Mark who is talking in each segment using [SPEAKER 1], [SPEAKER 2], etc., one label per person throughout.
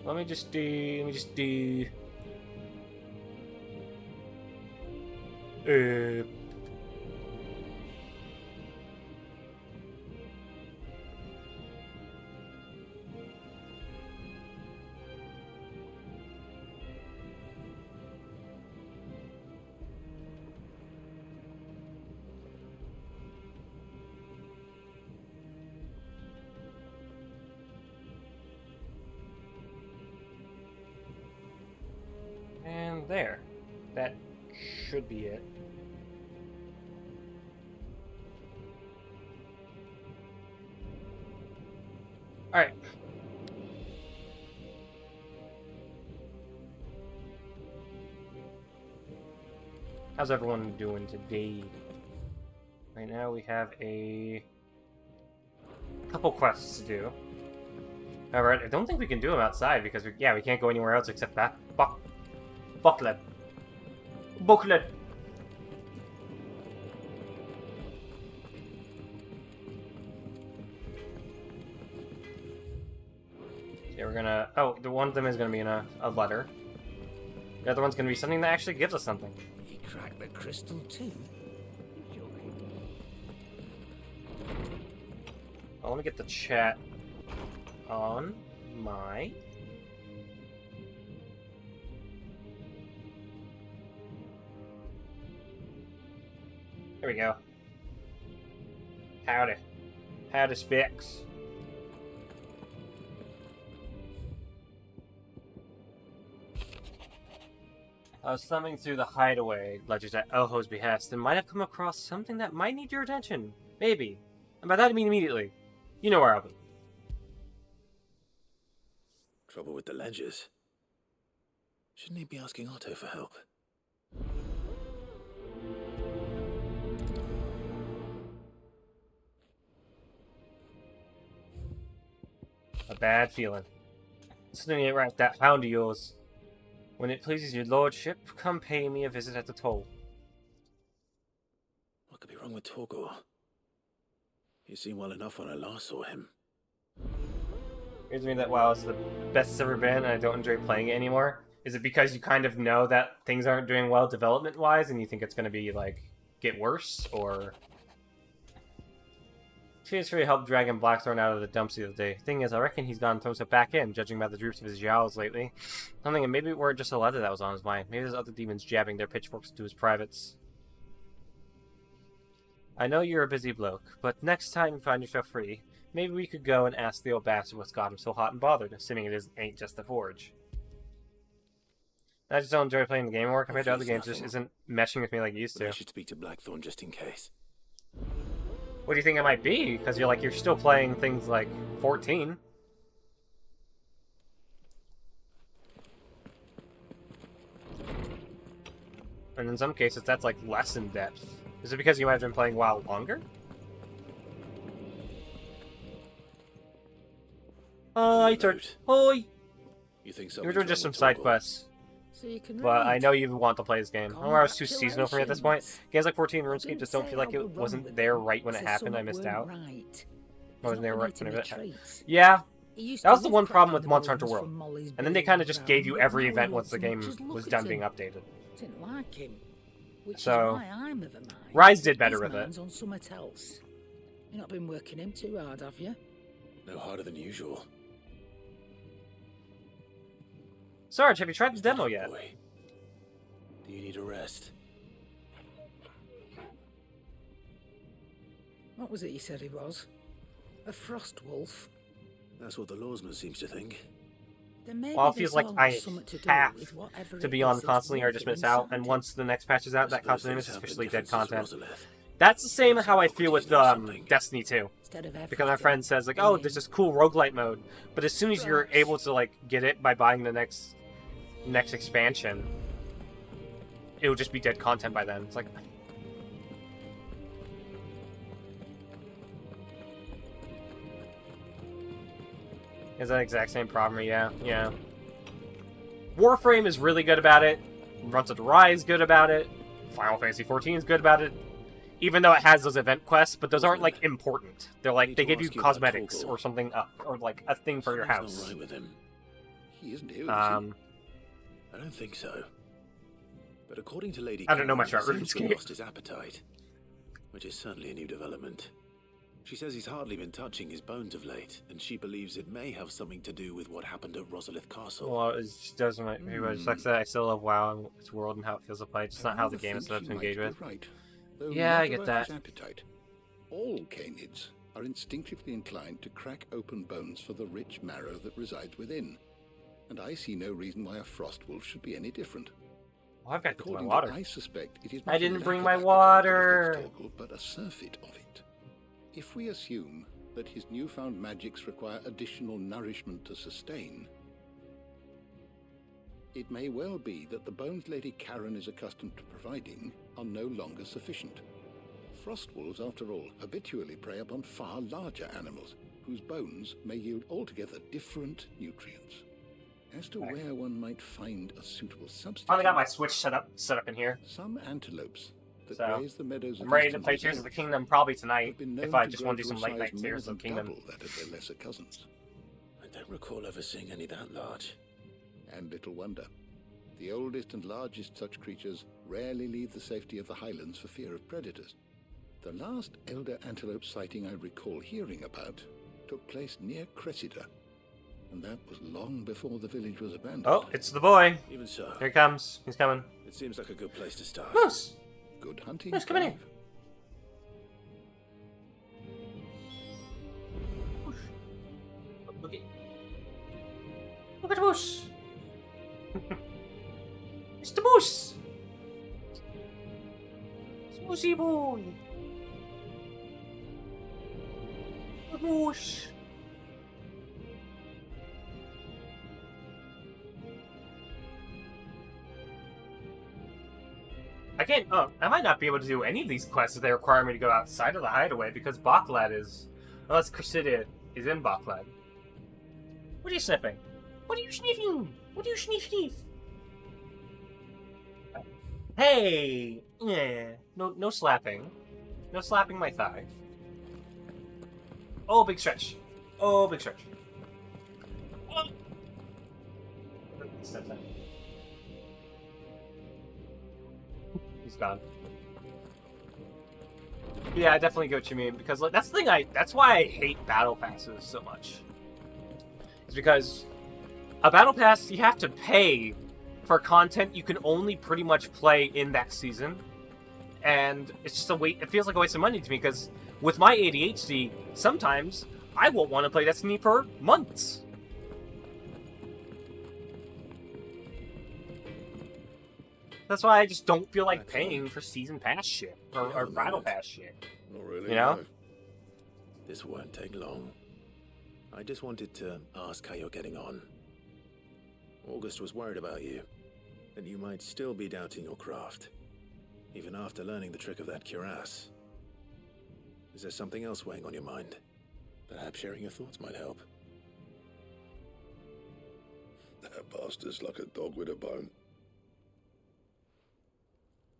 [SPEAKER 1] Let me just do... Uh... And there. That should be it. Alright. How's everyone doing today? Right now we have a couple quests to do. However, I don't think we can do them outside because we can't go anywhere else except that booklet. Yeah, we're gonna... Oh, the one of them is gonna be in a letter. The other one's gonna be something that actually gives us something.
[SPEAKER 2] He cracked the crystal too.
[SPEAKER 1] Well, let me get the chat on my... There we go. Howdy. Howdy, Specs. I was thumbing through the hideaway ledgers at Elho's behest and might have come across something that might need your attention. Maybe. And by that I mean immediately. You know where I'll be.
[SPEAKER 2] Trouble with the ledgers. Shouldn't he be asking Otto for help?
[SPEAKER 1] A bad feeling. Something ain't right with that hound of yours. When it pleases your lordship, come pay me a visit at the toll.
[SPEAKER 2] What could be wrong with Torgor? He seemed well enough when I last saw him.
[SPEAKER 1] Here's me that WoW is the best it's ever been and I don't enjoy playing it anymore. Is it because you kind of know that things aren't doing well development-wise and you think it's going to be, like, get worse? Or... Cheers for your help dragging Blackthorn out of the dumps the other day. Thing is, I reckon he's gone and thrown himself back in, judging by the droops of his jowls lately. I'm thinking maybe it weren't just a leather that was on his mind. Maybe there's other demons jabbing their pitchforks into his privates. I know you're a busy bloke, but next time you find yourself free, maybe we could go and ask the old bastard what's got him so hot and bothered, assuming ain't just the forge. I just don't enjoy playing the game more compared to other games. Just isn't meshing with me like it used to.
[SPEAKER 2] I should speak to Blackthorn just in case.
[SPEAKER 1] What do you think it might be? Because you're still playing things like 14. And in some cases, that's like less in depth. Is it because you might have been playing WoW longer? Hi, Turt. Hi!
[SPEAKER 2] You think
[SPEAKER 1] You're doing just some side quests.
[SPEAKER 3] So you can
[SPEAKER 1] But I
[SPEAKER 3] read.
[SPEAKER 1] know you want to play this game. I don't know why it was too seasonal for me at this point. Games like 14 and RuneScape just don't feel like it wasn't there right when it happened. I missed out. I wasn't there right when it happened. Yeah, that was the one problem with Monster Hunter World. And then they kind of just gave you every event once the game was done being updated.
[SPEAKER 3] Didn't like him. Which
[SPEAKER 1] So,
[SPEAKER 3] is why I'm of a mind.
[SPEAKER 1] Rise did better
[SPEAKER 3] His
[SPEAKER 1] with it.
[SPEAKER 3] mind's on something else. You've not been working him too hard, have you?
[SPEAKER 2] No harder than usual.
[SPEAKER 1] Sarge, have you tried the demo yet?
[SPEAKER 2] Boy, do you need a rest?
[SPEAKER 3] What was it you said he was? A frost wolf?
[SPEAKER 2] That's what the lawsman seems to think.
[SPEAKER 3] Then maybe
[SPEAKER 1] Well, it
[SPEAKER 3] this
[SPEAKER 1] feels like
[SPEAKER 3] all
[SPEAKER 1] I
[SPEAKER 3] has something to do
[SPEAKER 1] have
[SPEAKER 3] with whatever
[SPEAKER 1] to
[SPEAKER 3] it
[SPEAKER 1] be
[SPEAKER 3] is
[SPEAKER 1] on
[SPEAKER 3] that's
[SPEAKER 1] constantly or just
[SPEAKER 3] working
[SPEAKER 1] miss out.
[SPEAKER 3] inside
[SPEAKER 1] And
[SPEAKER 3] him.
[SPEAKER 1] once the next patch is out, that
[SPEAKER 2] I suppose
[SPEAKER 1] constantly
[SPEAKER 2] things
[SPEAKER 1] is
[SPEAKER 2] happen
[SPEAKER 1] officially
[SPEAKER 2] at
[SPEAKER 1] dead
[SPEAKER 2] different
[SPEAKER 1] content.
[SPEAKER 2] Rosalind.
[SPEAKER 1] That's the same how I feel with
[SPEAKER 2] Something.
[SPEAKER 1] Destiny 2.
[SPEAKER 3] Instead of
[SPEAKER 1] Because my
[SPEAKER 3] everything,
[SPEAKER 1] friend says, like, oh, there's this cool roguelite mode. But as soon as you're able to, like, get it by buying the next expansion, it'll just be dead content by then. It's like... Is that exact same problem? Yeah. Warframe is really good about it. Runs of the Rise is good about it. Final Fantasy XIV is good about it. Even though it has those event quests, but those aren't, like, important. They're like, they give you cosmetics or something, or, like, a thing for your
[SPEAKER 2] Something's
[SPEAKER 1] house.
[SPEAKER 2] not right with him. He isn't here, is
[SPEAKER 1] I
[SPEAKER 2] don't think so. But according to Lady
[SPEAKER 1] don't know
[SPEAKER 2] Karen,
[SPEAKER 1] much about
[SPEAKER 2] he seems to have
[SPEAKER 1] RuneScape.
[SPEAKER 2] lost his appetite, which is certainly a new development. She says he's hardly been touching his bones of late, and she believes it may have something to do with what happened at Rosalith Castle.
[SPEAKER 1] Well, it just doesn't make me just like that. I still love WoW and its world and how it feels to play. It's just not how the game is set up to engage with.
[SPEAKER 4] Right, though
[SPEAKER 1] Yeah,
[SPEAKER 4] not
[SPEAKER 1] I get
[SPEAKER 4] about
[SPEAKER 1] that.
[SPEAKER 4] his appetite. All canids are instinctively inclined to crack open bones for the rich marrow that resides within, and I see no reason why a frost wolf should be any different.
[SPEAKER 1] Well, I've got to get my
[SPEAKER 4] According
[SPEAKER 1] water.
[SPEAKER 4] to I suspect it is
[SPEAKER 1] I
[SPEAKER 4] not a
[SPEAKER 1] didn't
[SPEAKER 4] lack
[SPEAKER 1] bring
[SPEAKER 4] of
[SPEAKER 1] my
[SPEAKER 4] appetite
[SPEAKER 1] water.
[SPEAKER 4] for the Vextorgal, but a surfeit of it. If we assume that his newfound magics require additional nourishment to sustain, it may well be that the bones Lady Karen is accustomed to providing are no longer sufficient. Frost wolves, after all, habitually prey upon far larger animals, whose bones may yield altogether different nutrients. As to where one might find a suitable substitute,
[SPEAKER 1] Finally got my Switch set up in here.
[SPEAKER 4] some antelopes that
[SPEAKER 1] So,
[SPEAKER 4] graze the meadows of
[SPEAKER 1] I'm ready to
[SPEAKER 4] eastern
[SPEAKER 1] play Tears of the
[SPEAKER 4] reserves
[SPEAKER 1] Kingdom probably
[SPEAKER 4] have
[SPEAKER 1] tonight,
[SPEAKER 4] been known
[SPEAKER 1] if I
[SPEAKER 4] to
[SPEAKER 1] just
[SPEAKER 4] grow
[SPEAKER 1] want to do
[SPEAKER 4] to a
[SPEAKER 1] some late night
[SPEAKER 4] size
[SPEAKER 1] Tears
[SPEAKER 4] more
[SPEAKER 1] of the
[SPEAKER 4] than
[SPEAKER 1] Kingdom.
[SPEAKER 4] double that of their lesser cousins.
[SPEAKER 2] I don't recall ever seeing any that large.
[SPEAKER 4] And little wonder. The oldest and largest such creatures rarely leave the safety of the highlands for fear of predators. The last elder antelope sighting I recall hearing about took place near Cressida, and that was long before the village was abandoned.
[SPEAKER 1] Oh, it's the boy.
[SPEAKER 2] Even so,
[SPEAKER 1] Here he comes. He's coming.
[SPEAKER 2] it seems like a good place to start.
[SPEAKER 1] Moose!
[SPEAKER 4] Good hunting.
[SPEAKER 1] Moose, come in here.
[SPEAKER 4] Clive.
[SPEAKER 1] Look at, look at the moose. It's the moose. It's Moosey boy. The moose. I can't. I might not be able to do any of these quests if they require me to go outside of the hideaway because Baklad is. Unless Cressida is in Baklad. What are you sniffing? What are you sniffing? What do you sniff? Hey! Yeah. No slapping. No slapping my thigh. Oh, big stretch. Oh, big stretch. Oh. Step that. He's gone. Yeah, I definitely get what you mean because like, that's the thing. That's why I hate battle passes so much. It's because a battle pass you have to pay for content you can only pretty much play in that season, and it's just a wait. It feels like a waste of money to me because with my ADHD, sometimes I won't want to play Destiny for months. That's why I just don't feel like paying for season pass shit or battle pass shit.
[SPEAKER 4] Not really.
[SPEAKER 1] You know?
[SPEAKER 4] no.
[SPEAKER 2] This won't take long. I just wanted to ask how you're getting on. August was worried about you, and you might still be doubting your craft, even after learning the trick of that cuirass. Is there something else weighing on your mind? Perhaps sharing your thoughts might help.
[SPEAKER 4] That bastard's like a dog with a bone.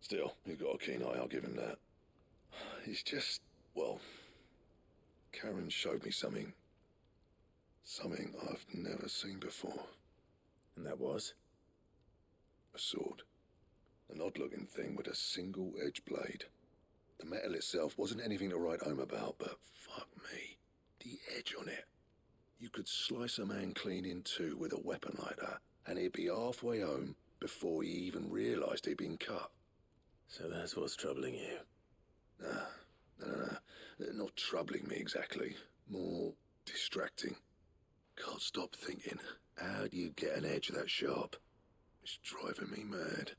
[SPEAKER 4] Still, he's got a keen eye, I'll give him that. He's just, well, Karen showed me something. Something I've never seen before.
[SPEAKER 2] And that was?
[SPEAKER 4] A sword. An odd-looking thing with a single-edged blade. The metal itself wasn't anything to write home about, but fuck me, the edge on it. You could slice a man clean in two with a weapon like that, and he'd be halfway home before he even realised he'd been cut.
[SPEAKER 2] So that's what's troubling you.
[SPEAKER 4] Nah. Not troubling me exactly. More distracting. Can't stop thinking, how do you get an edge that sharp? It's driving me mad.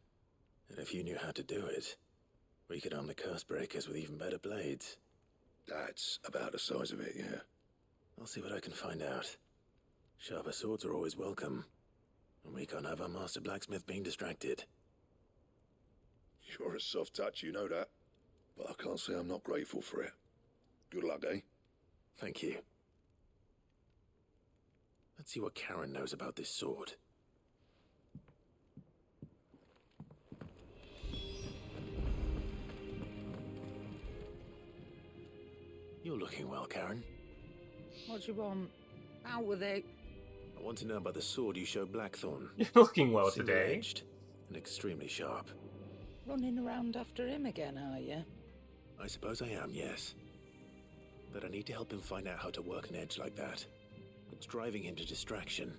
[SPEAKER 2] And if you knew how to do it, we could arm the curse breakers with even better blades.
[SPEAKER 4] That's about the size of it, yeah.
[SPEAKER 2] I'll see what I can find out. Sharper swords are always welcome, and we can't have our master blacksmith being distracted.
[SPEAKER 4] You're a soft touch, you know that. But I can't say I'm not grateful for it. Good luck, eh?
[SPEAKER 2] Thank you. Let's see what Karen knows about this sword. You're looking well, Karen.
[SPEAKER 3] What do you want? Out with it.
[SPEAKER 2] I want to know about the sword you showed Blackthorn.
[SPEAKER 1] You're looking well today.
[SPEAKER 2] Silver-edged and extremely sharp.
[SPEAKER 3] Running around after him again, are you?
[SPEAKER 2] I suppose I am, yes. But I need to help him find out how to work an edge like that. What's driving him to distraction?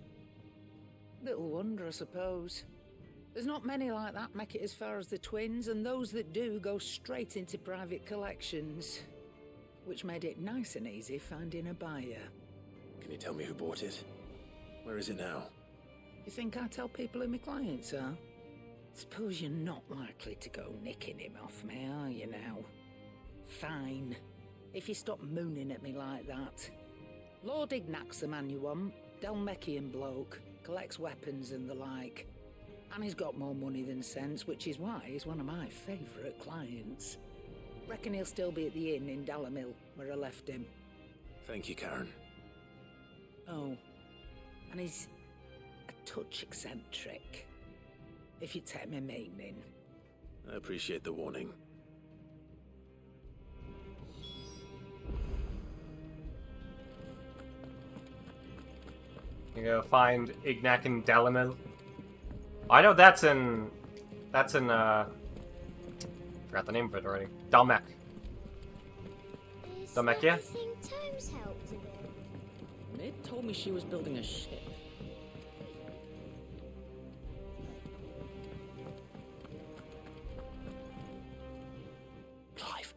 [SPEAKER 3] Little wonder, I suppose. There's not many like that make it as far as the twins, and those that do go straight into private collections. Which made it nice and easy finding a buyer.
[SPEAKER 2] Can you tell me who bought it? Where is it now?
[SPEAKER 3] You think I tell people who my clients are? Suppose you're not likely to go nicking him off me, are you now? Fine. If you stop mooning at me like that. Lord Ignac's the man you want. Dalmekian bloke. Collects weapons and the like. And he's got more money than sense, which is why he's one of my favourite clients. Reckon he'll still be at the inn in Dalamil, where I left him.
[SPEAKER 2] Thank you, Karen.
[SPEAKER 3] Oh. And he's a touch eccentric. If you take my meaning.
[SPEAKER 2] I appreciate the warning.
[SPEAKER 1] You go find Ignac and Dalamil. I know that's in forgot the name of it already. Dalmek. Dalmekia?
[SPEAKER 5] Tomes helped a bit.
[SPEAKER 6] Mid told me she was building a ship.
[SPEAKER 7] Clive,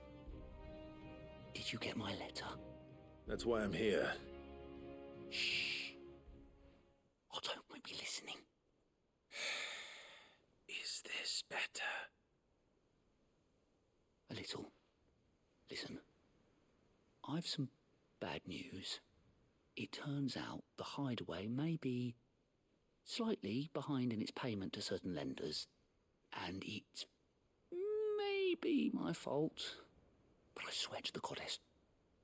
[SPEAKER 7] did you get my letter?
[SPEAKER 2] That's why I'm here.
[SPEAKER 7] Shh. Otto won't be listening.
[SPEAKER 2] Is this better?
[SPEAKER 7] A little. Listen, I've some bad news. It turns out the Hideaway may be slightly behind in its payment to certain lenders, and it may be my fault. But I swear to the goddess,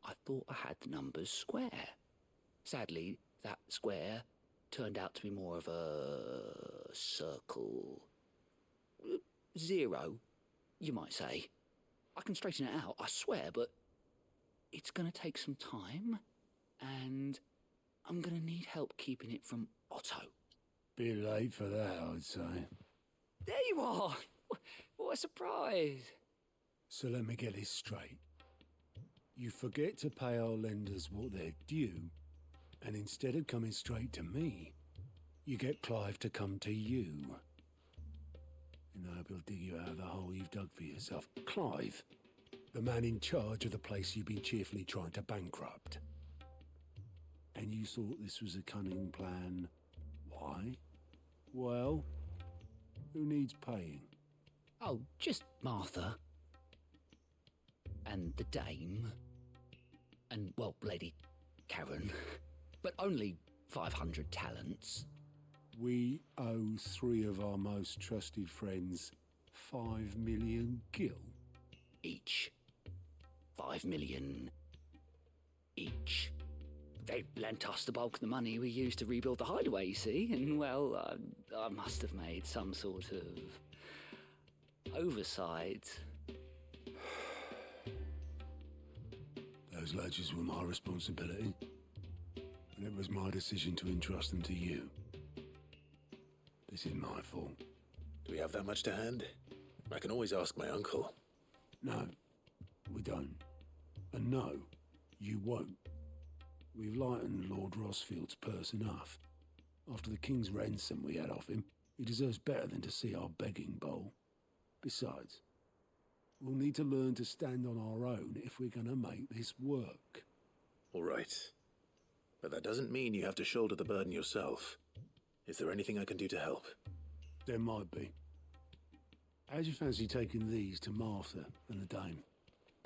[SPEAKER 7] I thought I had the numbers square. Sadly, that square turned out to be more of a circle. Zero, you might say. I can straighten it out, I swear, but it's going to take some time, and I'm going to need help keeping it from Otto.
[SPEAKER 8] Bit late for that, I'd say.
[SPEAKER 7] There you are! What a surprise!
[SPEAKER 8] So let me get this straight. You forget to pay our lenders what they're due, and instead of coming straight to me, you get Clive to come to you. And I hope he'll dig you out of the hole you've dug for yourself. Clive, the man in charge of the place you've been cheerfully trying to bankrupt. And you thought this was a cunning plan. Why? Well, who needs paying?
[SPEAKER 7] Oh, just Martha. And the dame. And, well, Lady Karen. But only 500 talents.
[SPEAKER 8] We owe 3 of our most trusted friends 5 million gil.
[SPEAKER 7] Each. 5 million each. They lent us the bulk of the money we used to rebuild the Hideaway, you see, and, well, I must have made some sort of oversight.
[SPEAKER 8] Those ledgers were my responsibility, and it was my decision to entrust them to you. This is my fault.
[SPEAKER 2] Do we have that much to hand? I can always ask my uncle.
[SPEAKER 8] No, we don't. And no, you won't. We've lightened Lord Rosfield's purse enough. After the king's ransom we had off him, he deserves better than to see our begging bowl. Besides, we'll need to learn to stand on our own if we're going to make this work.
[SPEAKER 2] All right. But that doesn't mean you have to shoulder the burden yourself. Is there anything I can do to help?
[SPEAKER 8] There might be. How'd you fancy taking these to Martha and the dame?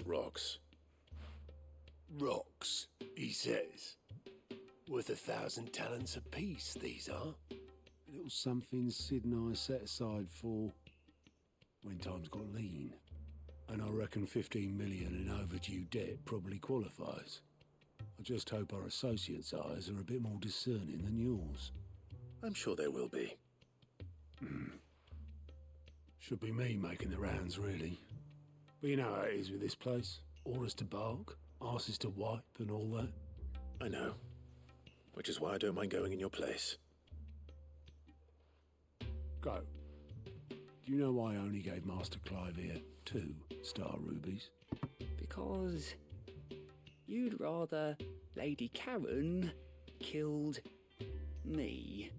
[SPEAKER 2] Rocks.
[SPEAKER 8] Rocks, he says. Worth 1,000 talents apiece, these are. A little something Sid and I set aside for when times got lean. And I reckon 15 million in overdue debt probably qualifies. I just hope our associates' eyes are a bit more discerning than yours.
[SPEAKER 2] I'm sure there will be.
[SPEAKER 8] Should be me making the rounds, really. But you know how it is with this place. Orders to bark, arses to wipe and all that.
[SPEAKER 2] I know. which is why I don't mind going in your place.
[SPEAKER 8] Go. Do you know why I only gave Master Clive here 2 star rubies?
[SPEAKER 7] Because you'd rather Lady Karen killed me.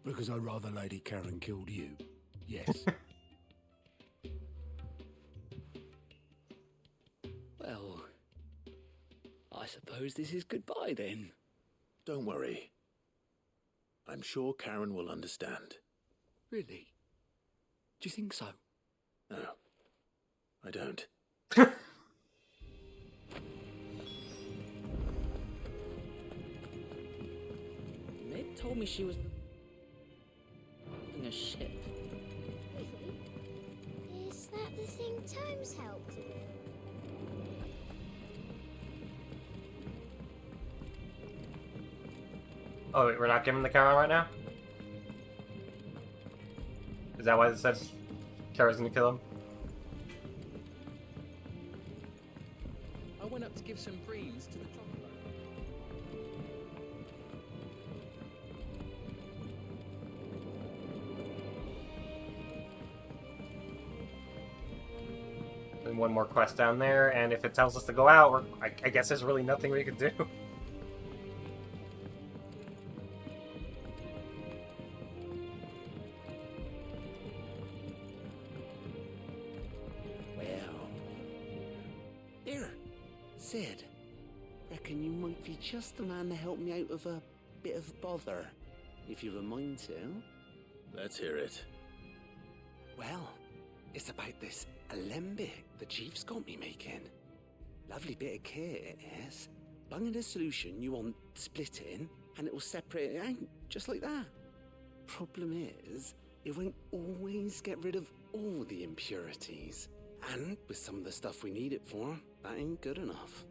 [SPEAKER 8] Because I'd rather Lady Karen killed you. Yes.
[SPEAKER 7] Well, I suppose this is goodbye then.
[SPEAKER 2] Don't worry. I'm sure Karen will understand.
[SPEAKER 7] Really? Do you think so?
[SPEAKER 2] No, I don't.
[SPEAKER 6] Mid told me she was building a ship.
[SPEAKER 5] Really? Is that the thing Tomes helped with?
[SPEAKER 1] Oh, wait, we're not giving the camera right now? Is that why it says Kara's gonna kill him?
[SPEAKER 6] I went up to give some greens to the chocolate.
[SPEAKER 1] And one more quest down there, and if it tells us to go out, I guess there's really nothing we can do.
[SPEAKER 7] Sid, reckon you might be just the man to help me out of a bit of bother, if you've a mind to.
[SPEAKER 2] Let's hear it.
[SPEAKER 7] Well, it's about this alembic the chief's got me making. Lovely bit of kit it is. Bunging a solution you want splitting, and it will separate it out, just like that. Problem is, it won't always get rid of all the impurities. And with some of the stuff we need it for, that ain't good enough.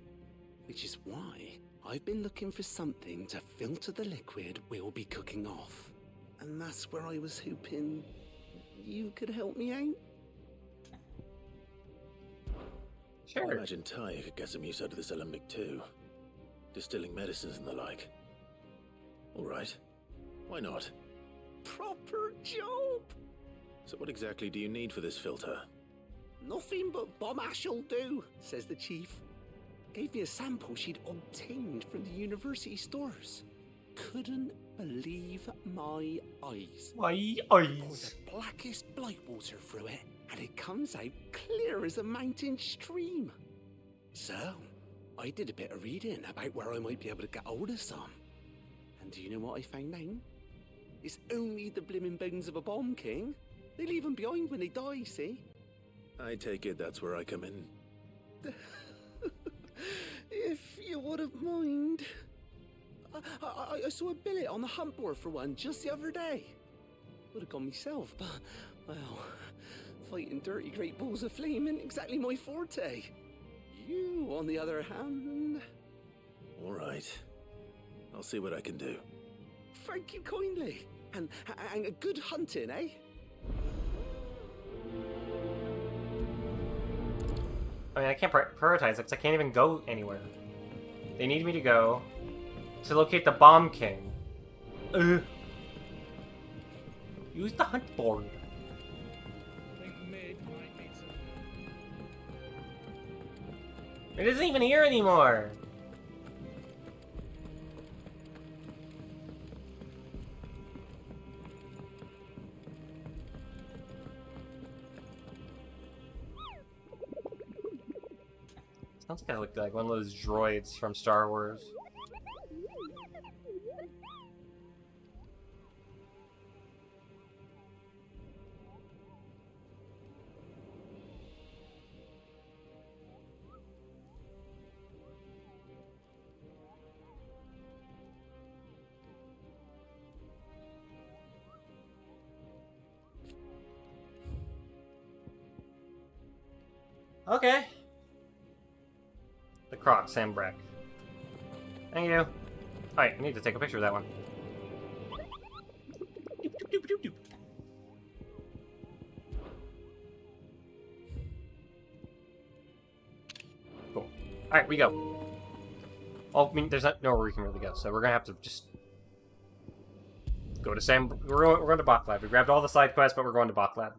[SPEAKER 7] Which is why I've been looking for something to filter the liquid we'll be cooking off. And that's where I was hoping you could help me out.
[SPEAKER 2] I
[SPEAKER 1] Sure.
[SPEAKER 2] imagine Ty could get some use out of this alembic too. Distilling medicines and the like. Alright. Why not?
[SPEAKER 7] Proper job!
[SPEAKER 2] So what exactly do you need for this filter?
[SPEAKER 7] Nothing but bomb ash'll do, says the chief. Gave me a sample she'd obtained from the university stores. Couldn't believe my eyes.
[SPEAKER 1] My
[SPEAKER 7] Pour
[SPEAKER 1] eyes.
[SPEAKER 7] the blackest blight water through it, and it comes out clear as a mountain stream. So, I did a bit of reading about where I might be able to get hold of some. And do you know what I found out? It's only the blimmin' bones of a bomb king. They leave them behind when they die, see?
[SPEAKER 2] I take it that's where I come in.
[SPEAKER 7] If you wouldn't mind. I saw a billet on the hunt board for one just the other day. Would have gone myself, but, well, fighting dirty great balls of flame ain't exactly my forte. You, on the other hand...
[SPEAKER 2] Alright. I'll see what I can do.
[SPEAKER 7] Thank you kindly. And a good hunting, eh?
[SPEAKER 1] I mean, I can't prioritize it because I can't even go anywhere. They need me to go to locate the Bomb King. Use the hunt board.
[SPEAKER 6] I think Mid might need some.
[SPEAKER 1] It isn't even here anymore. Sounds kind of like one of those droids from Star Wars. Okay. The Croc, Sam Breck. Thank you. Alright, I need to take a picture of that one. Doop, doop, doop, doop. Cool. Alright, we go. Oh, I mean, there's nowhere we can really go, so we're gonna have to just go to Sam. We're going to Baklab. We grabbed all the side quests, but we're going to Baklab.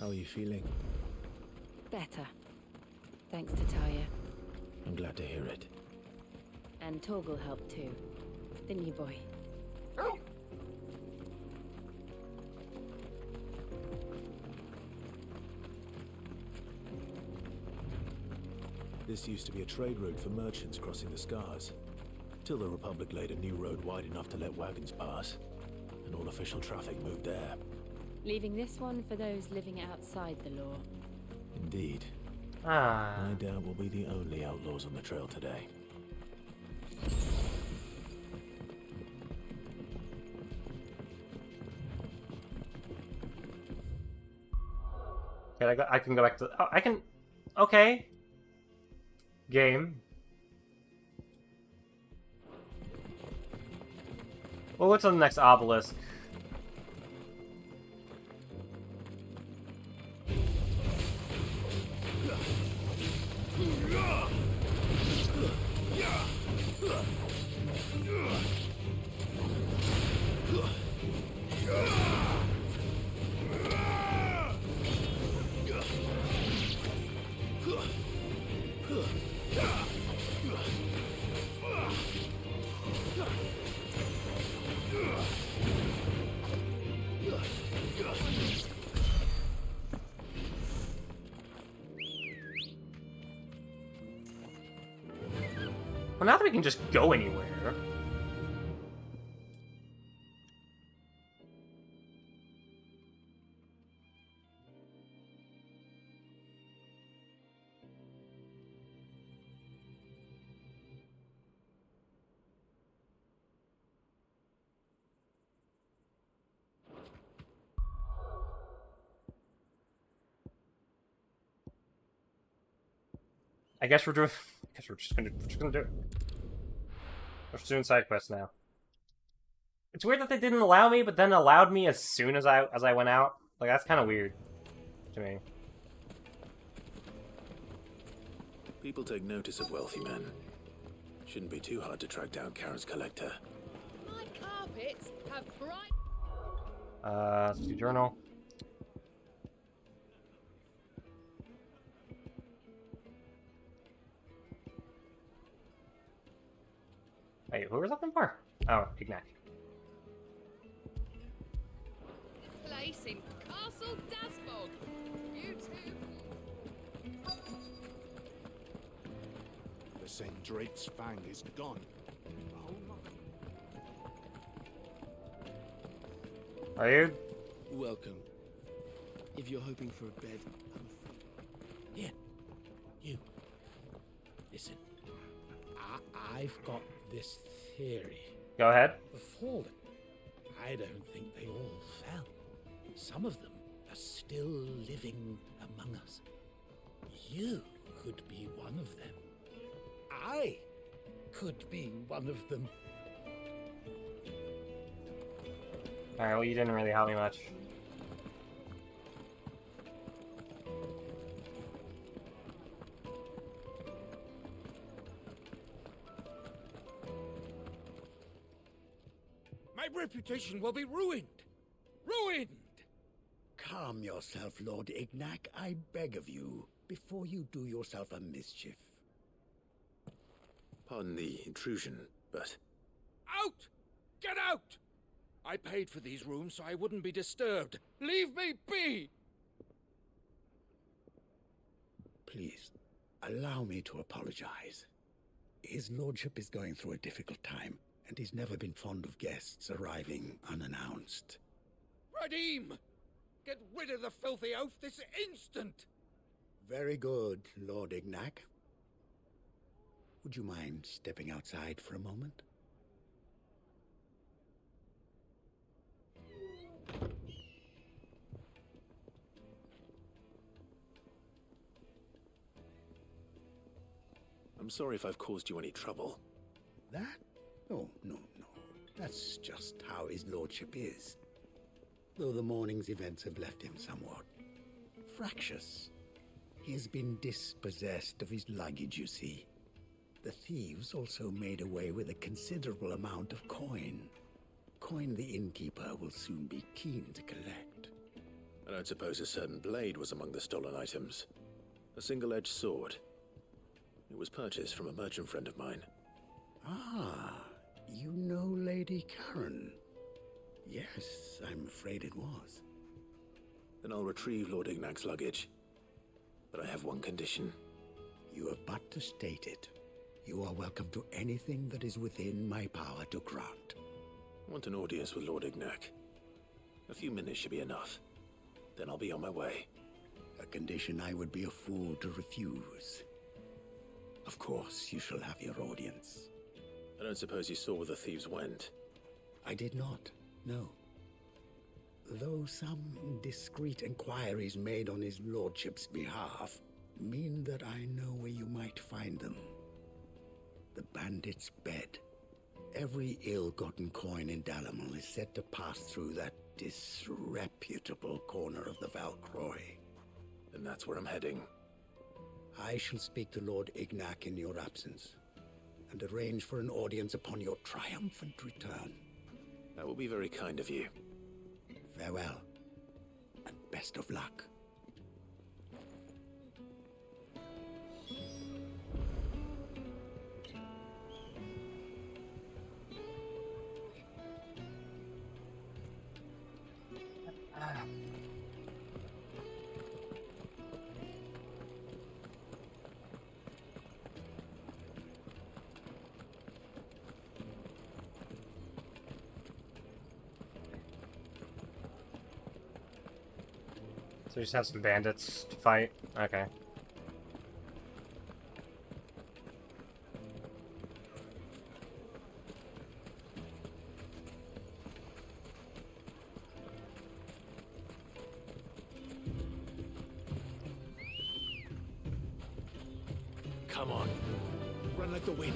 [SPEAKER 2] How are you feeling?
[SPEAKER 9] Better. Thanks to Taya.
[SPEAKER 2] I'm glad to hear it.
[SPEAKER 9] And Torgal helped too. Didn't you, boy?
[SPEAKER 2] This used to be a trade route for merchants crossing the Scars, till the Republic laid a new road wide enough to let wagons pass, and all official traffic moved there.
[SPEAKER 9] Leaving this one for those living outside the law.
[SPEAKER 2] Indeed.
[SPEAKER 1] Ah.
[SPEAKER 2] I doubt we'll be the only outlaws on the trail today.
[SPEAKER 1] Okay, I can go back to... Oh, I can... Okay. Game. Well, what's on the next obelisk? Well, now that we can just go anywhere. I guess we're doing. I guess we're just gonna do it. We're just doing side quests now. It's weird that they didn't allow me, but then allowed me as soon as I went out. Like, that's kind of weird to me.
[SPEAKER 2] People take notice of wealthy men. Shouldn't be too hard to track down Karen's collector.
[SPEAKER 6] My carpets have bright.
[SPEAKER 1] Let's do journal. Wait, who was looking for? Oh, Ignac.
[SPEAKER 6] Place in Castle Dasbog. You two.
[SPEAKER 8] The Sendrate's fang is gone.
[SPEAKER 1] Are you?
[SPEAKER 6] Welcome. If you're hoping for a bed,
[SPEAKER 7] Here, you. Listen, I've got this theory.
[SPEAKER 1] Go ahead.
[SPEAKER 7] The fallen, I don't think they all fell. Some of them are still living among us. You could be one of them. I could be one of them.
[SPEAKER 1] Alright, well, you didn't really help me much.
[SPEAKER 10] My reputation will be ruined! Ruined!
[SPEAKER 11] Calm yourself, Lord Ignac, I beg of you, before you do yourself a mischief.
[SPEAKER 2] Pardon the intrusion, but...
[SPEAKER 10] Out! Get out! I paid for these rooms so I wouldn't be disturbed. Leave me be!
[SPEAKER 11] Please, allow me to apologize. His lordship is going through a difficult time, and he's never been fond of guests arriving unannounced.
[SPEAKER 10] Radim! Get rid of the filthy oaf this instant!
[SPEAKER 11] Very good, Lord Ignac. Would you mind stepping outside for a moment?
[SPEAKER 2] I'm sorry if I've caused you any trouble.
[SPEAKER 11] That? Oh, no. That's just how his lordship is. Though the morning's events have left him somewhat fractious. He has been dispossessed of his luggage, you see. The thieves also made away with a considerable amount of coin. Coin the innkeeper will soon be keen to collect.
[SPEAKER 2] I don't suppose a certain blade was among the stolen items. A single-edged sword. It was purchased from a merchant friend of mine.
[SPEAKER 11] Ah, you know Lady Karen. Yes, I'm afraid it was.
[SPEAKER 2] Then I'll retrieve Lord Ignac's luggage. But I have one condition.
[SPEAKER 11] You have but to state it. You are welcome to anything that is within my power to grant.
[SPEAKER 2] I want an audience with Lord Ignac. A few minutes should be enough. Then I'll be on my way.
[SPEAKER 11] A condition I would be a fool to refuse. Of course, you shall have your audience.
[SPEAKER 2] I don't suppose you saw where the thieves went?
[SPEAKER 11] I did not, no. Though some discreet inquiries made on his lordship's behalf mean that I know where you might find them. The bandit's bed. Every ill-gotten coin in Dalamon is said to pass through that disreputable corner of the Valcroy.
[SPEAKER 2] And that's where I'm heading.
[SPEAKER 11] I shall speak to Lord Ignac in your absence, and arrange for an audience upon your triumphant return.
[SPEAKER 2] That will be very kind of you.
[SPEAKER 11] Farewell, and best of luck.
[SPEAKER 1] So you just have some bandits to fight? Okay.
[SPEAKER 10] Come on. Run like the wind.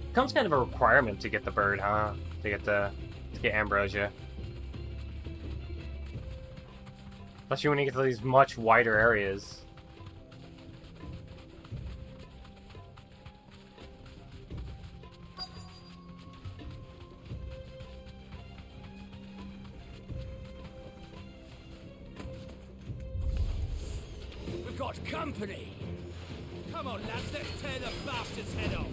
[SPEAKER 1] Becomes kind of a requirement to get the bird, huh? To get ambrosia. Especially when you get to these much wider areas.
[SPEAKER 10] We've got company! Come on, lads, let's tear the bastard's head off!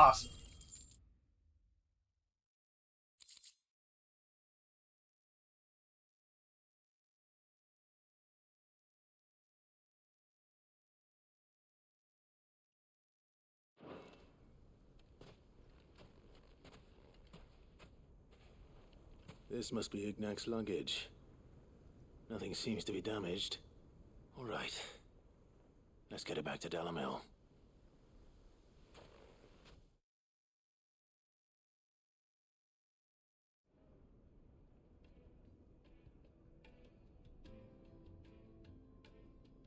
[SPEAKER 1] Awesome.
[SPEAKER 2] This must be Ignac's luggage. Nothing seems to be damaged. All right. Let's get it back to Delamil.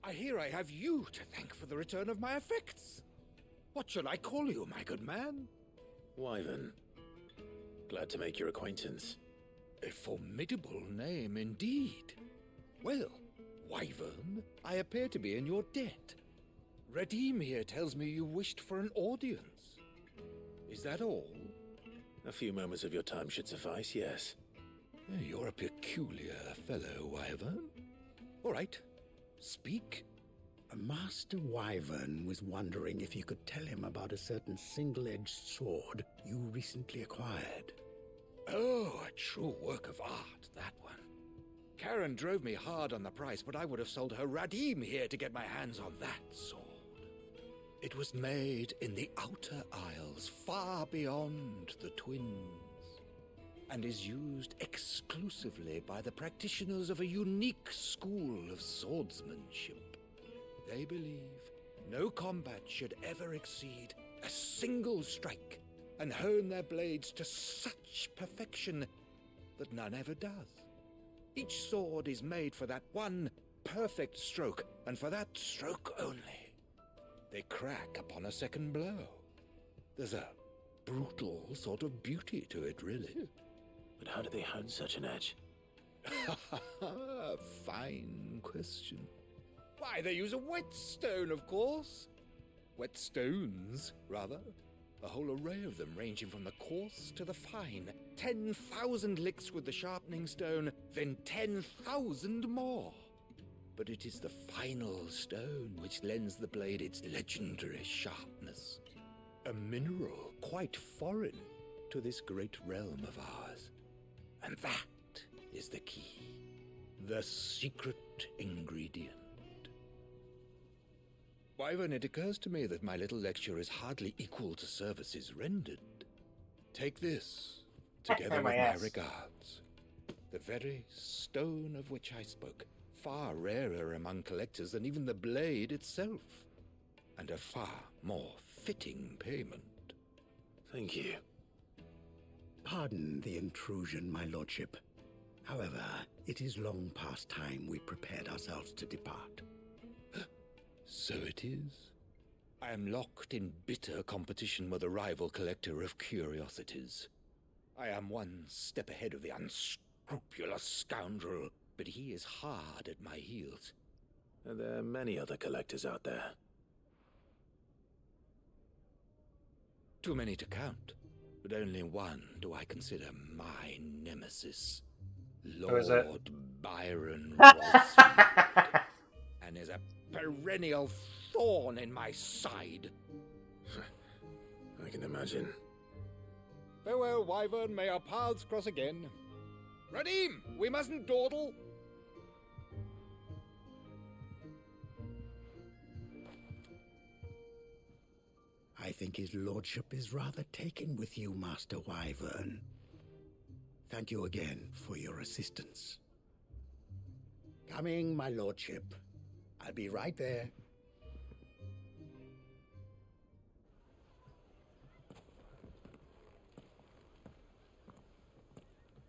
[SPEAKER 10] I hear I have you to thank for the return of my effects. What shall I call you, my good man?
[SPEAKER 2] Wyvern. Glad to make your acquaintance.
[SPEAKER 10] A formidable name indeed. Well, Wyvern, I appear to be in your debt. Redeem here tells me you wished for an audience. Is that all?
[SPEAKER 2] A few moments of your time should suffice, yes.
[SPEAKER 10] You're a peculiar fellow, Wyvern. All right, speak.
[SPEAKER 11] Master Wyvern was wondering if you could tell him about a certain single-edged sword you recently acquired.
[SPEAKER 10] Oh, a true work of art, that one. Karen drove me hard on the price, but I would have sold her Radim here to get my hands on that sword. It was made in the Outer Isles, far beyond the Twins, and is used exclusively by the practitioners of a unique school of swordsmanship. They believe no combat should ever exceed a single strike, and hone their blades to such perfection that none ever does. Each sword is made for that one perfect stroke, and for that stroke only. They crack upon a second blow. There's a brutal sort of beauty to it, really.
[SPEAKER 2] But how do they hone such an edge?
[SPEAKER 10] Fine question. Why, they use a whetstone, of course. Whetstones, rather. A whole array of them, ranging from the coarse to the fine. 10,000 licks with the sharpening stone, then 10,000 more. But it is the final stone which lends the blade its legendary sharpness. A mineral quite foreign to this great realm of ours. And that is the key. The secret ingredient. Wyvern, it occurs to me that my little lecture is hardly equal to services rendered. Take this, together with my regards. The very stone of which I spoke, far rarer among collectors than even the blade itself, and a far more fitting payment.
[SPEAKER 2] Thank you.
[SPEAKER 11] Pardon the intrusion, my lordship. However, it is long past time we prepared ourselves to depart.
[SPEAKER 10] So it is. I am locked in bitter competition with a rival collector of curiosities. I am one step ahead of the unscrupulous scoundrel, but he is hard at my heels.
[SPEAKER 2] Are there many other collectors out there?
[SPEAKER 10] Too many to count, but only one do I consider my nemesis. Lord Byron Rosfield, and is a perennial thorn in my side.
[SPEAKER 2] I can imagine.
[SPEAKER 10] Farewell, Wyvern. May our paths cross again. Radim, we mustn't dawdle.
[SPEAKER 11] I think his lordship is rather taken with you, Master Wyvern. Thank you again for your assistance. Coming, my lordship. I'll be right there.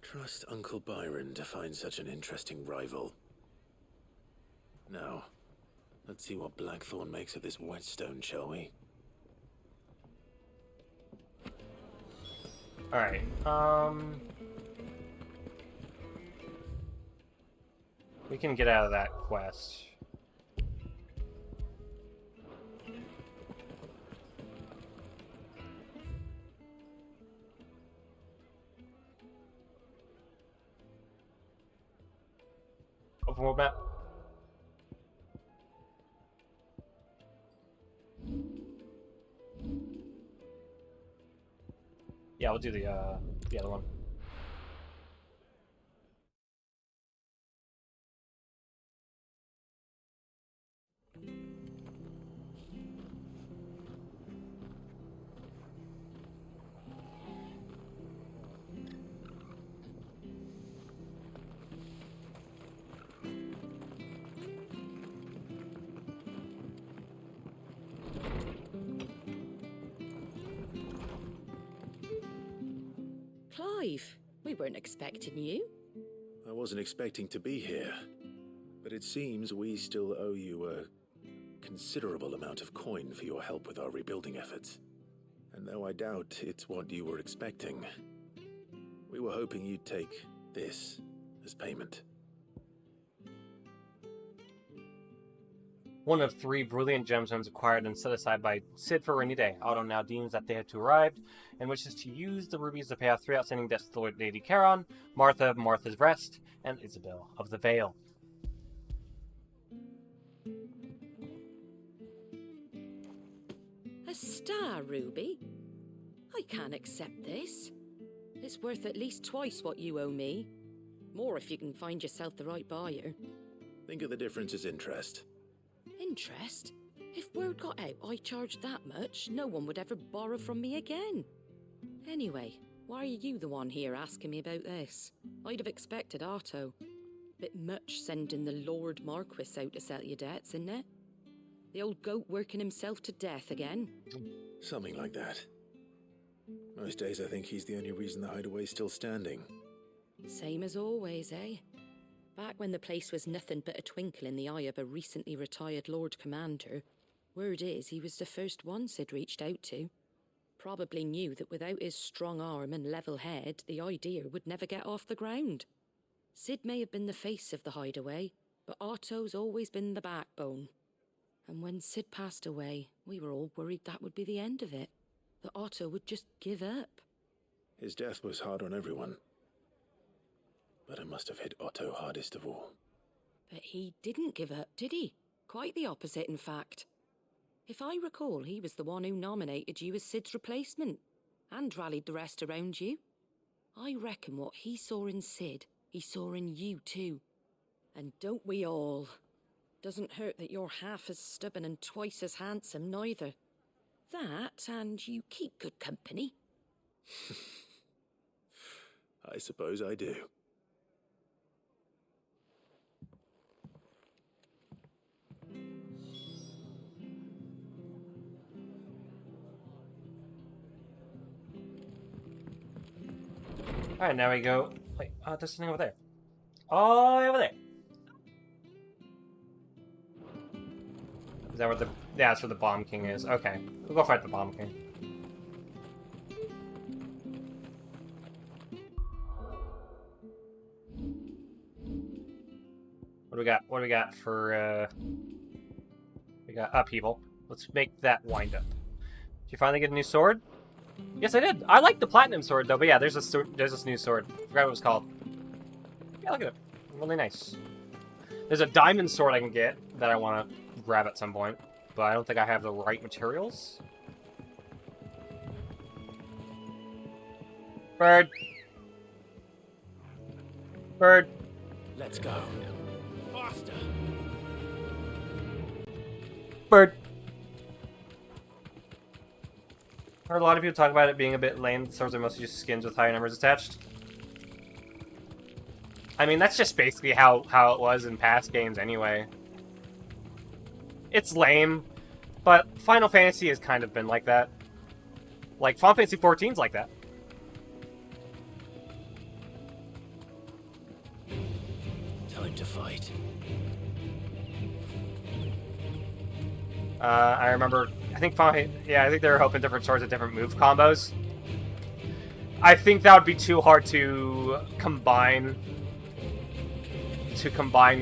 [SPEAKER 2] Trust Uncle Byron to find such an interesting rival. Now, let's see what Blackthorn makes of this whetstone, shall we?
[SPEAKER 1] Alright, we can get out of that quest. Open world map. Yeah, we'll do the other one.
[SPEAKER 9] Clive, we weren't expecting you.
[SPEAKER 2] I wasn't expecting to be here, but it seems we still owe you a considerable amount of coin for your help with our rebuilding efforts. And though I doubt it's what you were expecting, we were hoping you'd take this as payment.
[SPEAKER 1] One of 3 brilliant gemstones acquired and set aside by Cid for a rainy day. Otto now deems that they had to arrived, and wishes to use the rubies to pay off 3 outstanding debts to Lady Charon, Martha of Martha's Rest, and Isabel of the Vale.
[SPEAKER 9] A star ruby? I can't accept this. It's worth at least twice what you owe me. More if you can find yourself the right buyer.
[SPEAKER 2] Think of the difference as interest.
[SPEAKER 9] Interest? If word got out I charged that much, no one would ever borrow from me again. Anyway, why are you the one here asking me about this? I'd have expected Otto. Bit much sending the Lord Marquis out to settle your debts, isn't it? The old goat working himself to death again?
[SPEAKER 2] Something like that. Most days I think he's the only reason the hideaway's still standing.
[SPEAKER 9] Same as always, eh? Back when the place was nothing but a twinkle in the eye of a recently retired Lord Commander, word is he was the first one Cid reached out to. Probably knew that without his strong arm and level head, the idea would never get off the ground. Cid may have been the face of the hideaway, but Otto's always been the backbone. And when Cid passed away, we were all worried that would be the end of it. That Otto would just give up.
[SPEAKER 2] His death was hard on everyone. But it must have hit Otto hardest of all.
[SPEAKER 9] But he didn't give up, did he? Quite the opposite, in fact. If I recall, he was the one who nominated you as Cid's replacement, and rallied the rest around you. I reckon what he saw in Cid, he saw in you too. And don't we all? Doesn't hurt that you're half as stubborn and twice as handsome, neither. That, and you keep good company.
[SPEAKER 2] I suppose I do.
[SPEAKER 1] Alright, now we go... Wait, there's something over there. Oh, over there. Is that where the... Yeah, that's where the Bomb King is. Okay. We'll go fight the Bomb King. What do we got? What do we got for, We got Upheaval. Let's make that wind up. Did you finally get a new sword? Yes, I did. I like the Platinum sword, though. But yeah, there's this new sword. I forgot what it was called. Yeah, look at it. Really nice. There's a diamond sword I can get that I want to grab at some point. But I don't think I have the right materials. Bird. Bird.
[SPEAKER 10] Let's go. Faster.
[SPEAKER 1] Bird. Heard a lot of people talk about it being a bit lame. Swords are mostly just skins with higher numbers attached. I mean, that's just basically how it was in past games anyway. It's lame, but Final Fantasy has kind of been like that. Like, Final Fantasy XIV's like that.
[SPEAKER 10] Time to fight.
[SPEAKER 1] I remember, I think they were hoping different swords at different move combos. I think that would be too hard to combine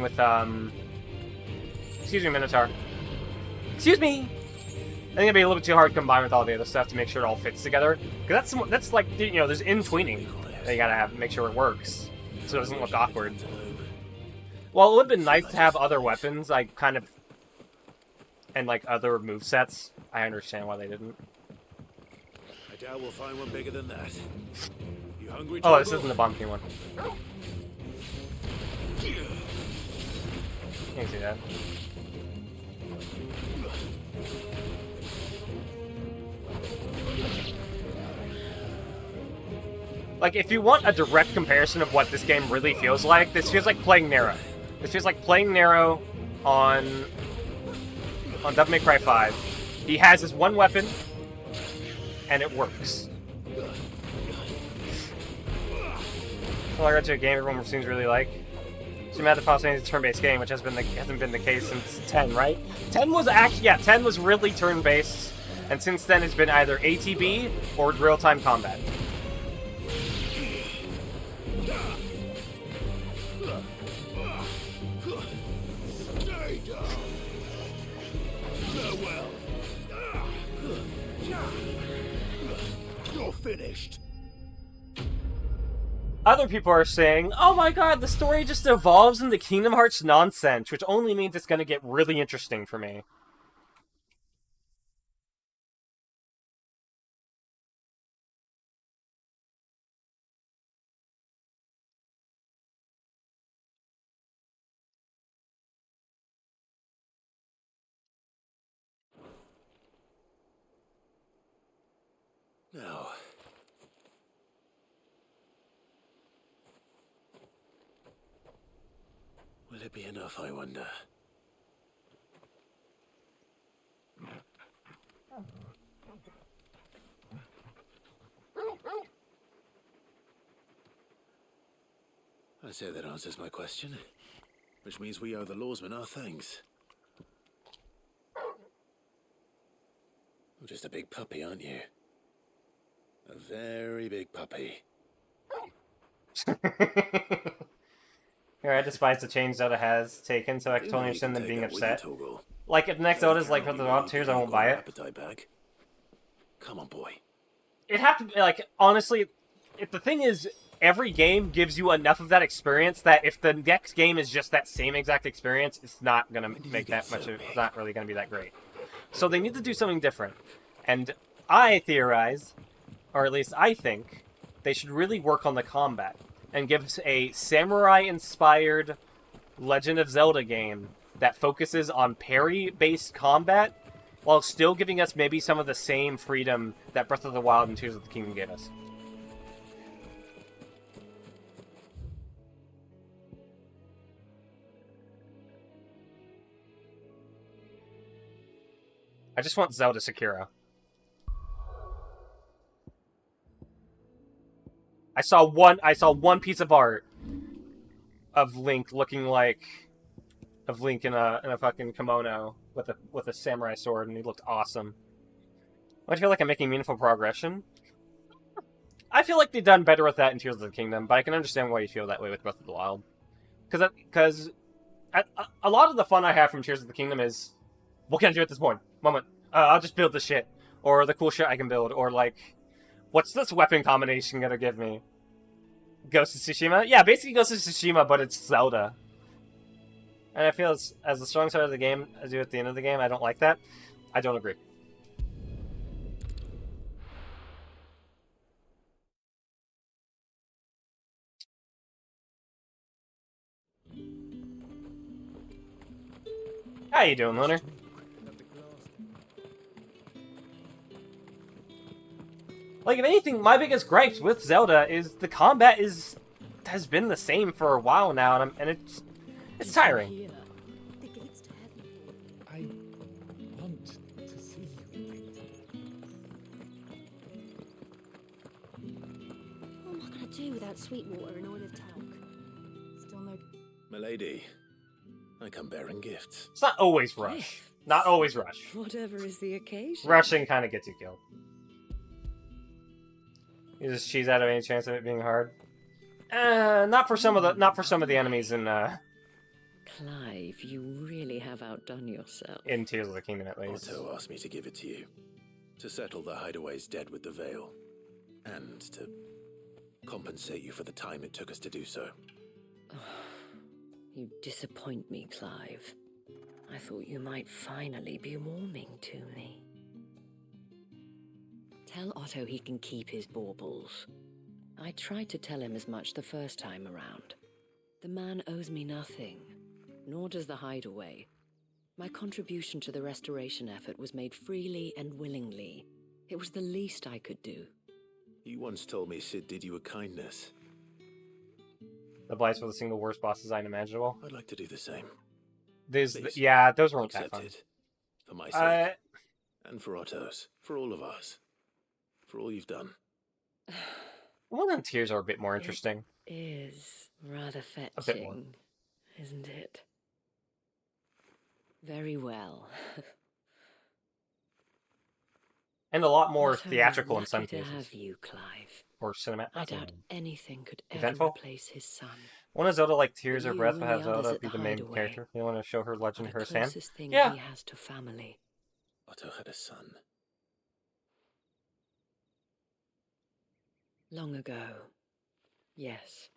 [SPEAKER 1] with, excuse me, Minotaur. Excuse me! I think it'd be a little bit too hard to combine with all the other stuff to make sure it all fits together. Because that's like, you know, there's in-tweening that you gotta make sure it works. So it doesn't look awkward. Well, it would've been nice to have other weapons, like, kind of... And, like, other movesets. I understand why they didn't.
[SPEAKER 2] Doubt we'll find one bigger than that. You hungry?
[SPEAKER 1] Oh, this isn't the Bomb King one. You can see that. Like, if you want a direct comparison of what this game really feels like, this feels like playing Nero. This feels like playing Nero on Devil May Cry 5. He has his one weapon, and it works. Well, I got to a game everyone seems really like. So you had the Final Fantasy turn-based game, which hasn't been the case since 10, right? 10 was actually, yeah, 10 was really turn-based, and since then it's been either ATB or real-time combat.
[SPEAKER 10] You're finished.
[SPEAKER 1] Other people are saying, oh my god, the story just evolves into Kingdom Hearts nonsense, which only means it's going to get really interesting for me.
[SPEAKER 2] Now, will it be enough, I wonder? I say that answers my question, which means we owe the lawsmen our thanks. You're just a big puppy, aren't you? A very big puppy.
[SPEAKER 1] Here, I despise the change Zelda has taken, so I can totally understand them being upset. Like, if the next Zelda's like Breath of the Wild Tears, I won't buy it.
[SPEAKER 2] Come on, boy.
[SPEAKER 1] It'd have to be, like, honestly, if the thing is, every game gives you enough of that experience that if the next game is just that same exact experience, it's not gonna make that much of, it's not really gonna be that great. So they need to do something different. And I theorize, or at least I think, they should really work on the combat and give us a samurai-inspired Legend of Zelda game that focuses on parry-based combat while still giving us maybe some of the same freedom that Breath of the Wild and Tears of the Kingdom gave us. I just want Zelda Sekiro. I saw one piece of art of Link looking like Link in a fucking kimono with a samurai sword, and he looked awesome. I feel like I'm making meaningful progression. I feel like they've done better with that in Tears of the Kingdom, but I can understand why you feel that way with Breath of the Wild. Because a lot of the fun I have from Tears of the Kingdom is, what can I do at this moment? I'll just build this shit. Or the cool shit I can build. Or, like, what's this weapon combination gonna give me? Ghost of Tsushima? Yeah, basically Ghost of Tsushima, but it's Zelda. And I feel as the strong side of the game as you at the end of the game, I don't like that. I don't agree. How you doing, Lunar? Like, if anything, my biggest gripes with Zelda is the combat has been the same for a while now, and it's tiring.
[SPEAKER 6] I want to see you.
[SPEAKER 5] What am I gonna do without sweet water and oil of talc? Still no.
[SPEAKER 2] Milady, I come bearing gifts.
[SPEAKER 1] It's not always rush. Not always rush.
[SPEAKER 9] Whatever is the occasion.
[SPEAKER 1] Rushing kind of gets you killed. You just cheese out of any chance of it being hard. Not for some of the enemies in
[SPEAKER 9] Clive, you really have outdone yourself.
[SPEAKER 1] in Tears of the Kingdom, at least.
[SPEAKER 2] Otto asked me to give it to you. To settle the Hideaway's debt with the Veil. And to compensate you for the time it took us to do so.
[SPEAKER 9] You disappoint me, Clive. I thought you might finally be warming to me. Tell Otto he can keep his baubles. I tried to tell him as much the first time around. The man owes me nothing, nor does the hideaway. My contribution to the restoration effort was made freely and willingly. It was the least I could do.
[SPEAKER 2] You once told me Sid did you a kindness.
[SPEAKER 1] The Blights were the single worst boss design imaginable.
[SPEAKER 2] I'd like to do the same.
[SPEAKER 1] Yeah, those weren't that fun.
[SPEAKER 2] Accept it. For my sake. And for Otto's. For all of us. For all you've done.
[SPEAKER 1] Well, then Tears are a bit more interesting.
[SPEAKER 9] It is rather
[SPEAKER 1] A bit more.
[SPEAKER 9] fetching, isn't it? Very well.
[SPEAKER 1] And a lot more
[SPEAKER 9] Otto,
[SPEAKER 1] theatrical in
[SPEAKER 9] lucky
[SPEAKER 1] some
[SPEAKER 9] to
[SPEAKER 1] cases.
[SPEAKER 9] have you, Clive.
[SPEAKER 1] Or cinematic.
[SPEAKER 9] I doubt anything could ever
[SPEAKER 1] Eventful?
[SPEAKER 9] replace his son.
[SPEAKER 1] One of Zelda like Tears or
[SPEAKER 9] You
[SPEAKER 1] Breath
[SPEAKER 9] and
[SPEAKER 1] will have
[SPEAKER 9] the others
[SPEAKER 1] Zelda
[SPEAKER 9] at
[SPEAKER 1] be
[SPEAKER 9] the
[SPEAKER 1] the main
[SPEAKER 9] hideaway
[SPEAKER 1] character. You want to show her legend
[SPEAKER 9] The
[SPEAKER 1] firsthand?
[SPEAKER 9] closest thing
[SPEAKER 1] Yeah.
[SPEAKER 9] he has to family.
[SPEAKER 2] Otto had a son.
[SPEAKER 9] Long ago. Yes.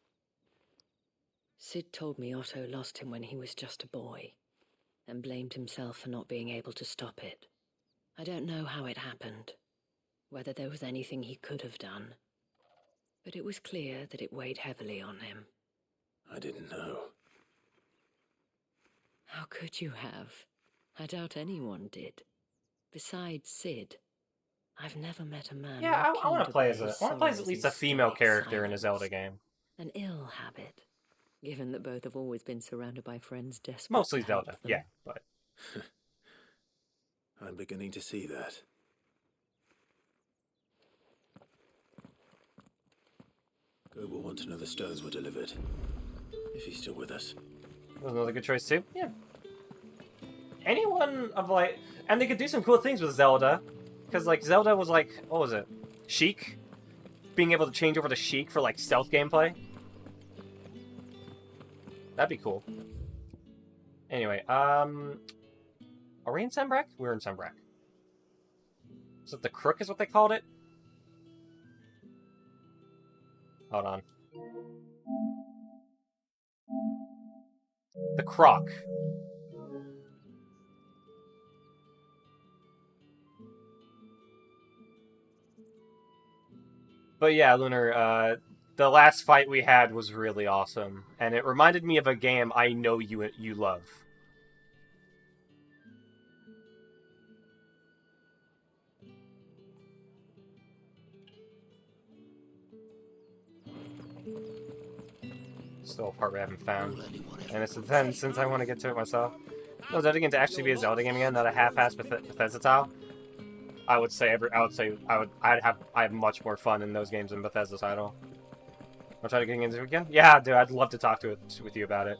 [SPEAKER 9] Sid told me Otto lost him when he was just a boy, and blamed himself for not being able to stop it. I don't know how it happened, whether there was anything he could have done, but it was clear that it weighed heavily on him.
[SPEAKER 2] I didn't know.
[SPEAKER 9] How could you have? I doubt anyone did. Besides Sid, I've never met a man.
[SPEAKER 1] Yeah,
[SPEAKER 9] more
[SPEAKER 1] I
[SPEAKER 9] keen
[SPEAKER 1] want to play
[SPEAKER 9] bear
[SPEAKER 1] as
[SPEAKER 9] his
[SPEAKER 1] I want to play as at
[SPEAKER 9] sorrows
[SPEAKER 1] least
[SPEAKER 9] in
[SPEAKER 1] a female
[SPEAKER 9] stoic
[SPEAKER 1] character in a
[SPEAKER 9] silence.
[SPEAKER 1] Zelda game.
[SPEAKER 9] An ill habit, given that both have always been surrounded by friends desperate
[SPEAKER 1] Mostly
[SPEAKER 9] to help
[SPEAKER 1] Zelda,
[SPEAKER 9] them.
[SPEAKER 1] yeah, but
[SPEAKER 2] I'm beginning to see that. Go will want to know the stones were delivered. If he's still with us.
[SPEAKER 1] that was another good choice too. Yeah. Anyone of like, and they could do some cool things with Zelda, because like Zelda was like, what was it, Sheik, being able to change over to Sheik for like stealth gameplay. That'd be cool. Anyway, are we in Sembrak? We're in Sembrak. So the Crook is what they called it? Hold on. The Croc. But yeah, Lunar, the last fight we had was really awesome, and it reminded me of a game I know you love. Still a part we haven't found, and it's then since I want to get to it myself. No, Zelda game to actually be a Zelda game again, not a half-assed Bethesda style. I'd have much more fun in those games than Bethesda's title. I'll try to get into it again. Yeah, dude, I'd love to talk with you about it.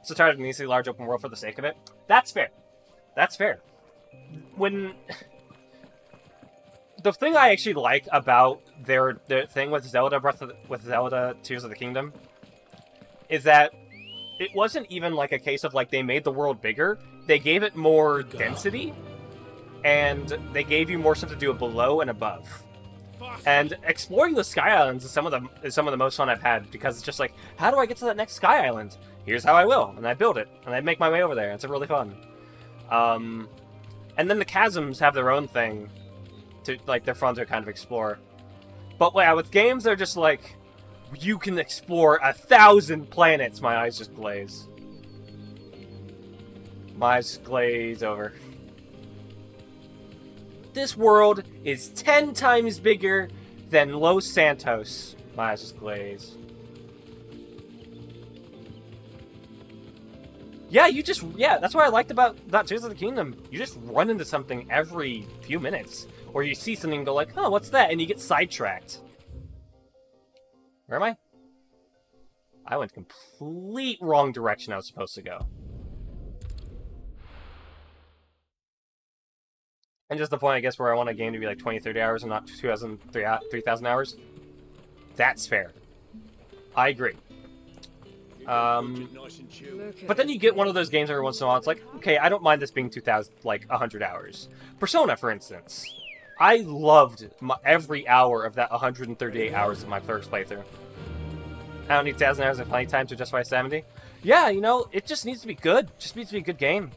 [SPEAKER 1] So tired of an easily large open world for the sake of it. That's fair. That's fair. When the thing I actually like about their thing with Zelda Tears of the Kingdom is that it wasn't even like a case of like they made the world bigger. They gave it more density. And they gave you more stuff to do below and above. And exploring the Sky Islands is some of the most fun I've had, because it's just like, how do I get to that next Sky Island? Here's how I will, and I build it, and I make my way over there. It's really fun. And then the chasms have their own thing, to like they're fun to kind of explore. But yeah, with games they're just like, you can explore 1,000 planets. My eyes just glaze. My eyes glaze over. This world is 10 times bigger than Los Santos. My eyes just glaze. Yeah, that's what I liked about Tears of the Kingdom. You just run into something every few minutes. Or you see something and go like, oh, what's that? And you get sidetracked. Where am I? I went complete wrong direction I was supposed to go. And just the point, I guess, where I want a game to be like 20, 30 hours and not 3,000 hours. That's fair. I agree. But then you get one of those games every once in a while, it's like, okay, I don't mind this being 100 hours. Persona, for instance. I loved every hour of that 138 hours of my first playthrough. I don't need 1,000 hours of playing time to justify 70. Yeah, you know, it just needs to be good. It just needs to be a good game.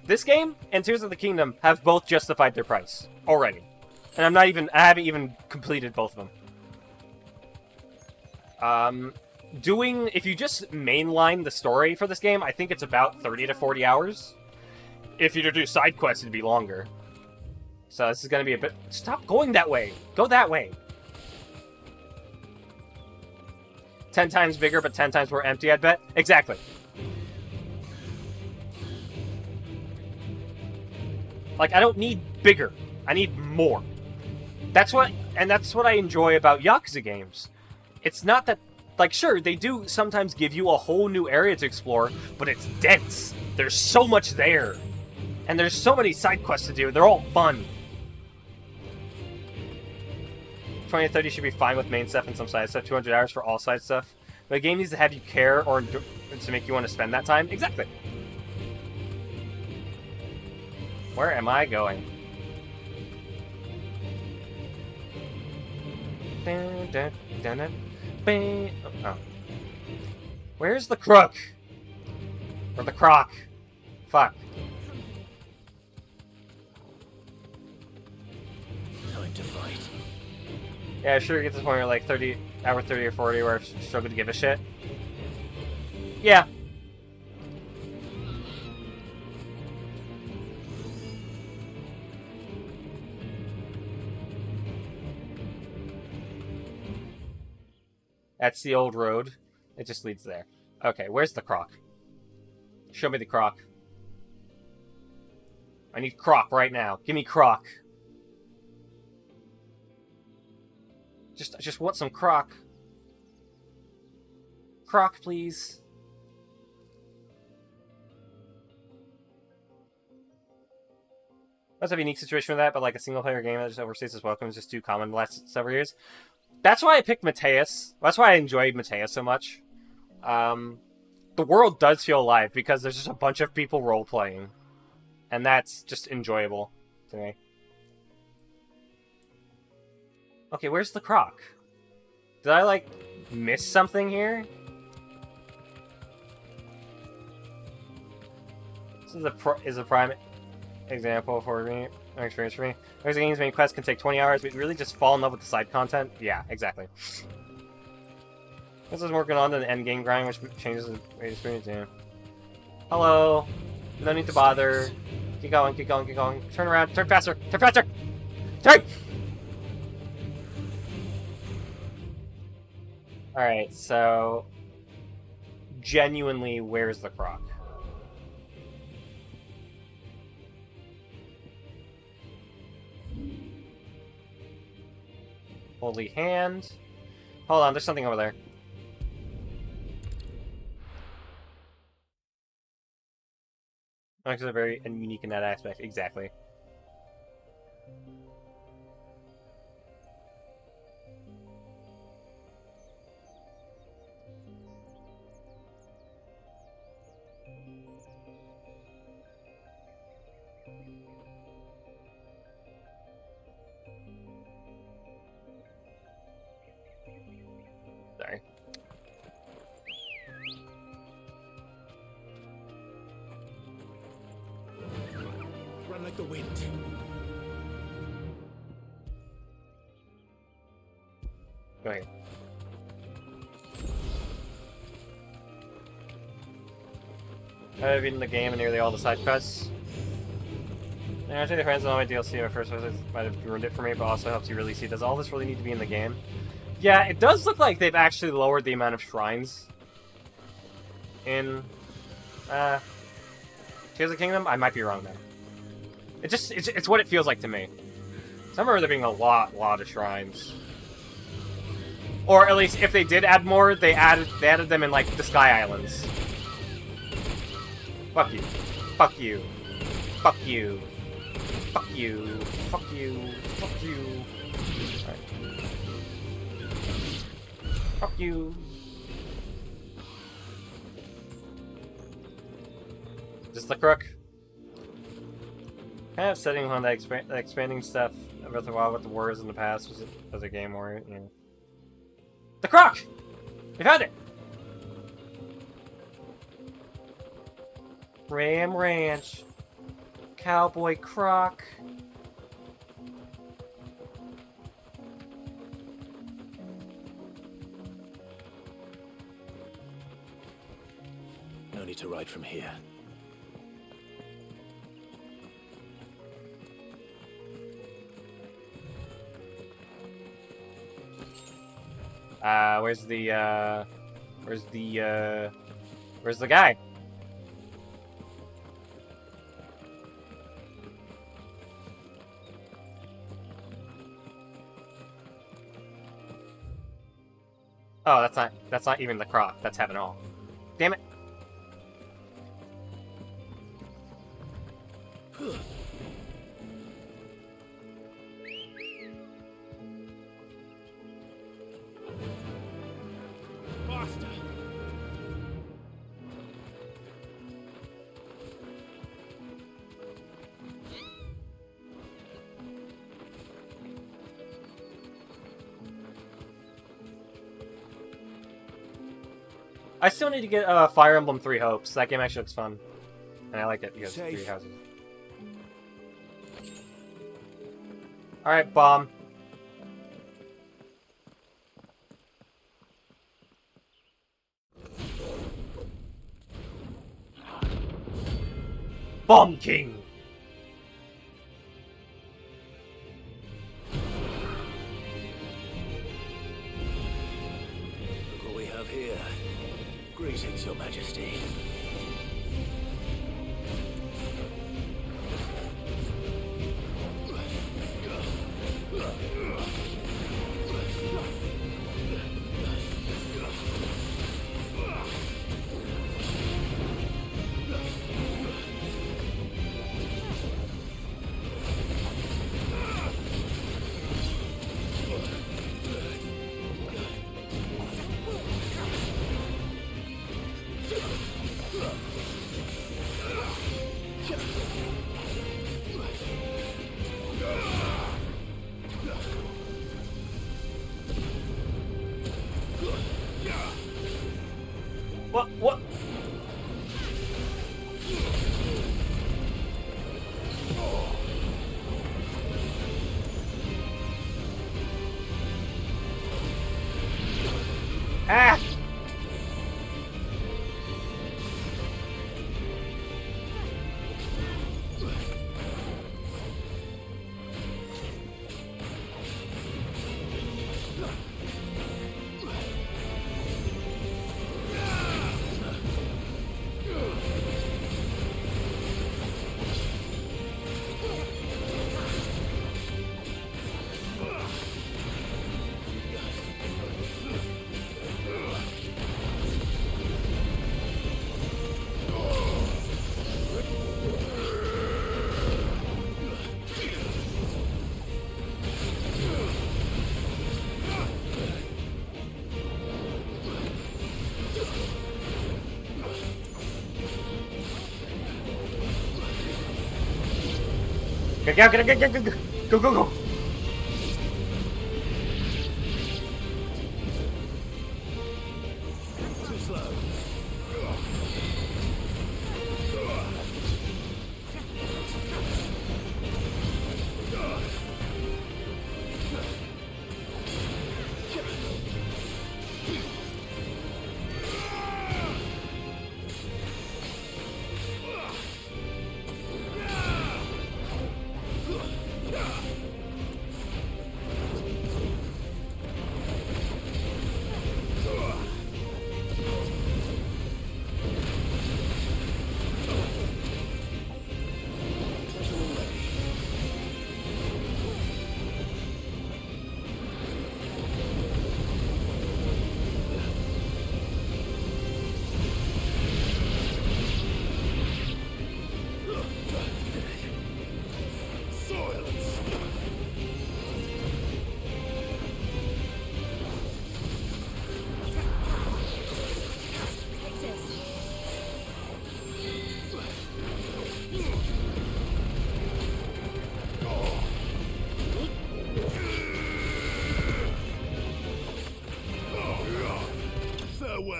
[SPEAKER 1] This game and Tears of the Kingdom have both justified their price already. And I haven't even completed both of them. If you just mainline the story for this game, I think it's about 30 to 40 hours. If you do side quests, it'd be longer. So this is gonna be a bit... Stop going that way! Go that way! 10 times bigger, but 10 times more empty, I'd bet. Exactly. Like, I don't need bigger. I need more. That's what I enjoy about Yakuza games. It's not that... Like, sure, they do sometimes give you a whole new area to explore, but it's dense. There's so much there. And there's so many side quests to do. They're all fun. 20 to 30 should be fine with main stuff and some side stuff. 200 hours for all side stuff. But a game needs to have you care or to make you want to spend that time. Exactly. Where am I going? Dun, dun, dun, dun. Bang. Oh. Where's the crook? Or the croc? Fuck.
[SPEAKER 7] Time to fight.
[SPEAKER 1] Yeah, sure, you get to the point where like 30 or 40 where I struggle to give a shit. Yeah. That's the old road. It just leads there. Okay, where's the croc? Show me the croc. I need croc right now. Give me croc. I just want some croc. Croc, please. That's a unique situation with that, but like a single-player game that just overstays its welcome is just too common the last several years. That's why I picked Mateus. That's why I enjoyed Mateus so much. The world does feel alive because there's just a bunch of people role-playing. And that's just enjoyable to me. Okay, where's the croc? Did I, like, miss something here? This is a prime example for me, an experience for me. There's a game's main quest can take 20 hours, but you really just fall in love with the side content. Yeah, exactly. This is working on the end game grind, which changes the way to experience it. Hello. No need to bother. Keep going, keep going, keep going. Turn around. Turn faster. Turn faster. Turn! Alright, so... Genuinely, where's the croc? Holy hand. Hold on, there's something over there. Actually, very unique in that aspect. Exactly. Sorry.
[SPEAKER 10] Run like the wind.
[SPEAKER 1] Go ahead. I've beaten the game and nearly all the side quests. Yeah, I think the friends on all my DLC at first might have ruined it for me, but also helps you really see, does all this really need to be in the game? Yeah, it does look like they've actually lowered the amount of shrines in Tears of the Kingdom. I might be wrong though. It's what it feels like to me. So I remember there being a lot of shrines. Or at least if they did add more, they added them in like the Sky Islands. Fuck you. Fuck you. Fuck you. Fuck you. Fuck you. Fuck you. Alright. Fuck you. Is this the crook? Kind of setting on the expanding stuff about the wild with the wars in the past was a game where, you know. The croc! We found it! Ram Ranch. Cowboy Croc.
[SPEAKER 2] only to ride from here.
[SPEAKER 1] Where's the guy? Oh, that's not even the croc. That's heaven all. Damn it.
[SPEAKER 10] Faster.
[SPEAKER 1] I still need to get Fire Emblem 3 Hopes. That game actually looks fun. And I like it because it's 3 houses. Alright, bomb. Bomb King!
[SPEAKER 2] Look what we have here. Greetings, Your Majesty.
[SPEAKER 1] What? Ah! Go.
[SPEAKER 2] Too slow.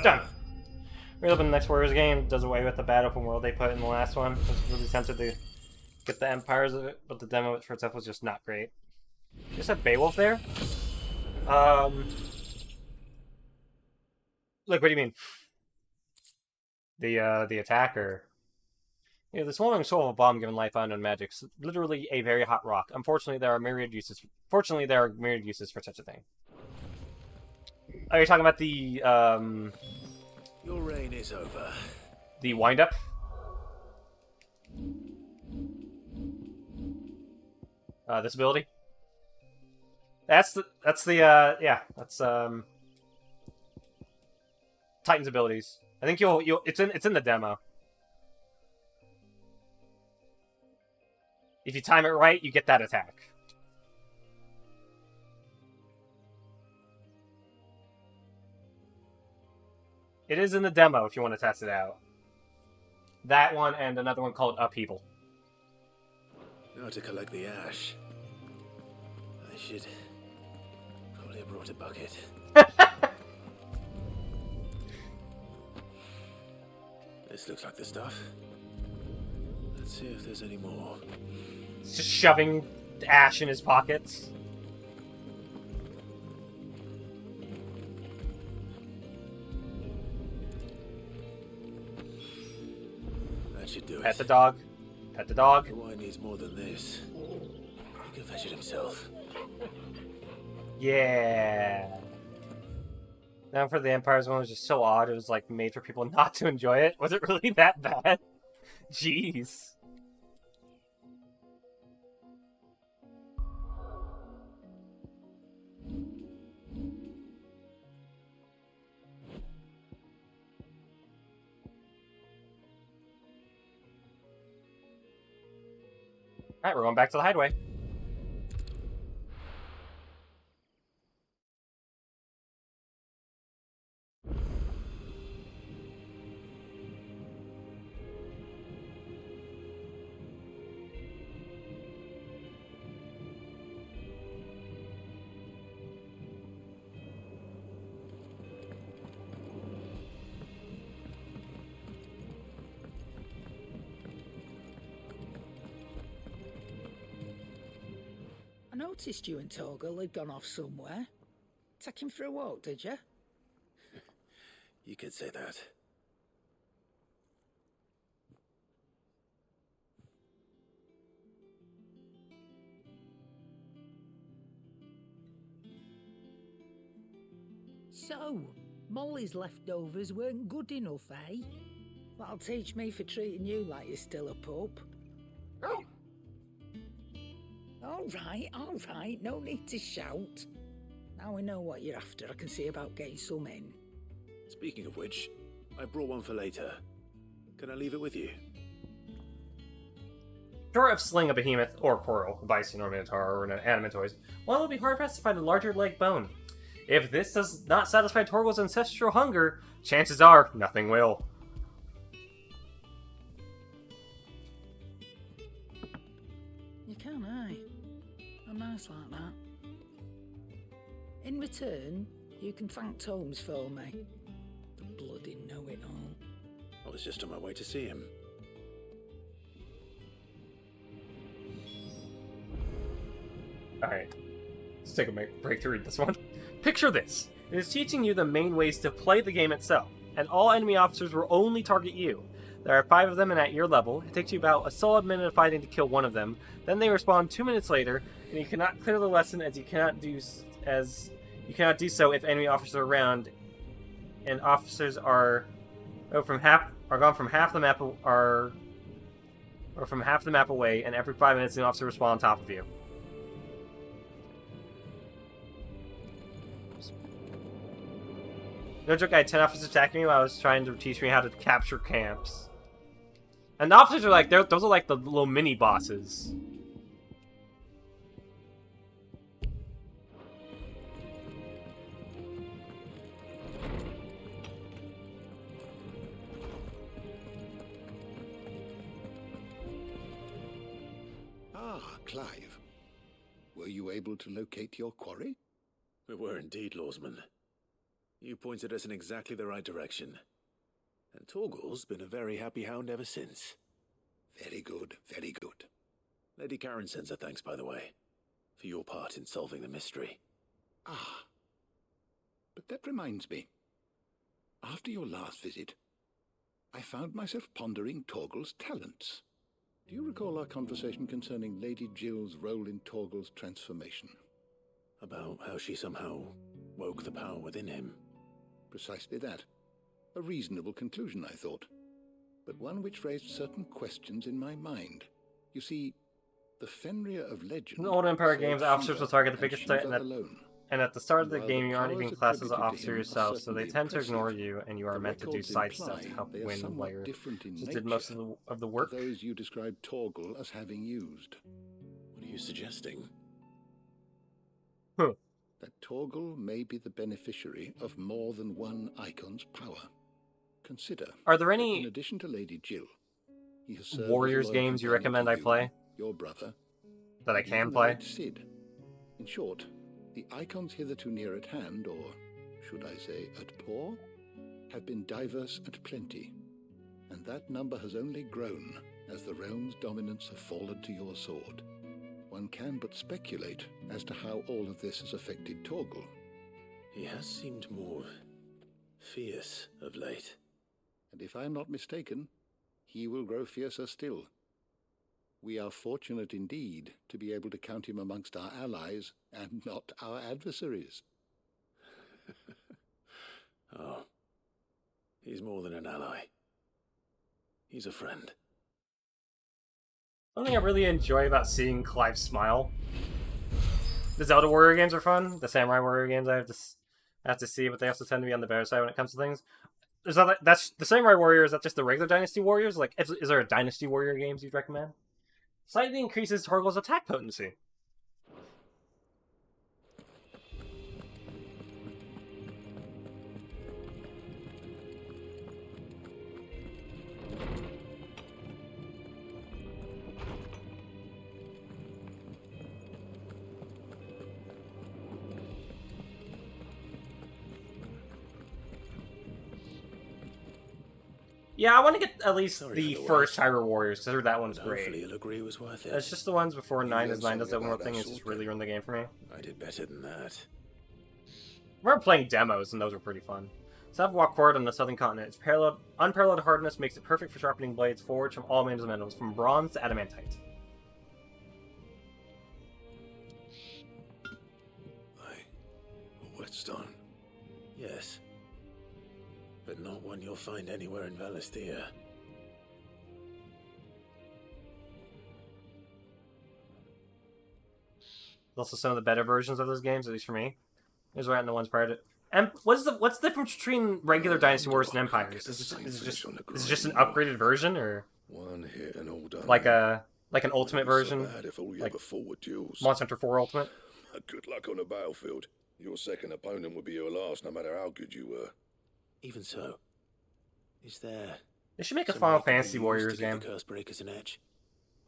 [SPEAKER 1] Done. We're hoping the next Warriors game does away with the bad open world they put in the last one. I was really tempted to get the Empires of it, but the demo for itself was just not great. You just have Beowulf there? Look, what do you mean? the attacker. Yeah, the smoldering soul of a bomb given life unknown magic is literally a very hot rock. Unfortunately, there are myriad uses. Fortunately, there are myriad uses for such a thing. Are you talking about the
[SPEAKER 2] Your reign is over.
[SPEAKER 1] The wind-up? This ability? That's Titan's abilities. I think it's in the demo. If you time it right, you get that attack. It is in the demo if you want to test it out. That one and another one called Upheaval.
[SPEAKER 2] Now to collect the ash. I should probably have brought a bucket. This looks like the stuff. Let's see if there's any more.
[SPEAKER 1] It's just shoving ash in his pockets.
[SPEAKER 2] That should do it.
[SPEAKER 1] Pet the dog. Pet the dog.
[SPEAKER 2] The wine needs more than this. He can fetch it himself.
[SPEAKER 1] Yeah. Now for the Empire's one was just so odd. It was like made for people not to enjoy it. Was it really that bad? Jeez. Alright, we're going back to the hideaway.
[SPEAKER 3] I noticed you and Torgal had gone off somewhere. Take him for a walk, did you?
[SPEAKER 2] You could say that.
[SPEAKER 3] So, Molly's leftovers weren't good enough, eh? That'll teach me for treating you like you're still a pup. All right, no need to shout. Now we know what you're after, I can see about getting some in.
[SPEAKER 2] Speaking of which, I brought one for later. Can I leave it with you?
[SPEAKER 1] Short of slaying a behemoth, or coral, a bison or minotaur, or an animatoid, one will be hard-pressed to find a larger leg bone. If this does not satisfy Torgal's ancestral hunger, chances are nothing will.
[SPEAKER 3] You can, eh? I'm nice like that. In return, you can thank Tomes for me. The bloody know-it-all.
[SPEAKER 2] I was just on my way to see him.
[SPEAKER 1] Alright, let's take a break to read this one. Picture this. It is teaching you the main ways to play the game itself, and all enemy officers will only target you. There are 5 of them, and at your level, it takes you about a solid minute of fighting to kill one of them. Then they respawn 2 minutes later, and you cannot clear the lesson as you cannot do so if enemy officers are around, and officers are gone from half the map away, and every 5 minutes an officer will spawn on top of you. No joke, I had 10 officers attacking me while I was trying to teach me how to capture camps. And the officers are like, those are like the little mini bosses.
[SPEAKER 11] Ah, Clive. Were you able to locate your quarry?
[SPEAKER 2] We were indeed, Lawsman. You pointed us in exactly the right direction. And Torgal's been a very happy hound ever since.
[SPEAKER 11] Very good, very good.
[SPEAKER 2] Lady Karen sends her thanks, by the way, for your part in solving the mystery.
[SPEAKER 11] Ah. But that reminds me. After your last visit,
[SPEAKER 12] I found myself pondering Torgal's talents. Do you recall our conversation concerning Lady Jill's role in Torgal's transformation?
[SPEAKER 2] About how she somehow woke the power within him.
[SPEAKER 12] Precisely that. A reasonable conclusion, I thought, but one which raised certain questions in my mind. You see, the Fenrir of legend...
[SPEAKER 1] In the old Empire games, officers
[SPEAKER 12] Shiva
[SPEAKER 1] will target the
[SPEAKER 12] and
[SPEAKER 1] biggest
[SPEAKER 12] Shiva
[SPEAKER 1] threat,
[SPEAKER 12] alone.
[SPEAKER 1] and at the start of the
[SPEAKER 12] While
[SPEAKER 1] game,
[SPEAKER 12] the
[SPEAKER 1] you aren't
[SPEAKER 12] powers
[SPEAKER 1] even classed as an
[SPEAKER 12] attributed to
[SPEAKER 1] officer
[SPEAKER 12] him are
[SPEAKER 1] yourself, so they
[SPEAKER 12] certainly
[SPEAKER 1] tend to ignore
[SPEAKER 12] impressive,
[SPEAKER 1] you, and you are
[SPEAKER 12] the
[SPEAKER 1] meant to do
[SPEAKER 12] records
[SPEAKER 1] side stuff to
[SPEAKER 12] imply
[SPEAKER 1] help
[SPEAKER 12] they are
[SPEAKER 1] win
[SPEAKER 12] somewhat
[SPEAKER 1] while you
[SPEAKER 12] different in
[SPEAKER 1] just did most of the work.
[SPEAKER 12] to those you described Torgal as having used.
[SPEAKER 2] What are you suggesting?
[SPEAKER 12] That Torgal may be the beneficiary of more than one icon's power. Consider,
[SPEAKER 1] Are there
[SPEAKER 12] that
[SPEAKER 1] any
[SPEAKER 12] in addition to Lady Jill, he has served
[SPEAKER 1] Warriors
[SPEAKER 12] as a loyal
[SPEAKER 1] games you
[SPEAKER 12] companion
[SPEAKER 1] recommend
[SPEAKER 12] to
[SPEAKER 1] I play?
[SPEAKER 12] your brother,
[SPEAKER 1] That I
[SPEAKER 12] and
[SPEAKER 1] can
[SPEAKER 12] even the
[SPEAKER 1] play?
[SPEAKER 12] late Cid. In short, the icons hitherto near at hand, or should I say at paw, have been diverse and plenty, and that number has only grown as the realm's dominance have fallen to your sword. One can but speculate as to how all of this has affected Torgal.
[SPEAKER 2] He has seemed more fierce of late.
[SPEAKER 12] And if I am not mistaken, he will grow fiercer still. We are fortunate indeed to be able to count him amongst our allies and not our adversaries.
[SPEAKER 2] Oh, he's more than an ally. He's a friend.
[SPEAKER 1] Something I really enjoy about seeing Clive smile. The Zelda Warrior games are fun. The Samurai Warrior games I have to see, but they also tend to be on the better side when it comes to things. There's not that's the Samurai Warrior. Is that just the regular Dynasty Warriors? Like, is there a Dynasty Warrior games you'd recommend? Slightly increases Torgal's attack potency. Yeah, I want to get at least the first Hyrule Warriors, because that one's great.
[SPEAKER 2] Hopefully you'll agree it was worth it.
[SPEAKER 1] It's just the ones before 9 does that one more thing. It's just really ruined the game for me.
[SPEAKER 2] I did better than that.
[SPEAKER 1] I remember playing demos, and those were pretty fun. South Walk Forward on the Southern Continent. Its unparalleled hardness makes it perfect for sharpening blades forged from all manner of metals, from bronze to adamantite.
[SPEAKER 2] A whetstone? Yes. But not one you'll find anywhere in Valisthea.
[SPEAKER 1] Also, some of the better versions of those games, at least for me. Here's right in the ones prior to. And what's the difference between regular Dynasty Warriors and Empires? Is it just an upgraded version, or
[SPEAKER 4] one hit and all done?
[SPEAKER 1] Like an ultimate version,
[SPEAKER 4] So bad if all you
[SPEAKER 1] like
[SPEAKER 4] ever fought were duels.
[SPEAKER 1] Monster Hunter 4 Ultimate.
[SPEAKER 4] Good luck on the battlefield. Your second opponent would be your last, no matter how good you were.
[SPEAKER 2] Even so, is there?
[SPEAKER 1] They should make a
[SPEAKER 2] some
[SPEAKER 1] Final
[SPEAKER 2] way can we
[SPEAKER 1] Fantasy
[SPEAKER 2] use
[SPEAKER 1] Warriors
[SPEAKER 2] to give
[SPEAKER 1] game.
[SPEAKER 2] the Curse Breakers an edge?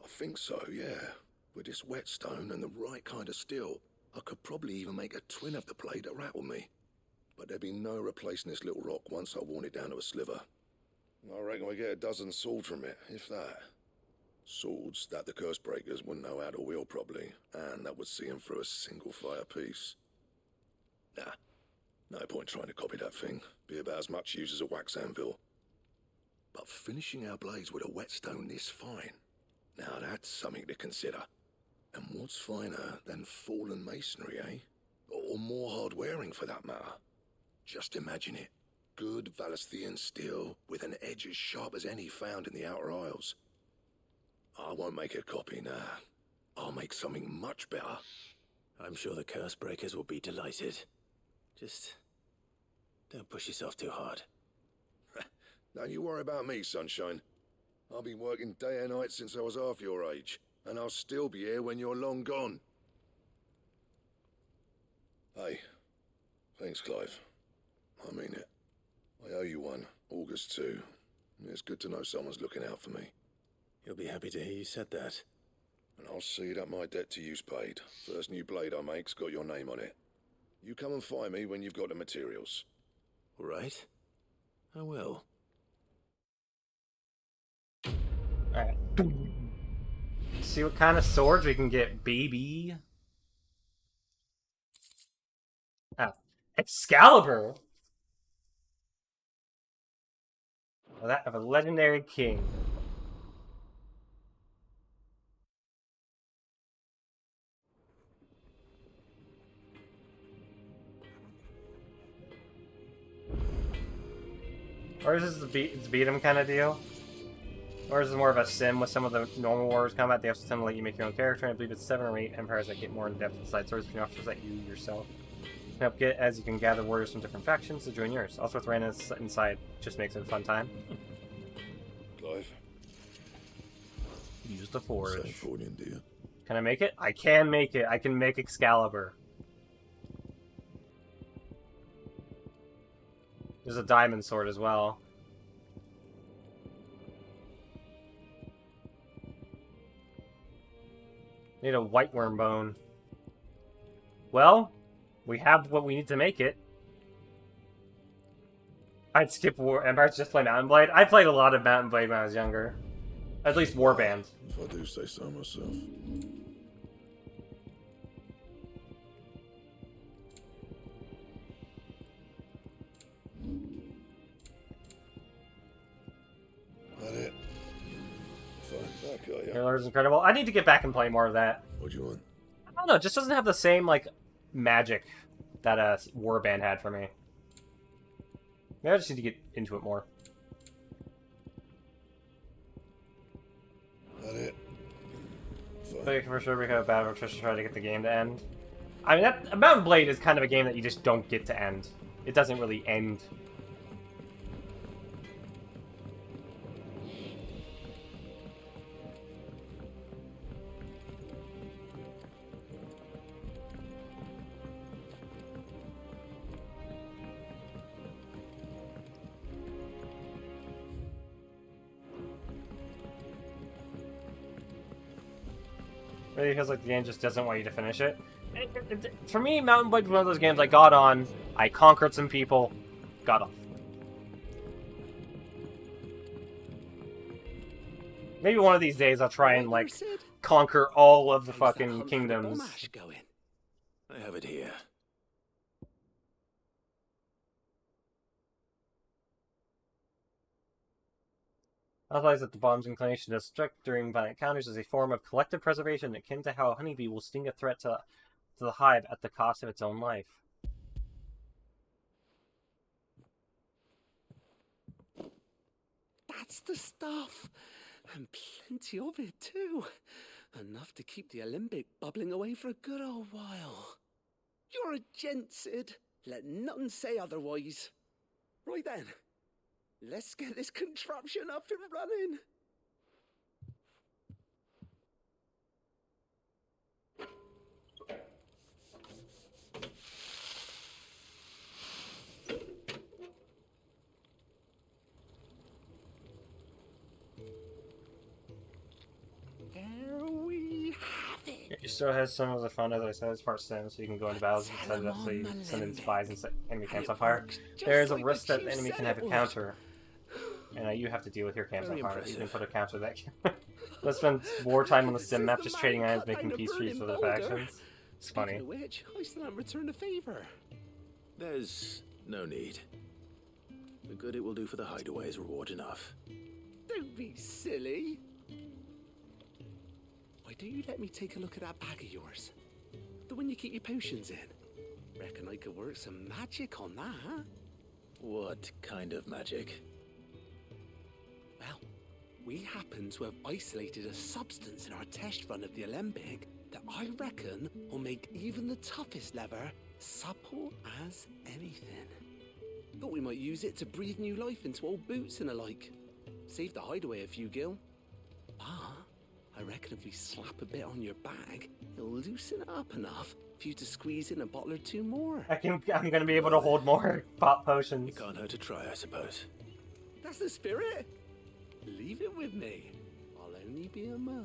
[SPEAKER 4] I think so, yeah. With this whetstone and the right kind of steel, I could probably even make a twin of the blade that rattled me. But there'd be no replacing this little rock once I worn it down to a sliver. I reckon we get a dozen swords from it, if that. Swords that the Curse Breakers wouldn't know how to wield properly, and that would see them through a single fire piece. Nah, no point trying to copy that thing. Be about as much use as a wax anvil. But finishing our blades with a whetstone this fine, now that's something to consider. And what's finer than fallen masonry, eh? Or more hard-wearing, for that matter. Just imagine it. Good Valisthean steel with an edge as sharp as any found in the Outer Isles. I won't make a copy now. I'll make something much better.
[SPEAKER 2] I'm sure the Curse Breakers will be delighted. Just don't push yourself too hard.
[SPEAKER 4] Don't you worry about me, sunshine. I've been working day and night since I was half your age, and I'll still be here when you're long gone. Hey, thanks, Clive. I mean it. I owe you one, August too. It's good to know someone's looking out for me.
[SPEAKER 2] He'll be happy to hear you said that.
[SPEAKER 4] And I'll see that my debt to you's paid. First new blade I make's got your name on it. You come and find me when you've got the materials.
[SPEAKER 2] All right. I will.
[SPEAKER 1] Alright. See what kind of swords we can get, baby. Ah, Excalibur! That of a legendary king. Or is this it's beat 'em kind of deal? Or is this more of a sim with some of the normal Warriors combat? They also tend to let you make your own character, and I believe it's 7 or 8 empires that get more in depth with side stories between officers that you yourself can help get, as you can gather warriors from different factions to join yours. Also with randoms inside just makes it a fun time.
[SPEAKER 4] Clive.
[SPEAKER 1] Use the forge.
[SPEAKER 4] Same fortune, do you?
[SPEAKER 1] Can I make it? I can make it. I can make Excalibur. There's a diamond sword as well. Need a white worm bone. Well, we have what we need to make it. I'd skip War Empires, just play Mountain Blade. I played a lot of Mountain Blade when I was younger. At least Warband.
[SPEAKER 4] If I do say so myself. That it? Fine, back, are ya?
[SPEAKER 1] Taylor's incredible. I need to get back and play more of that.
[SPEAKER 4] What do you want?
[SPEAKER 1] I don't know, it just doesn't have the same, like, magic that Warband had for me. Maybe I just need to get into it more.
[SPEAKER 4] That it?
[SPEAKER 1] Fine. For sure we have a battle to try to get the game to end. I mean, Mountain Blade is kind of a game that you just don't get to end. It doesn't really end. Really feels like the game just doesn't want you to finish it. For me, Mountain Blade was one of those games I got on, I conquered some people, got off. Maybe one of these days I'll try and, like, conquer all of the fucking kingdoms.
[SPEAKER 2] I have it here.
[SPEAKER 1] Otherwise, that the bomb's inclination to strike during violent encounters is a form of collective preservation akin to how a honeybee will sting a threat to the hive at the cost of its own life.
[SPEAKER 7] That's the stuff. And plenty of it, too. Enough to keep the Olympic bubbling away for a good old while. You're a gent, Sid. Let nothing say otherwise. Right then. Let's get this contraption up and running. There we have it.
[SPEAKER 1] It still has some of the fun, as I said, it's part sim, so you can go into battles and set it up so you send in spies and set enemy camps on fire. There is a risk that the enemy can have a counter. And you have to deal with your camps on fire. You can put a counter that can. Let's spend more time on the sim map just trading items, making peace treaties with the factions. It's funny.
[SPEAKER 7] Speaking of which, I still haven't returned the favor.
[SPEAKER 2] There's no need. The good it will do for the hideaway is reward enough.
[SPEAKER 7] Don't be silly. Why don't you let me take a look at that bag of yours? The one you keep your potions in. Reckon I could work some magic on that, huh?
[SPEAKER 2] What kind of magic?
[SPEAKER 7] Well, we happen to have isolated a substance in our test run of the Olympic that I reckon will make even the toughest leather supple as anything. Thought we might use it to breathe new life into old boots and the like. Save the hideaway a few gil. Ah, I reckon if we slap a bit on your bag, it'll loosen it up enough for you to squeeze in a bottle or two more.
[SPEAKER 1] I'm gonna be able to hold more pop potions.
[SPEAKER 2] It can't hurt to try, I suppose.
[SPEAKER 7] That's the spirit. Leave it with me. I'll only be a mo.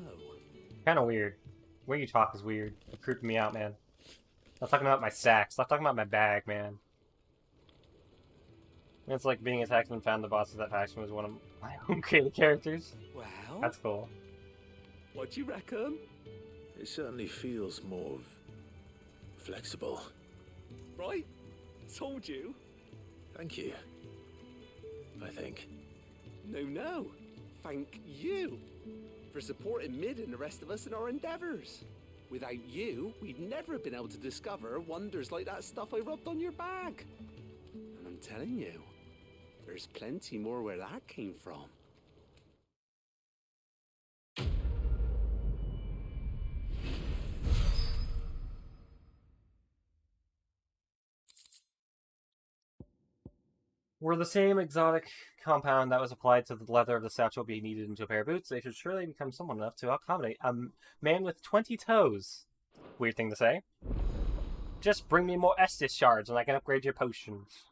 [SPEAKER 1] Kinda weird. The way you talk is weird. It creeped me out, man. Stop talking about my sack. Stop talking about my bag, man. It's like being attacked and found the boss of that faction was one of my own creative characters.
[SPEAKER 7] Well,
[SPEAKER 1] That's cool.
[SPEAKER 7] What do you reckon?
[SPEAKER 2] It certainly feels more flexible.
[SPEAKER 7] Right? Told you.
[SPEAKER 2] Thank you. I think.
[SPEAKER 6] No. Thank you for supporting Mid and the rest of us in our endeavours. Without you, we'd never have been able to discover wonders like that stuff I rubbed on your bag. And I'm telling you, there's plenty more where that came from.
[SPEAKER 1] Were the same exotic compound that was applied to the leather of the satchel be needed into a pair of boots, they should surely become someone enough to accommodate a man with 20 toes. Weird thing to say. Just bring me more Estus shards and I can upgrade your potions.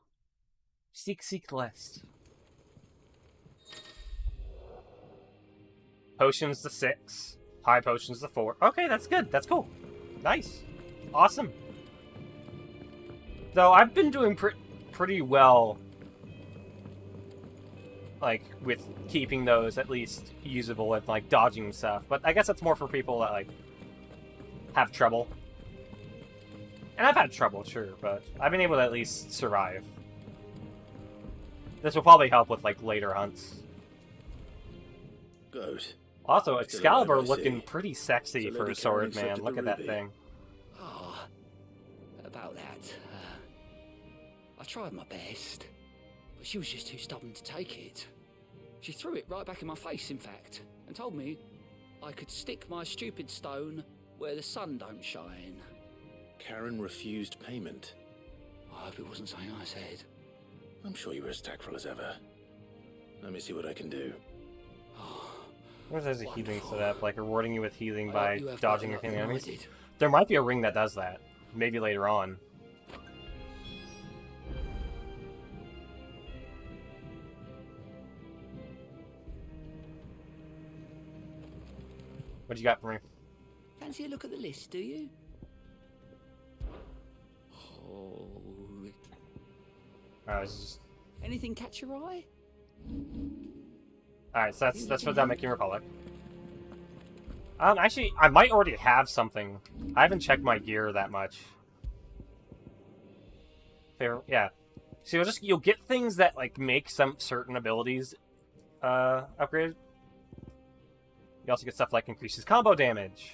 [SPEAKER 1] Seek list. Potions to 6. High potions to 4. Okay, that's good. That's cool. Nice. Awesome. Though I've been doing pretty well, like, with keeping those at least usable and, like, dodging stuff. But I guess that's more for people that, like, have trouble. And I've had trouble, sure, but I've been able to at least survive. This will probably help with, like, later hunts.
[SPEAKER 2] Good.
[SPEAKER 1] Also, Excalibur looking pretty sexy for a sword, man. Look at that thing.
[SPEAKER 7] Oh, about that. I tried my best, but she was just too stubborn to take it. She threw it right back in my face, in fact, and told me I could stick my stupid stone where the sun don't shine.
[SPEAKER 2] Karen refused payment.
[SPEAKER 7] I hope it wasn't something I said.
[SPEAKER 2] I'm sure you were as tactful as ever. Let me see what I can do.
[SPEAKER 1] What if there's a healing set up, like rewarding you with healing by dodging your enemies? There might be a ring that does that. Maybe later on. What you got for me?
[SPEAKER 7] Fancy a look at the list, do you? Oh.
[SPEAKER 1] Just...
[SPEAKER 7] Anything catch your eye?
[SPEAKER 1] Alright, so that's for Dominican Republic. Actually, I might already have something. I haven't checked my gear that much. Fair, yeah. So you'll get things that like make some certain abilities upgraded. You also get stuff like increases combo damage.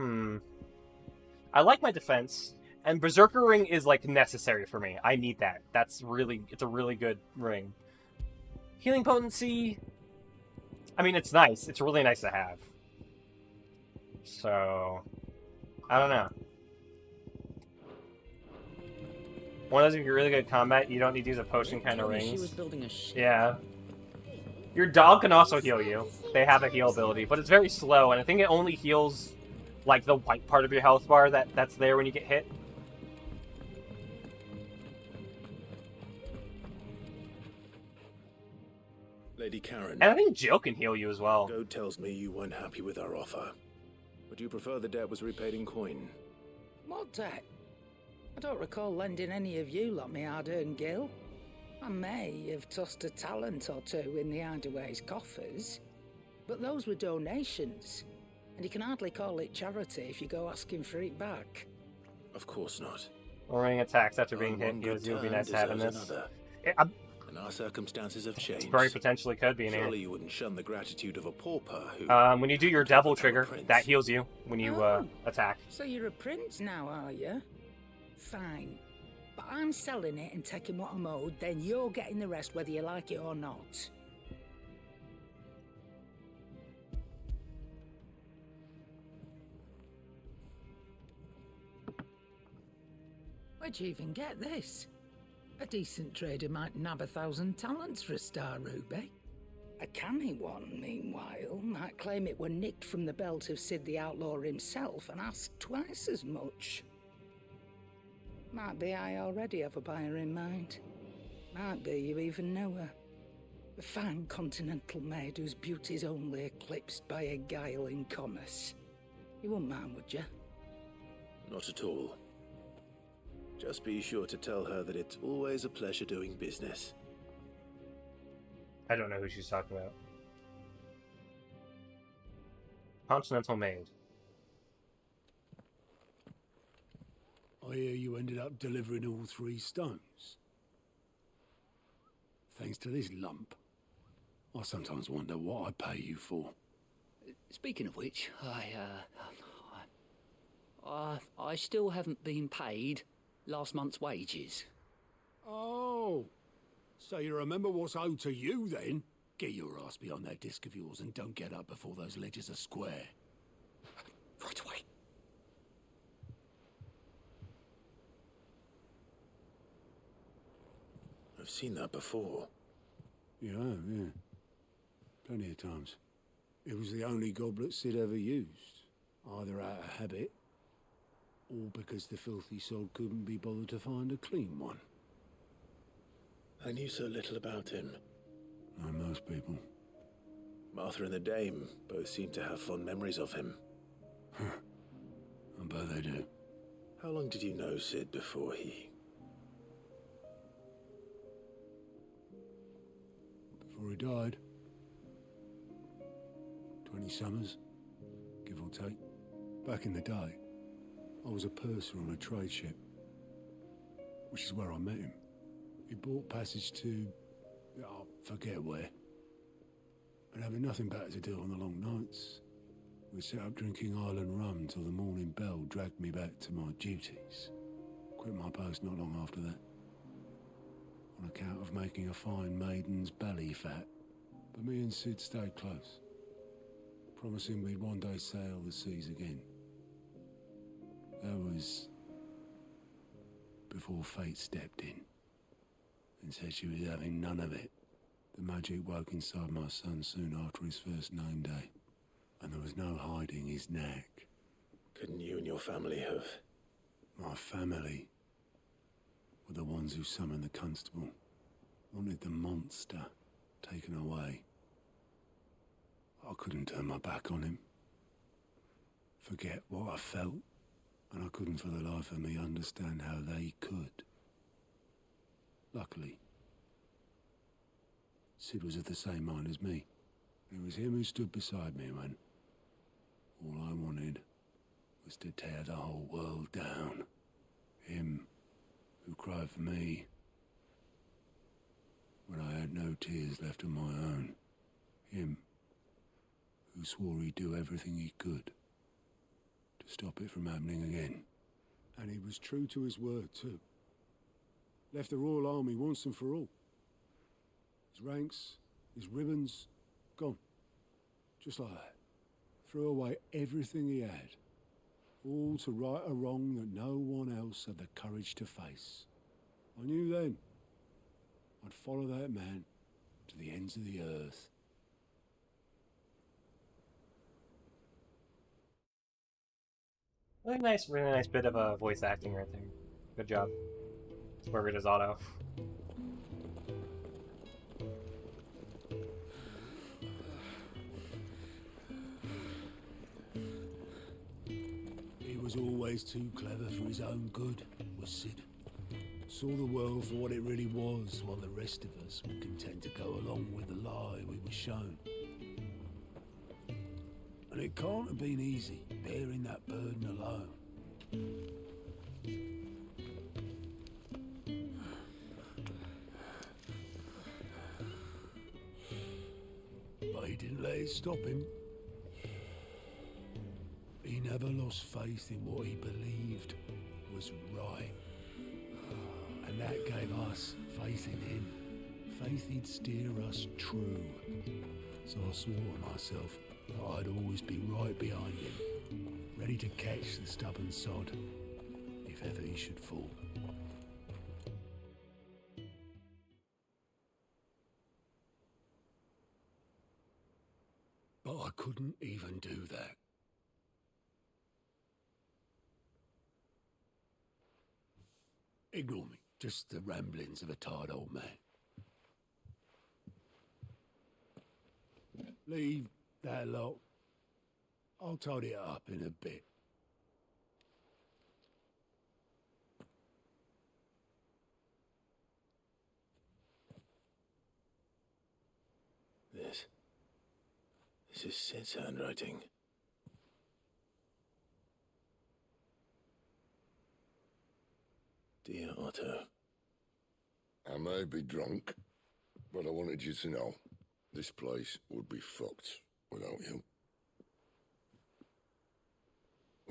[SPEAKER 1] I like my defense, and Berserker Ring is like necessary for me. I need that. It's a really good ring. Healing potency, I mean, it's nice. It's really nice to have. So, I don't know. One of those, if you're really good at combat, you don't need to use a potion kind of rings.
[SPEAKER 3] She was building a ship.
[SPEAKER 1] Yeah. Your dog can also heal you. They have a heal ability, but it's very slow, and I think it only heals, like, the white part of your health bar that's there when you get hit.
[SPEAKER 2] Lady Karen.
[SPEAKER 1] And I think Jill can heal you as well.
[SPEAKER 2] Goad tells me you weren't happy with our offer. Would you prefer the debt was repaid in coin?
[SPEAKER 3] What debt? I don't recall lending any of you lot me hard-earned gil. I may have tossed a talent or two in the Hideaway's coffers, but those were donations, and you can hardly call it charity if you go asking for it back.
[SPEAKER 2] Of course not.
[SPEAKER 1] Lowering attacks after being hit gives you would be nice having this.
[SPEAKER 2] And our circumstances have changed.
[SPEAKER 1] Very potentially could be in here.
[SPEAKER 2] Surely you wouldn't shun the gratitude of a pauper who...
[SPEAKER 1] when you do your devil trigger, that heals you when you attack.
[SPEAKER 3] So you're a prince now, are you? Fine. But I'm selling it and taking what I'm owed, then you're getting the rest whether you like it or not. Where'd you even get this? A decent trader might nab 1,000 talents for a star ruby. A canny one, meanwhile, might claim it were nicked from the belt of Sid the Outlaw himself and ask twice as much. Might be I already have a buyer in mind. Might be you even know her. A fine continental maid whose beauty's only eclipsed by a guile in commerce. You wouldn't mind, would you?
[SPEAKER 2] Not at all. Just be sure to tell her that it's always a pleasure doing business.
[SPEAKER 1] I don't know who she's talking about. Continental Maid.
[SPEAKER 8] I hear you ended up delivering all 3 stones. thanks to this lump. I sometimes wonder what I pay you for.
[SPEAKER 7] Speaking of which, I still haven't been paid last month's wages.
[SPEAKER 8] Oh, so you remember what's owed to you then? Get your ass behind that disc of yours and don't get up before those ledgers are square.
[SPEAKER 7] Right away.
[SPEAKER 2] I've seen that before.
[SPEAKER 8] You have, yeah. Plenty of times. It was the only goblet Sid ever used, either out of habit, or because the filthy sod couldn't be bothered to find a clean one.
[SPEAKER 2] I knew so little about him.
[SPEAKER 8] Like most people.
[SPEAKER 2] Martha and the Dame both seem to have fond memories of him.
[SPEAKER 8] I bet they do.
[SPEAKER 2] How long did you know Sid before he...
[SPEAKER 8] Before he died. 20 summers, give or take. Back in the day, I was a purser on a trade ship, which is where I met him. He bought passage to... I forget where. And having nothing better to do on the long nights, we sat up drinking island rum till the morning bell dragged me back to my duties. Quit my post not long after that, on account of making a fine maiden's belly fat. But me and Sid stayed close, promising we'd one day sail the seas again. That was before fate stepped in and said she was having none of it. The magic woke inside my son soon after his first name day, and there was no hiding his knack.
[SPEAKER 2] Couldn't you and your family have...
[SPEAKER 8] My family were the ones who summoned the constable, wanted the monster taken away. I couldn't turn my back on him, forget what I felt, and I couldn't for the life of me understand how they could. Luckily, Sid was of the same mind as me. It was him who stood beside me when all I wanted was to tear the whole world down. Him who cried for me when I had no tears left of my own. Him who swore he'd do everything he could to stop it from happening again. And he was true to his word too. Left the Royal Army once and for all. His ranks, his ribbons, gone. Just like that. Threw away everything he had. All to right a wrong that no one else had the courage to face. I knew then I'd follow that man to the ends of the earth.
[SPEAKER 1] Really nice bit of voice acting right there. Good job. Whoever does auto.
[SPEAKER 8] He was always too clever for his own good, was Sid. Saw the world for what it really was, while the rest of us were content to go along with the lie we were shown. And it can't have been easy, bearing that burden alone. But he didn't let it stop him. He never lost faith in what he believed was right. And that gave us faith in him. Faith he'd steer us true. So I swore to myself that I'd always be right behind him, ready to catch the stubborn sod, if ever he should fall. But I couldn't even do that. Ignore me, just the ramblings of a tired old man. Leave that lot. I'll tidy it up in a bit.
[SPEAKER 2] This is Sid's handwriting. Dear Otto.
[SPEAKER 4] I may be drunk, But I wanted you to know, this place would be fucked without you.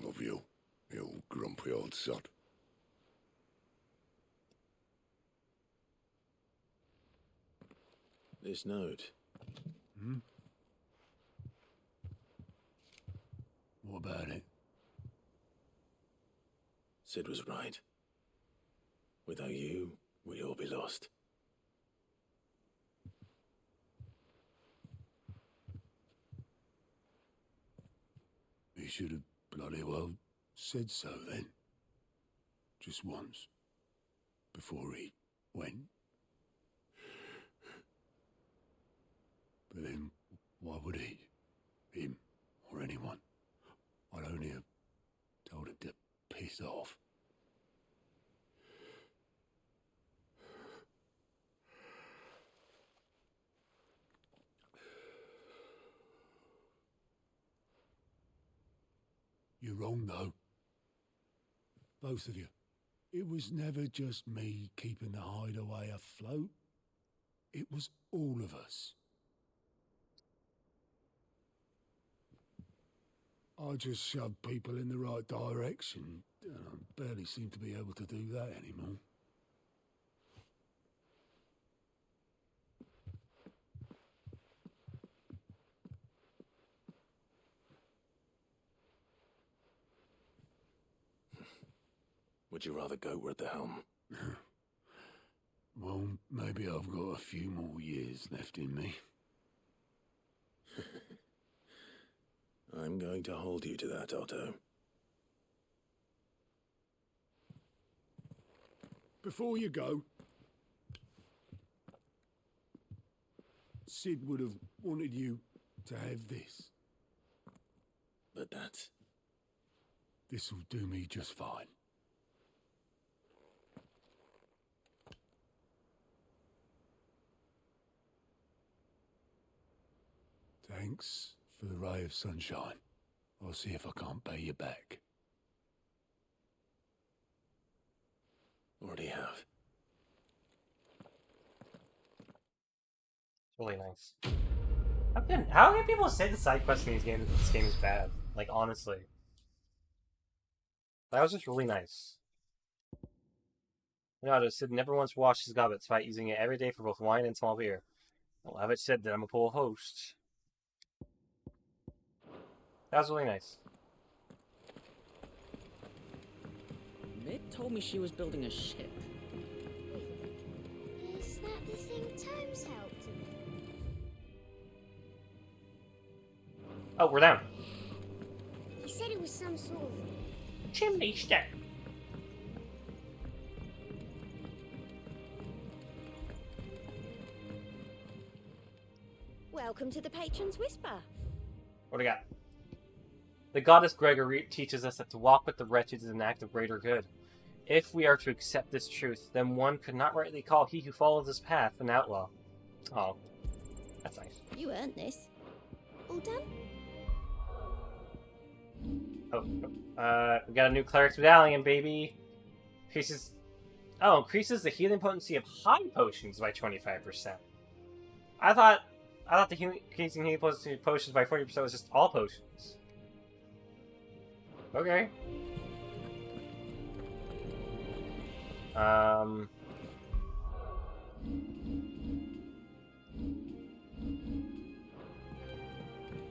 [SPEAKER 4] Love you, you grumpy old sod.
[SPEAKER 2] This note.
[SPEAKER 8] Hmm? What about it?
[SPEAKER 2] Sid was right. Without you, we'd all be lost.
[SPEAKER 8] He should have bloody well said so then. Just once. Before he went. But then, why would he? Him, or anyone? I'd only have told him to piss off. You're wrong, though. Both of you. It was never just me keeping the hideaway afloat. It was all of us. I just shoved people in the right direction, and I barely seem to be able to do that anymore.
[SPEAKER 2] Would you rather go at the helm?
[SPEAKER 8] Well, maybe I've got a few more years left in me.
[SPEAKER 2] I'm going to hold you to that, Otto.
[SPEAKER 8] Before you go, Sid would have wanted you to have this.
[SPEAKER 2] But that's...
[SPEAKER 8] This'll do me just fine. Thanks for the ray of sunshine. I'll see if I can't pay you back.
[SPEAKER 2] Already have.
[SPEAKER 1] It's really nice. How can people say the side quests in this game is bad? Like, honestly. That was just really nice. You know, Sid never once washed his goblet despite using it every day for both wine and small beer. I'll have it said that I'm a poor host. That was really nice.
[SPEAKER 9] Mick told me she was building a ship.
[SPEAKER 5] Is that the thing Tomes helped him?
[SPEAKER 1] Oh, we're down.
[SPEAKER 5] He said it was some sort of
[SPEAKER 1] chimney stack.
[SPEAKER 5] Welcome to the Patron's Whisper.
[SPEAKER 1] What do we got? The goddess Gregory teaches us that to walk with the wretched is an act of greater good. If we are to accept this truth, then one could not rightly call he who follows this path an outlaw. Oh, that's nice.
[SPEAKER 5] You earned this. All done?
[SPEAKER 1] We got a new cleric's medallion, baby. Increases the healing potency of high potions by 25%. I thought the increasing healing potency of potions by 40% was just all potions. Okay.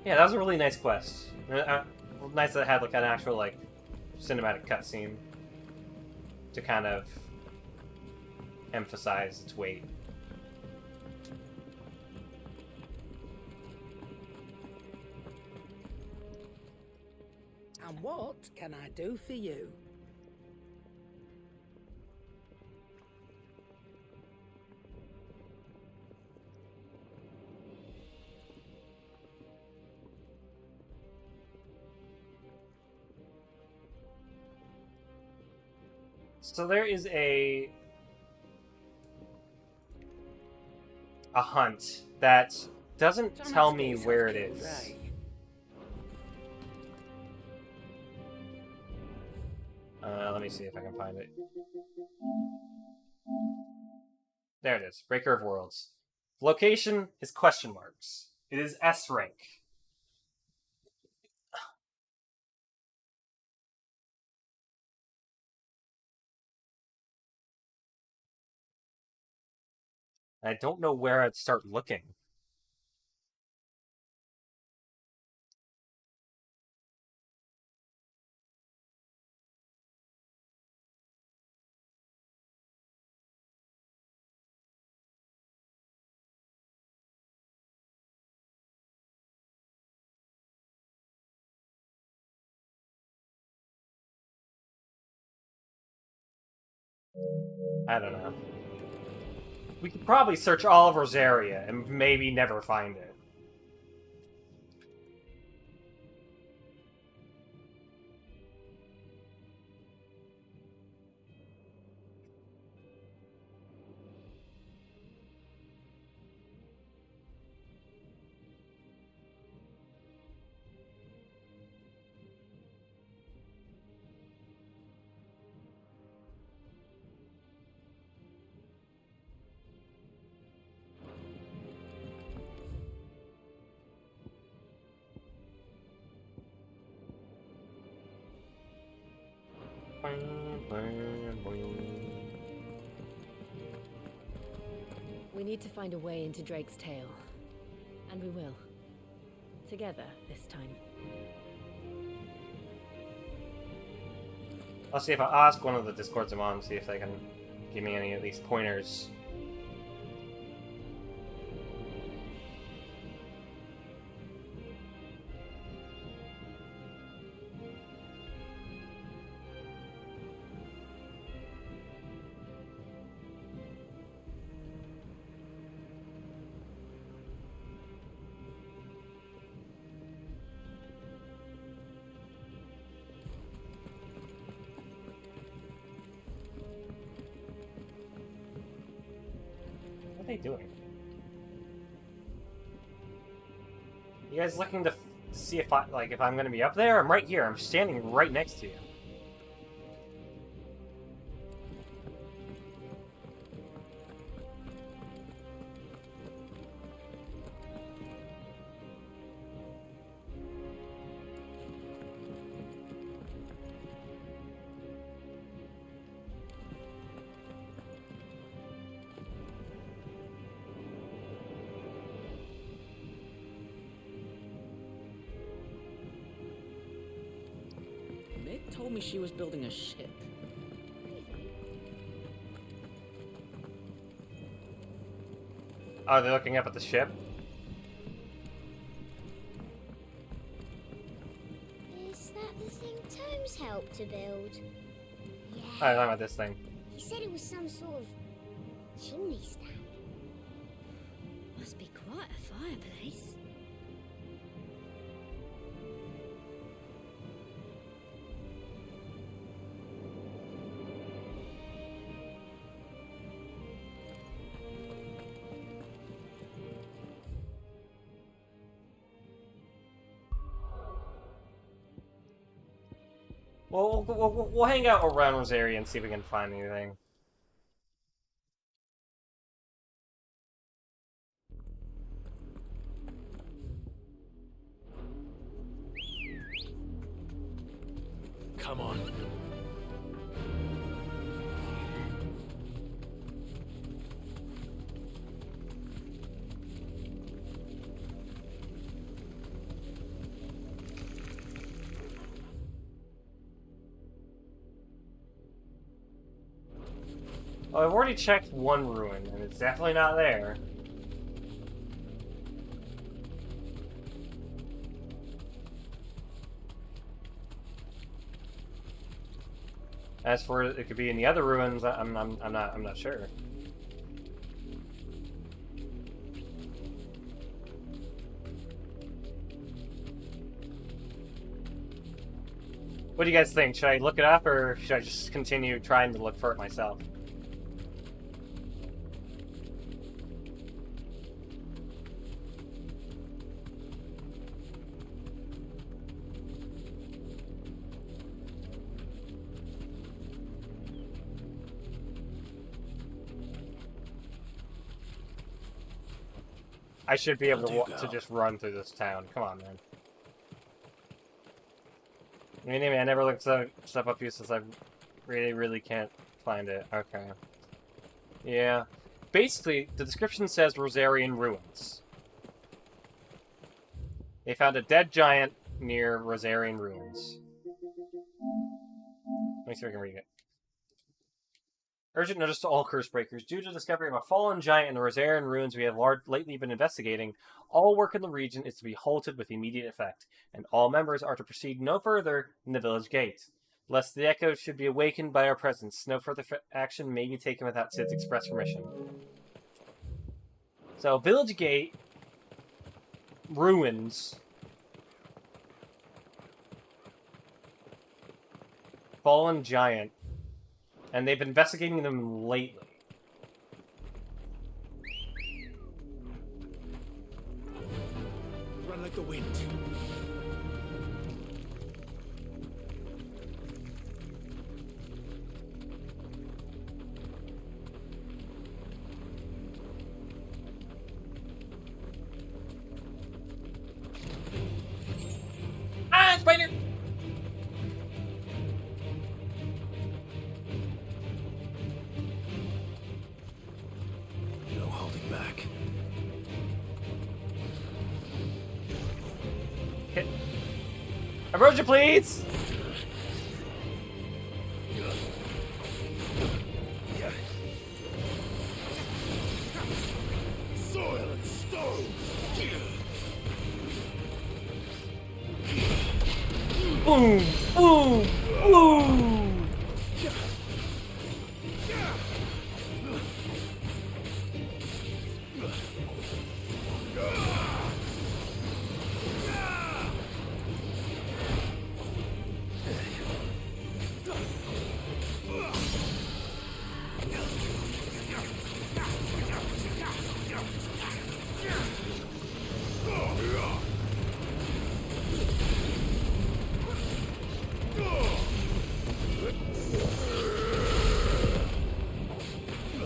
[SPEAKER 1] Yeah, that was a really nice quest. Nice that it had like an actual like cinematic cutscene to kind of emphasize its weight.
[SPEAKER 3] And what can I do for you?
[SPEAKER 1] So there is a hunt that doesn't tell me where it is. Let me see if I can find it. There it is. Breaker of Worlds. Location is question marks. It is S rank. I don't know where I'd start looking. I don't know. We could probably search all of Rosaria and maybe never find it.
[SPEAKER 13] We need to find a way into Drake's tail. And we will. Together, this time.
[SPEAKER 1] I'll see if I ask one of the Discords I'm on, see if they can give me any at least pointers. What are they doing? You guys looking to see if if I'm gonna be up there? I'm right here. I'm standing right next to you.
[SPEAKER 3] Told me she was building a ship.
[SPEAKER 1] Oh, they're looking up at the ship?
[SPEAKER 5] Is that the thing Tomes helped to build? Yeah.
[SPEAKER 1] Oh, I'm talking about this thing.
[SPEAKER 5] He said it was some sort of chimney stack.
[SPEAKER 13] Must be quite a fireplace.
[SPEAKER 1] Well, we'll hang out around Rosaria and see if we can find anything.
[SPEAKER 2] Come on.
[SPEAKER 1] Oh, I've already checked one ruin, and it's definitely not there. As for it could be in the other ruins, I'm not sure. What do you guys think? Should I look it up, or should I just continue trying to look for it myself? I should be able to just run through this town. Come on, man. Anyway, I never looked stuff up here since I really can't find it. Okay. Yeah. Basically, the description says Rosarian ruins. They found a dead giant near Rosarian ruins. Let me see if I can read it. Urgent notice to all curse breakers. Due to the discovery of a fallen giant in the Rosarian ruins we have lately been investigating, all work in the region is to be halted with immediate effect, and all members are to proceed no further than the village gate. Lest the echoes should be awakened by our presence, no further action may be taken without Cid's express permission. So, village gate, ruins, fallen giant, and they've been investigating them lately.
[SPEAKER 10] Run like the wind.
[SPEAKER 1] Ah, spider!
[SPEAKER 2] No holding back.
[SPEAKER 1] Hit. Ambrosia, please!
[SPEAKER 10] Soil and stone.
[SPEAKER 1] Boom! Boom! Boom!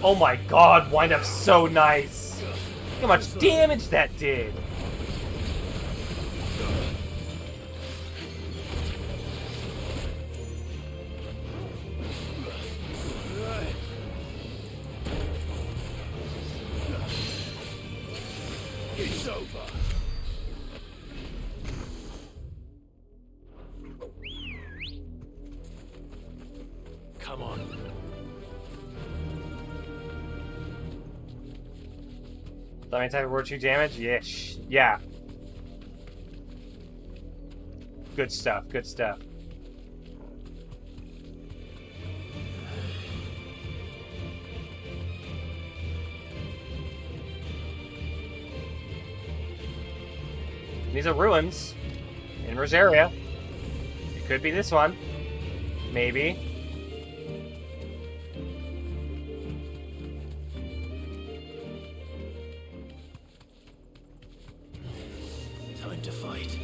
[SPEAKER 1] Oh my god, wind up so nice! Look how much damage that did!
[SPEAKER 10] It's over.
[SPEAKER 2] Come on.
[SPEAKER 1] That many type of word 2 damage? Yes. Yeah. Good stuff, good stuff. These are ruins in Rosaria. It could be this one. Maybe.
[SPEAKER 2] Time to fight.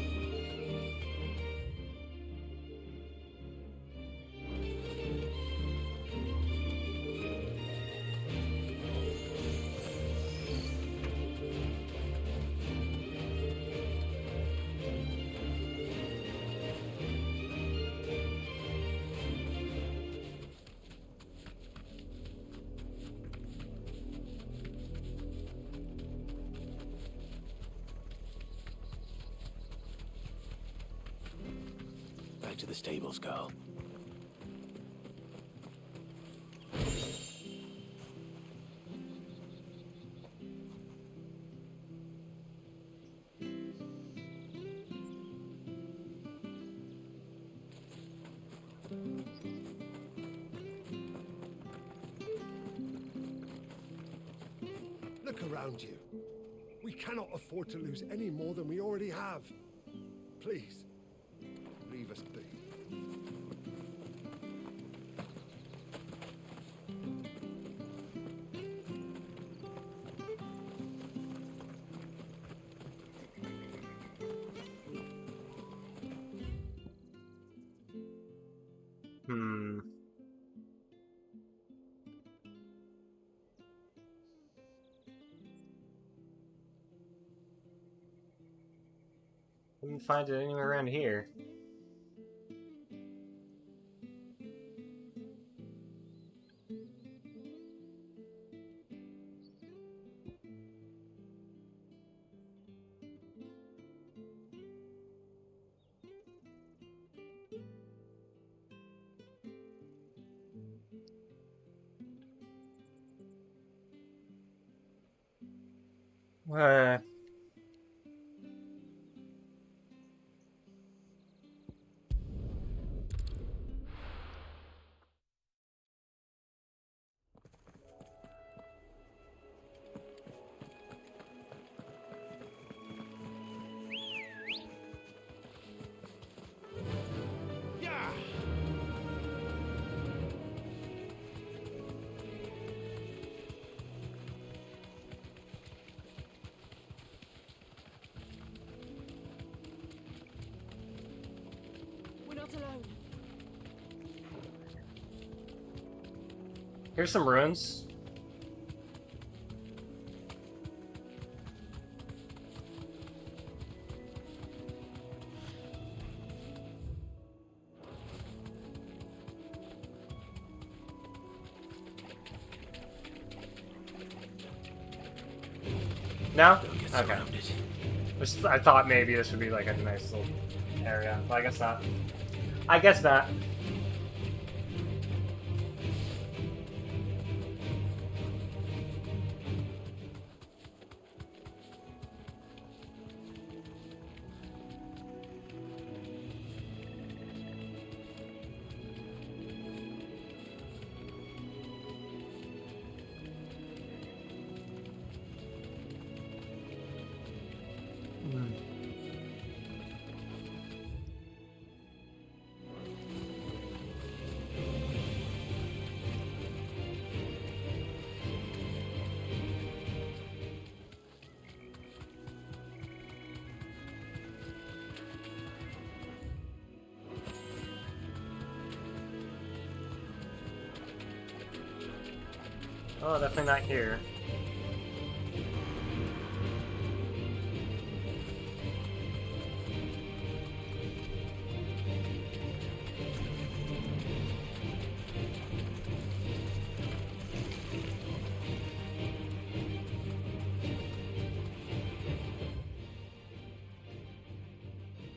[SPEAKER 2] Back to the stables, girl.
[SPEAKER 14] Look around you. We cannot afford to lose any more than we already have. Please, leave us be.
[SPEAKER 1] Hmm. Couldn't find it anywhere around here. Uh,
[SPEAKER 5] We're not alone.
[SPEAKER 1] Here's some runes. No? Okay. I thought maybe this would be like a nice little area, but I guess not. I guess not. Oh, definitely not here.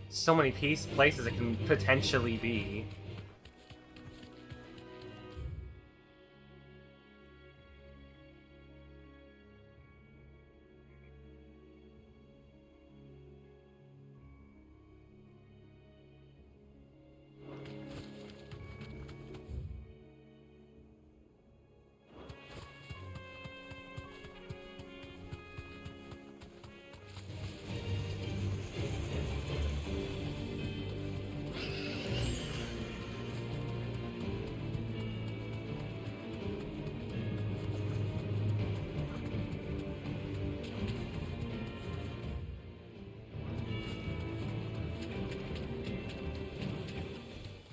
[SPEAKER 1] So many places it can potentially be.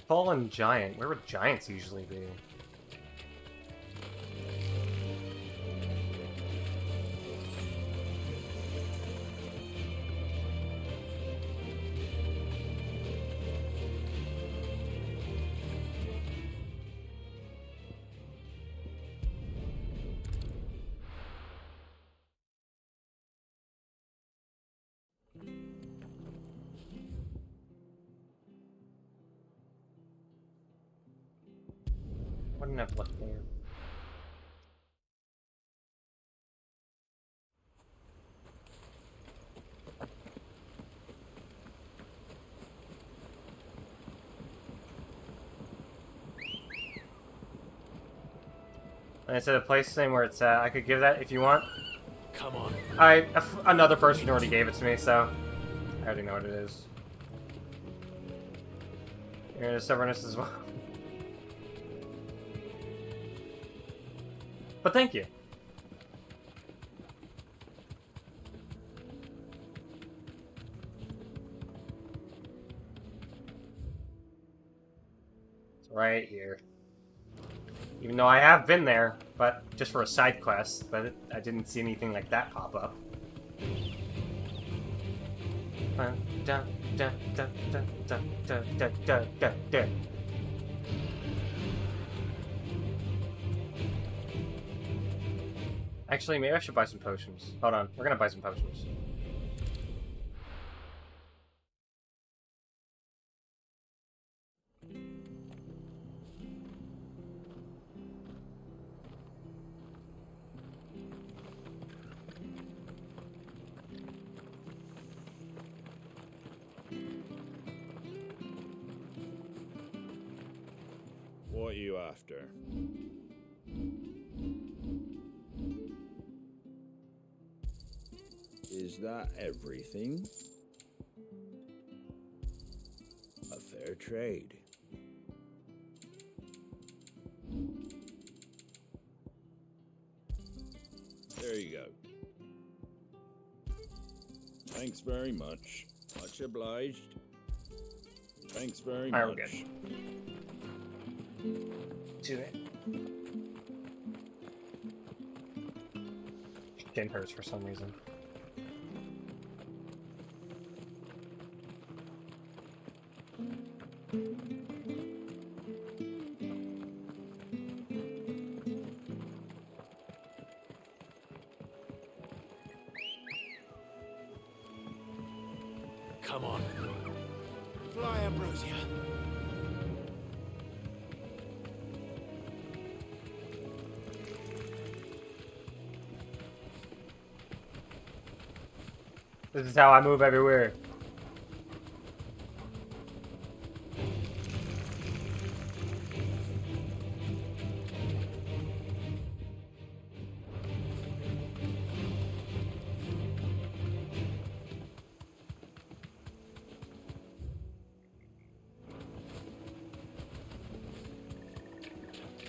[SPEAKER 1] Fallen giant. Where would giants usually be? What didn't have left there? And I said a place name where it's at. I could give that if you want.
[SPEAKER 2] Come on.
[SPEAKER 1] Another person already gave it to me, so I already know what it is. You're into stubbornness as well. But thank you. It's right here. Even though I have been there, but just for a side quest, but I didn't see anything like that pop up. dun, dun, dun, dun, dun, dun, dun, dun, dun. Actually, maybe I should buy some potions. Hold on, we're gonna buy some potions.
[SPEAKER 10] What are you after? Is that everything? A fair trade. There you go. Thanks very much. Much obliged. Thanks very
[SPEAKER 1] All right,
[SPEAKER 10] much.
[SPEAKER 1] we're good. Do it. Chin hurts for some reason.
[SPEAKER 2] Come on. Fly, Ambrosia.
[SPEAKER 1] This is how I move everywhere.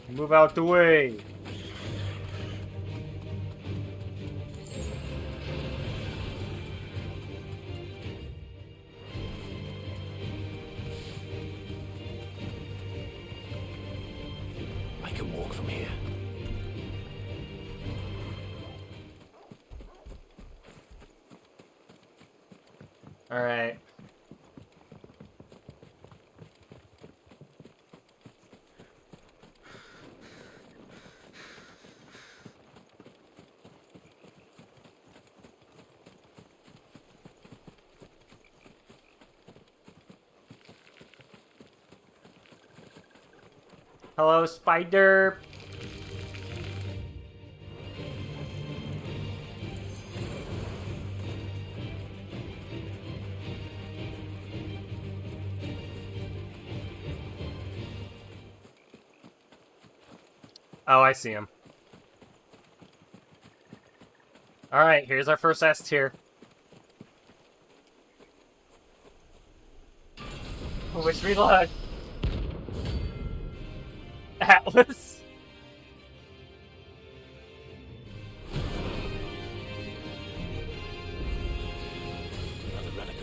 [SPEAKER 1] Move out the way.
[SPEAKER 2] I can walk from here.
[SPEAKER 1] All right. Hello, spider. Oh, I see him. All right, here's our first S tier. Wish me luck. Atlas.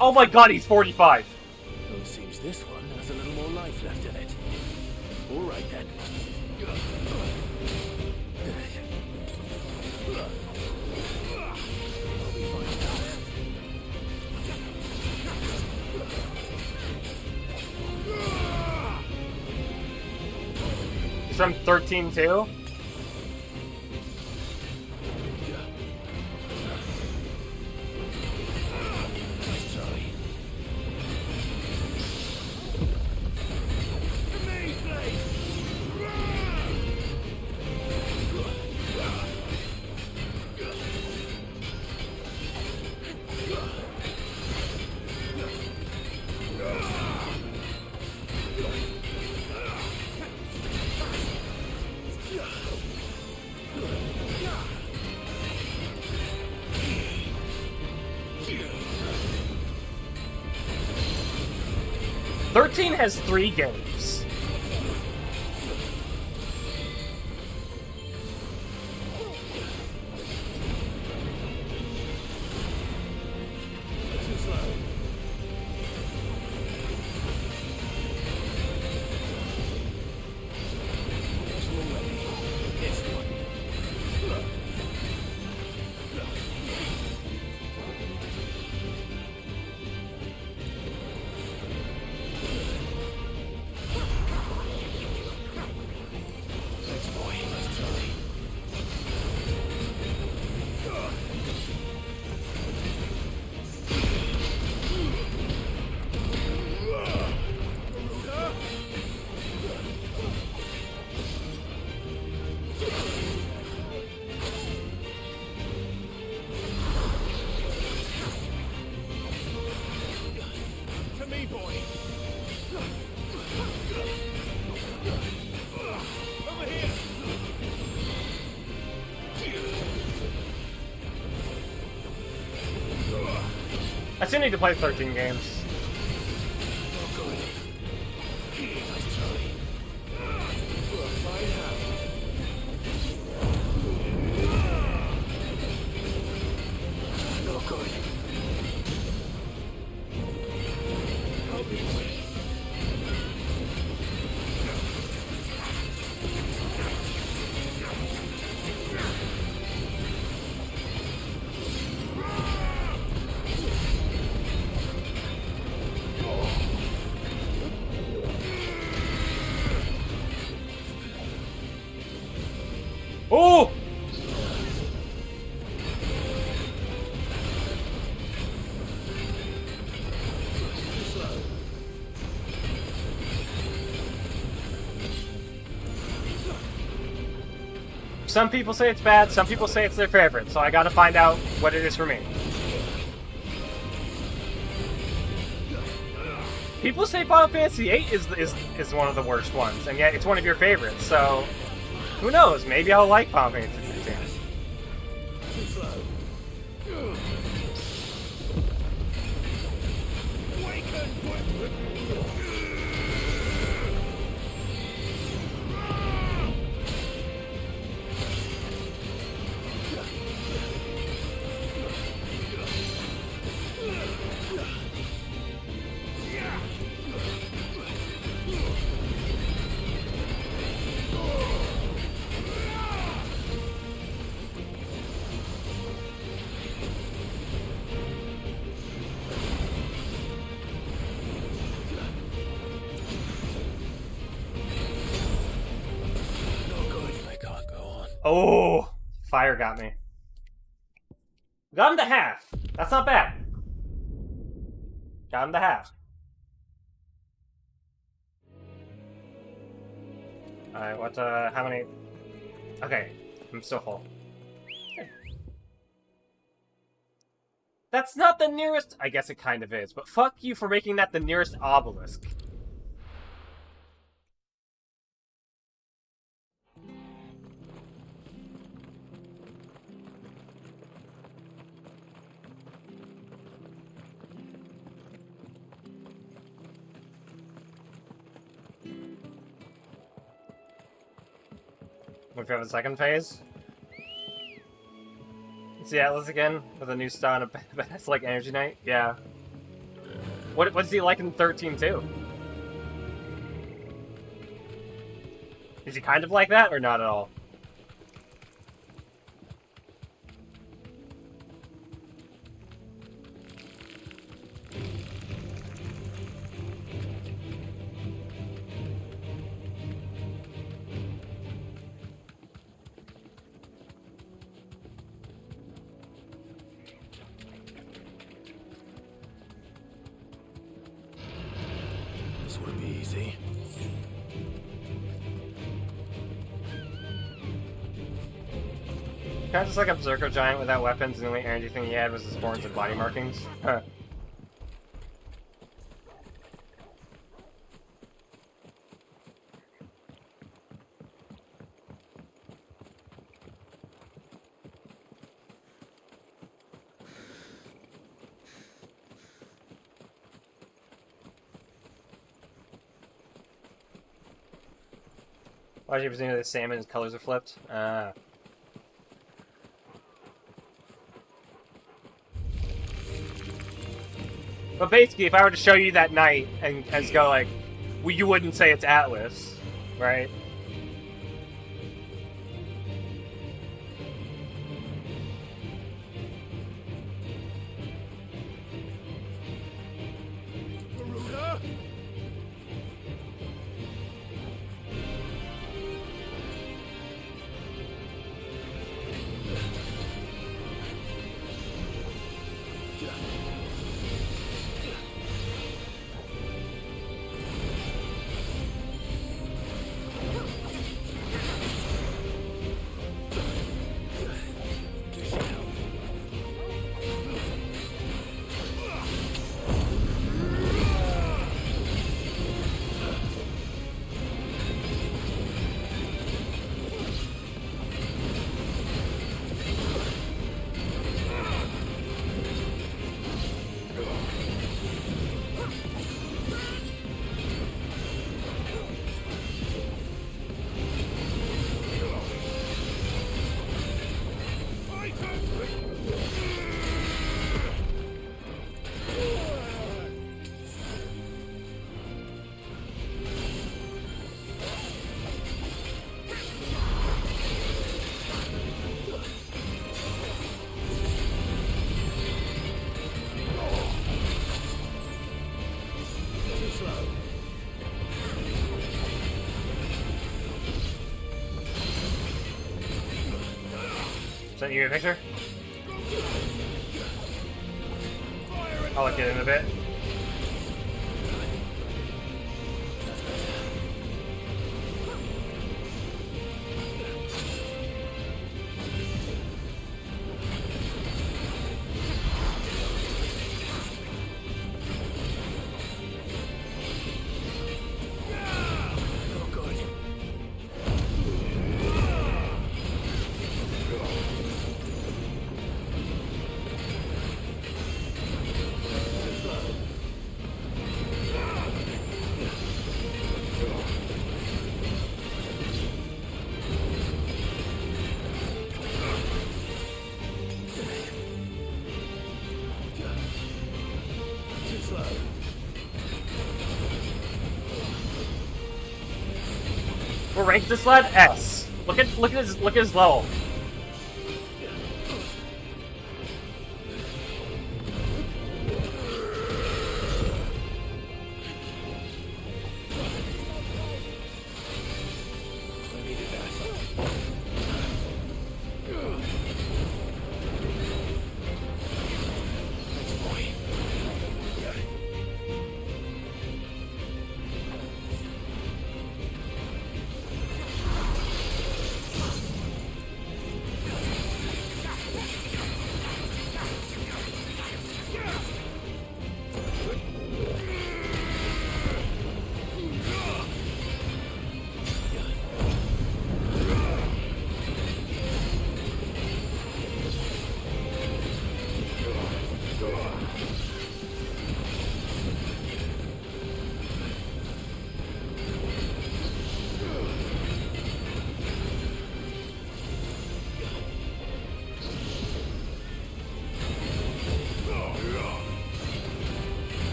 [SPEAKER 1] Oh my god, he's 45.
[SPEAKER 2] Well, it seems this one has a little more life left in it. All right then. I'll be fine now.
[SPEAKER 1] He's from 13 too. Thirteen has 3 games.
[SPEAKER 2] Too slow. This one.
[SPEAKER 1] I still need to play 13 games. Oh! Some people say it's bad, some people say it's their favorite, so I gotta find out what it is for me. People say Final Fantasy VIII is one of the worst ones, and yet it's one of your favorites, so who knows? Maybe I'll like Final Fantasy XV. Oh, fire got me. Got him to half. That's not bad. Got him to half. Alright, what, how many? Okay, I'm still full. Okay. That's not the nearest... I guess it kind of is, but fuck you for making that the nearest obelisk. If you have a second phase? It's the Atlas again, with a new star and a badass like Energy Knight? Yeah. What's he like in 13 too? Is he kind of like that, or not at all? Kind of just like a Berserker Giant without weapons, and the only energy thing he had was his horns and body markings. Huh. Why is he presuming the salmon his colors are flipped? But basically, if I were to show you that night and just go like, well, you wouldn't say it's Atlas, right? Send you a picture? I'll look at it in a bit. What rank is this lad? S. Look at his level.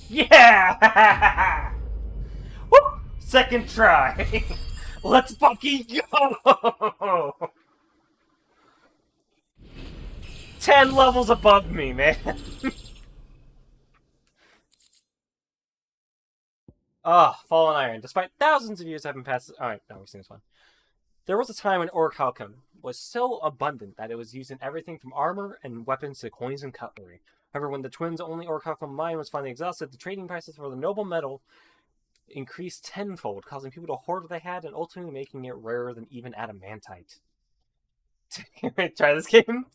[SPEAKER 1] Yeah! Woo! Second try. Let's fucking go! 10 levels above me, man. Ah, Fallen Iron. Despite thousands of years having passed... Alright, now we've seen this one. There was a time when orichalcum was so abundant that it was used in everything from armor and weapons to coins and cutlery. However, when the twins' only orichalcum mine was finally exhausted, the trading prices for the noble metal increased tenfold, causing people to hoard what they had and ultimately making it rarer than even adamantite. Try this game?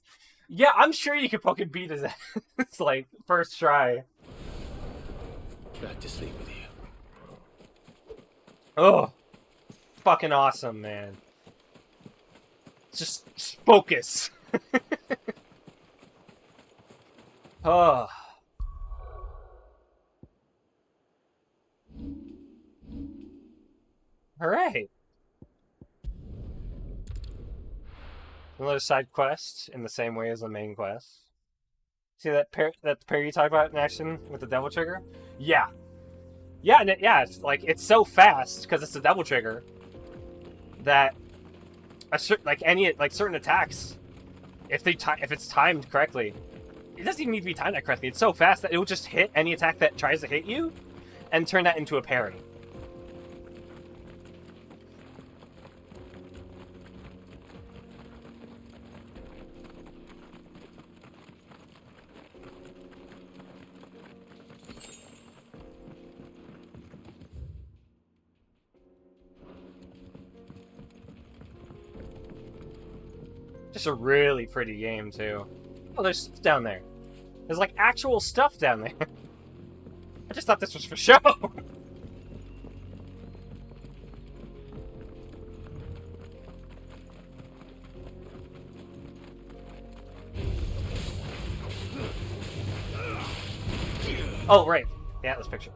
[SPEAKER 1] Yeah, I'm sure you could fucking beat his ass. It's like, first try.
[SPEAKER 2] Back to sleep with you.
[SPEAKER 1] Oh, fucking awesome, man. Just focus. Oh. Alright. Another side quest in the same way as the main quest. See that pair you talked about in action with the devil trigger? Yeah. Yeah, and it's like it's so fast because it's a devil trigger that certain attacks, if it's timed correctly, it doesn't even need to be timed that correctly. It's so fast that it will just hit any attack that tries to hit you, and turn that into a parry. Just a really pretty game, too. Oh, there's stuff down there. There's, like, actual stuff down there. I just thought this was for show. Oh, right. The Atlas picture.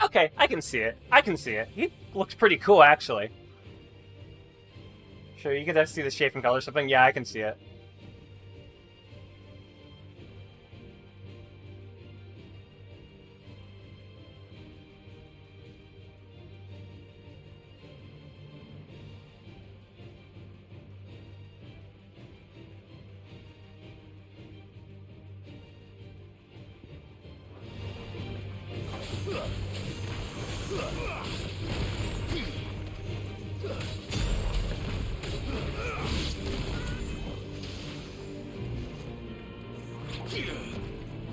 [SPEAKER 1] Okay, I can see it. I can see it. He looks pretty cool, actually. Sure, you can see the shape and color or something. Yeah, I can see it.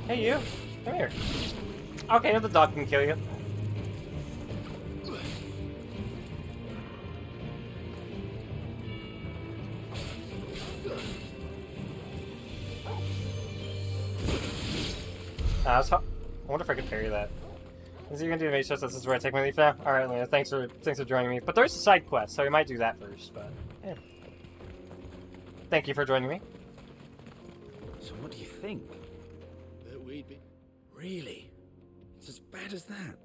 [SPEAKER 1] Hey, you. Come here. Okay, the dog can kill you. I wonder if I could parry that. Is he gonna do mage shows? This is where I take my leave now? Alright, Lena, thanks for joining me. But there's a side quest, so we might do that first, but yeah. Thank you for joining me.
[SPEAKER 15] So what do you think?
[SPEAKER 6] That we'd be...
[SPEAKER 15] Really? It's as bad as that?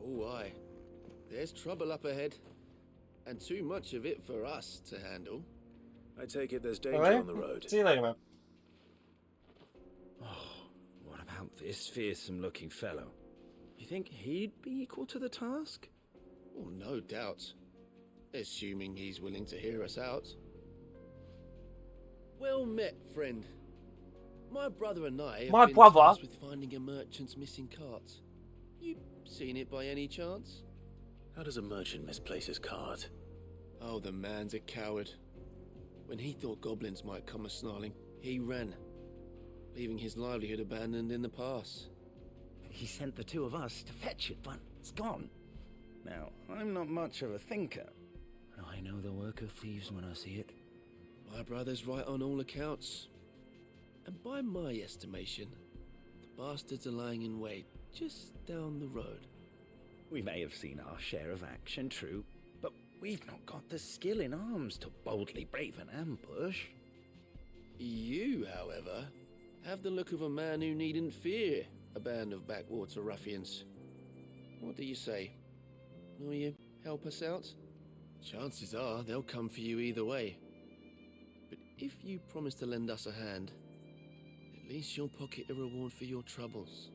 [SPEAKER 6] Oh, aye. There's trouble up ahead. And too much of it for us to handle.
[SPEAKER 2] I take it there's danger on the road.
[SPEAKER 1] See you later, man.
[SPEAKER 15] Oh, what about this fearsome-looking fellow? You think he'd be equal to the task?
[SPEAKER 6] Oh, no doubt. Assuming he's willing to hear us out. Well met, friend. My brother and I have been tasked with finding a merchant's missing cart. You seen it by any chance?
[SPEAKER 2] How does a merchant misplace his cart?
[SPEAKER 6] Oh, the man's a coward. When he thought goblins might come a-snarling, he ran, leaving his livelihood abandoned in the pass.
[SPEAKER 15] He sent the two of us to fetch it, but it's gone. Now, I'm not much of a thinker. I know the work of thieves when I see it.
[SPEAKER 6] My brother's right on all accounts. And by my estimation, the bastards are lying in wait just down the road.
[SPEAKER 15] We may have seen our share of action, true, but we've not got the skill in arms to boldly brave an ambush.
[SPEAKER 6] You, however, have the look of a man who needn't fear a band of backwater ruffians. What do you say? Will you help us out? Chances are they'll come for you either way. But if you promise to lend us a hand, at least you'll pocket a reward for your troubles.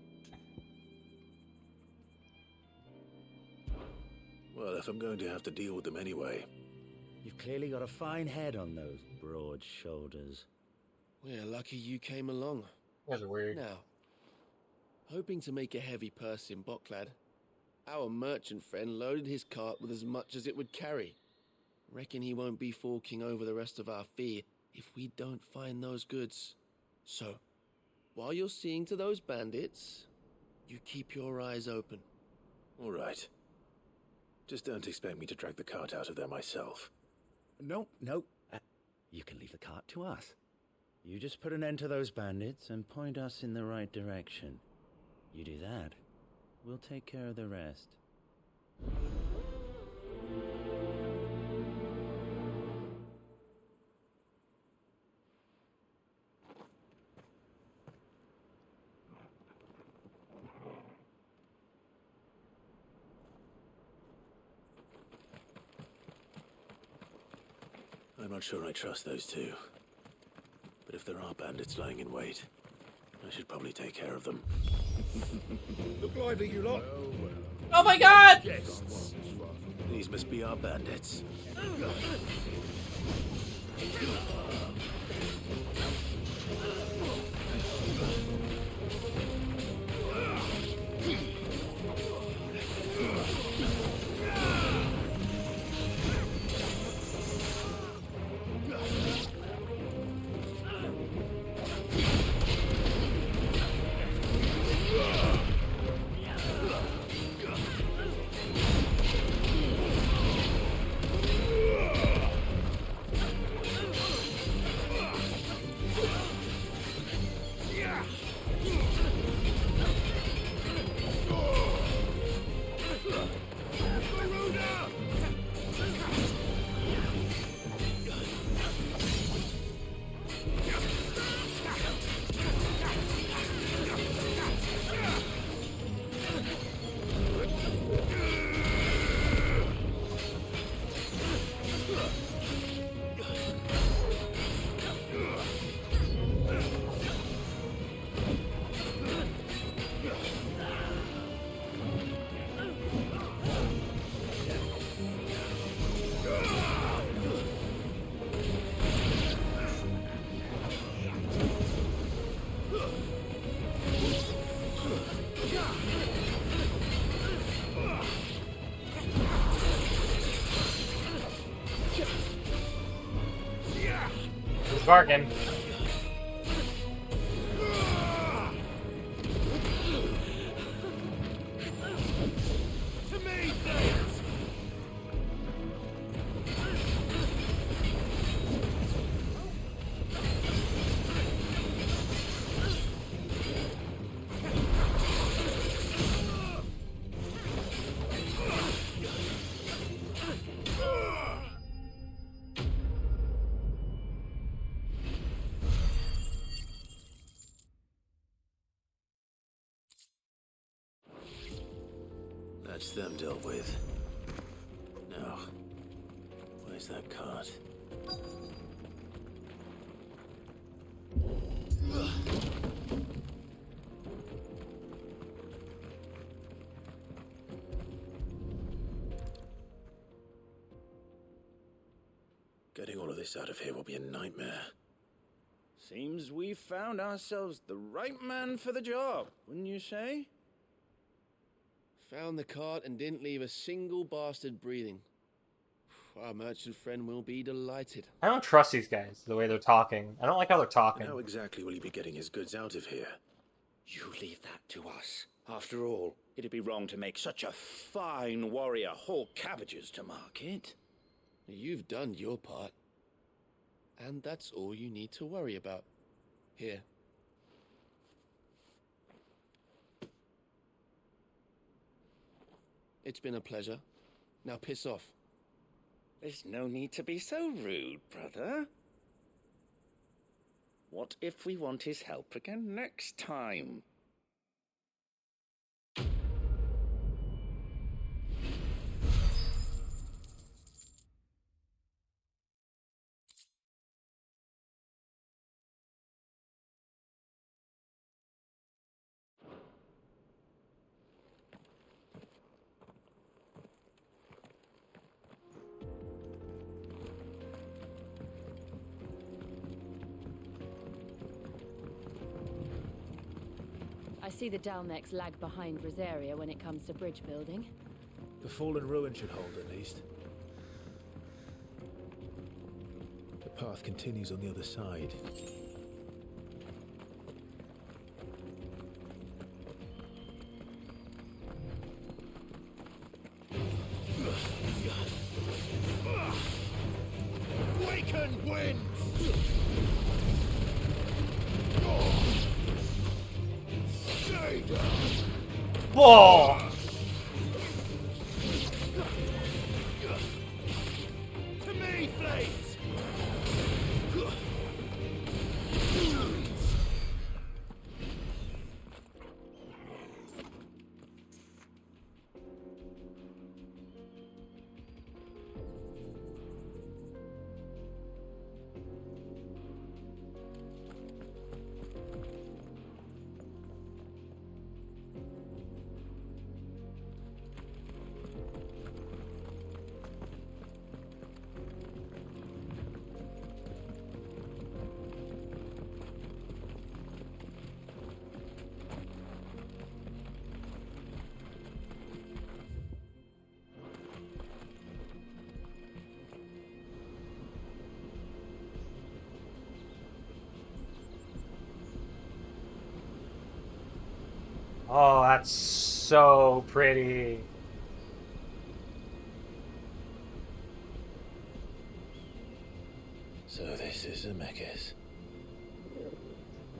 [SPEAKER 2] Well, if I'm going to have to deal with them anyway.
[SPEAKER 15] You've clearly got a fine head on those broad shoulders.
[SPEAKER 6] We're lucky you came along.
[SPEAKER 1] That's weird.
[SPEAKER 6] Now, hoping to make a heavy purse in Bocklad, our merchant friend loaded his cart with as much as it would carry. Reckon he won't be forking over the rest of our fee
[SPEAKER 16] if we don't find those goods. So, while you're seeing to those bandits, you keep your eyes open.
[SPEAKER 2] All right. Just don't expect me to drag the cart out of there myself.
[SPEAKER 15] No. You can leave the cart to us. You just put an end to those bandits and point us in the right direction. You do that, we'll take care of the rest.
[SPEAKER 2] I'm not sure I trust those two. But if there are bandits lying in wait, I should probably take care of them.
[SPEAKER 14] Look lively, you lot.
[SPEAKER 1] Oh my god!
[SPEAKER 2] These must be our bandits.
[SPEAKER 1] Bargain.
[SPEAKER 2] That's them dealt with. Now, where's that cart? Getting all of this out of here will be a nightmare.
[SPEAKER 15] Seems we've found ourselves the right man for the job, wouldn't you say?
[SPEAKER 16] Found the cart and didn't leave a single bastard breathing. Our merchant friend will be delighted.
[SPEAKER 1] I don't trust these guys, the way they're talking. I don't like how they're talking.
[SPEAKER 2] And how exactly will he be getting his goods out of here?
[SPEAKER 10] You leave that to us. After all, it'd be wrong to make such a fine warrior haul cabbages to market.
[SPEAKER 16] You've done your part. And that's all you need to worry about. Here. It's been a pleasure. Now piss off.
[SPEAKER 10] There's no need to be so rude, brother. What if we want his help again next time?
[SPEAKER 13] I see the Dalnecs lag behind Rosaria when it comes to bridge building.
[SPEAKER 17] The fallen ruin should hold, at least. The
[SPEAKER 2] path continues on the other side.
[SPEAKER 10] Waken winds! Stay down!
[SPEAKER 1] Whoa!
[SPEAKER 10] To me, flames!
[SPEAKER 1] Oh, that's so pretty.
[SPEAKER 2] So this is Zemeckis.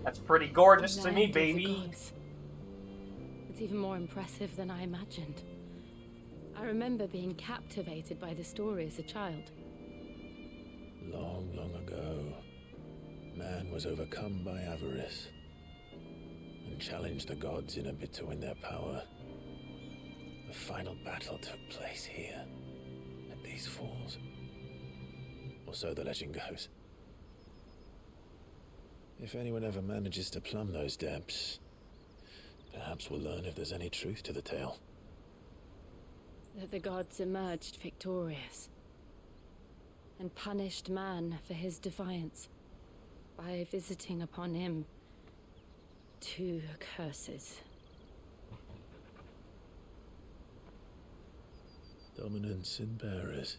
[SPEAKER 1] That's pretty gorgeous to me,
[SPEAKER 13] Land of the
[SPEAKER 1] baby.
[SPEAKER 13] gods. It's even more impressive than I imagined. I remember being captivated by the story as a child.
[SPEAKER 2] Long, long ago, man was overcome by avarice and challenged the gods in a bid to win their power. The final battle took place here, at these falls. Or so the legend goes. If anyone ever manages to plumb those depths, perhaps we'll learn if there's any truth to the tale.
[SPEAKER 13] That the gods emerged victorious and punished man for his defiance by visiting upon him 2 curses.
[SPEAKER 2] Dominance and bearers.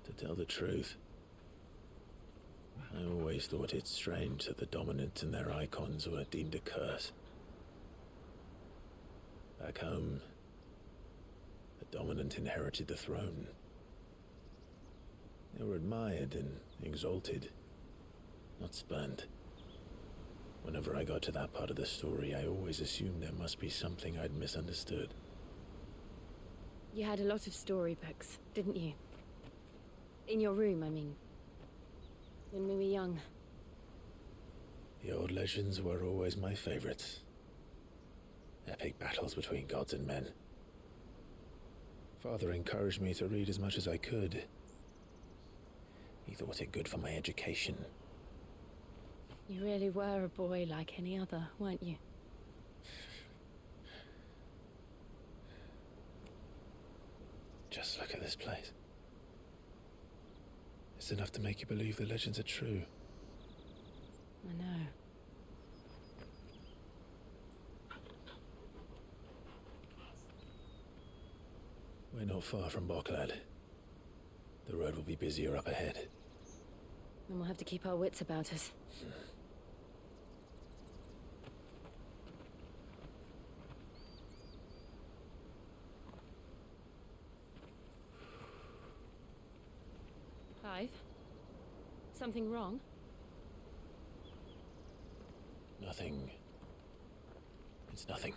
[SPEAKER 2] To tell the truth, I always thought it strange that the dominant and their icons were deemed a curse. Back home, the dominant inherited the throne. They were admired and exalted, not spurned. Whenever I got to that part of the story, I always assumed there must be something I'd misunderstood.
[SPEAKER 13] You had a lot of storybooks, didn't you? In your room, I mean. When we were young.
[SPEAKER 2] The old legends were always my favorites. Epic battles between gods and men. Father encouraged me to read as much as I could. He thought it good for my education.
[SPEAKER 13] You really were a boy like any other, weren't you?
[SPEAKER 2] Just look at this place. It's enough to make you believe the legends are true.
[SPEAKER 13] I know.
[SPEAKER 2] We're not far from Boklad. The road will be busier up ahead.
[SPEAKER 13] Then we'll have to keep our wits about us. Clive? Something wrong?
[SPEAKER 2] Nothing. It's nothing.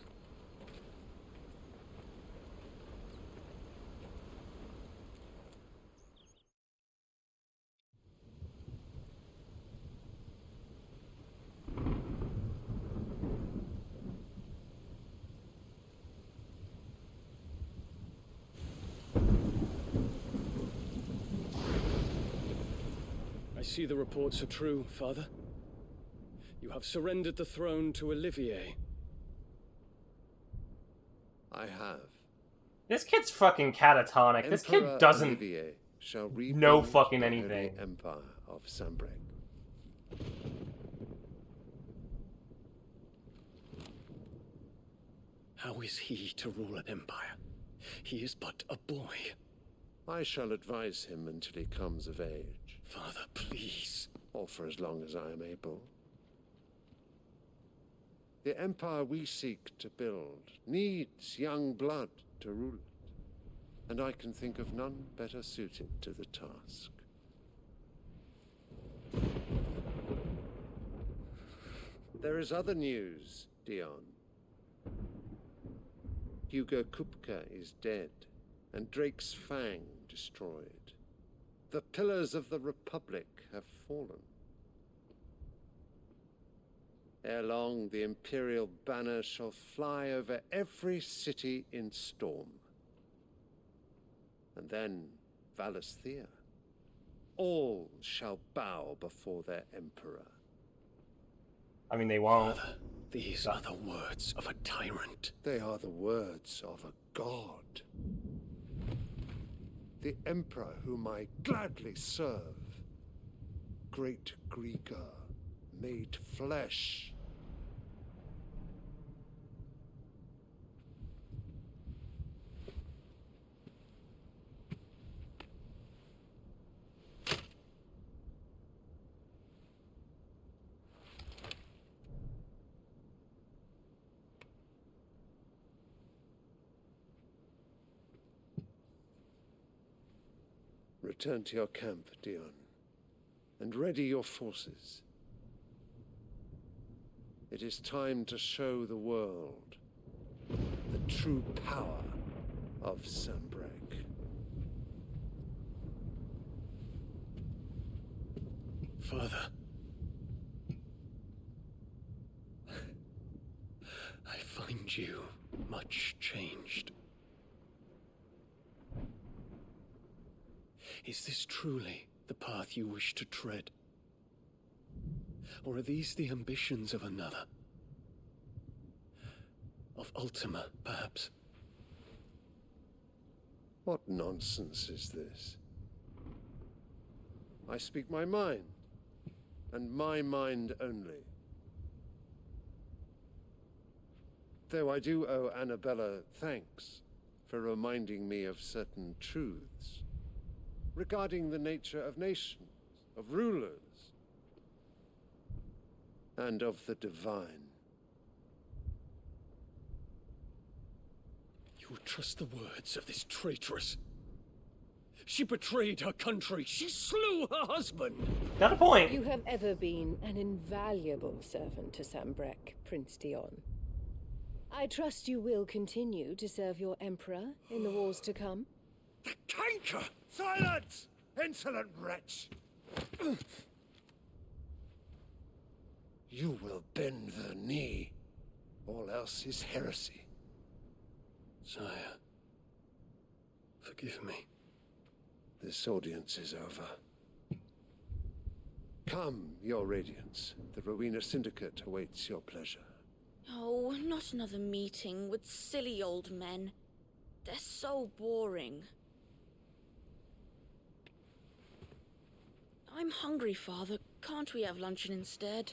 [SPEAKER 17] I see the reports are true, Father. You have surrendered the throne to Olivier.
[SPEAKER 6] I have.
[SPEAKER 1] This kid's fucking catatonic. This kid
[SPEAKER 6] Emperor
[SPEAKER 1] doesn't
[SPEAKER 6] Olivier shall
[SPEAKER 1] know
[SPEAKER 6] rebuild
[SPEAKER 1] fucking
[SPEAKER 6] the
[SPEAKER 1] anything.
[SPEAKER 6] Holy Empire of Sanbreque.
[SPEAKER 17] How is he to rule an empire? He is but a boy.
[SPEAKER 18] I shall advise him until he comes of age.
[SPEAKER 17] Father, please.
[SPEAKER 18] Or for as long as I am able. The empire we seek to build needs young blood to rule it, and I can think of none better suited to the task. There is other news, Dion. Hugo Kupka is dead, and Drake's Fang destroyed. The pillars of the Republic have fallen. Ere long, the Imperial banner shall fly over every city in Storm. And then Valisthea. All shall bow before their Emperor.
[SPEAKER 1] I mean, they won't.
[SPEAKER 17] Father, these are the words of a tyrant.
[SPEAKER 18] They are the words of a god. The Emperor whom I gladly serve. Great Greeker, made flesh. Return to your camp, Dion, and ready your forces. It is time to show the world the true power of Sanbreque.
[SPEAKER 17] Father, I find you much changed. Is this truly the path you wish to tread? Or are these the ambitions of another? Of Ultima, perhaps?
[SPEAKER 18] What nonsense is this? I speak my mind, and my mind only. Though I do owe Annabella thanks for reminding me of certain truths regarding the nature of nations, of rulers, and of the divine.
[SPEAKER 17] You would trust the words of this traitress? She betrayed her country. She slew her husband.
[SPEAKER 1] Got a point.
[SPEAKER 9] You have ever been an invaluable servant to Sanbreque, Prince Dion. I trust you will continue to serve your Emperor in the wars to come.
[SPEAKER 14] The canker! Silence! Insolent wretch!
[SPEAKER 18] You will bend the knee. All else is heresy.
[SPEAKER 17] Sire, forgive me.
[SPEAKER 18] This audience is over. Come, your Radiance. The Rowena Syndicate awaits your pleasure.
[SPEAKER 19] Oh, not another meeting with silly old men. They're so boring. I'm hungry, Father. Can't we have luncheon instead?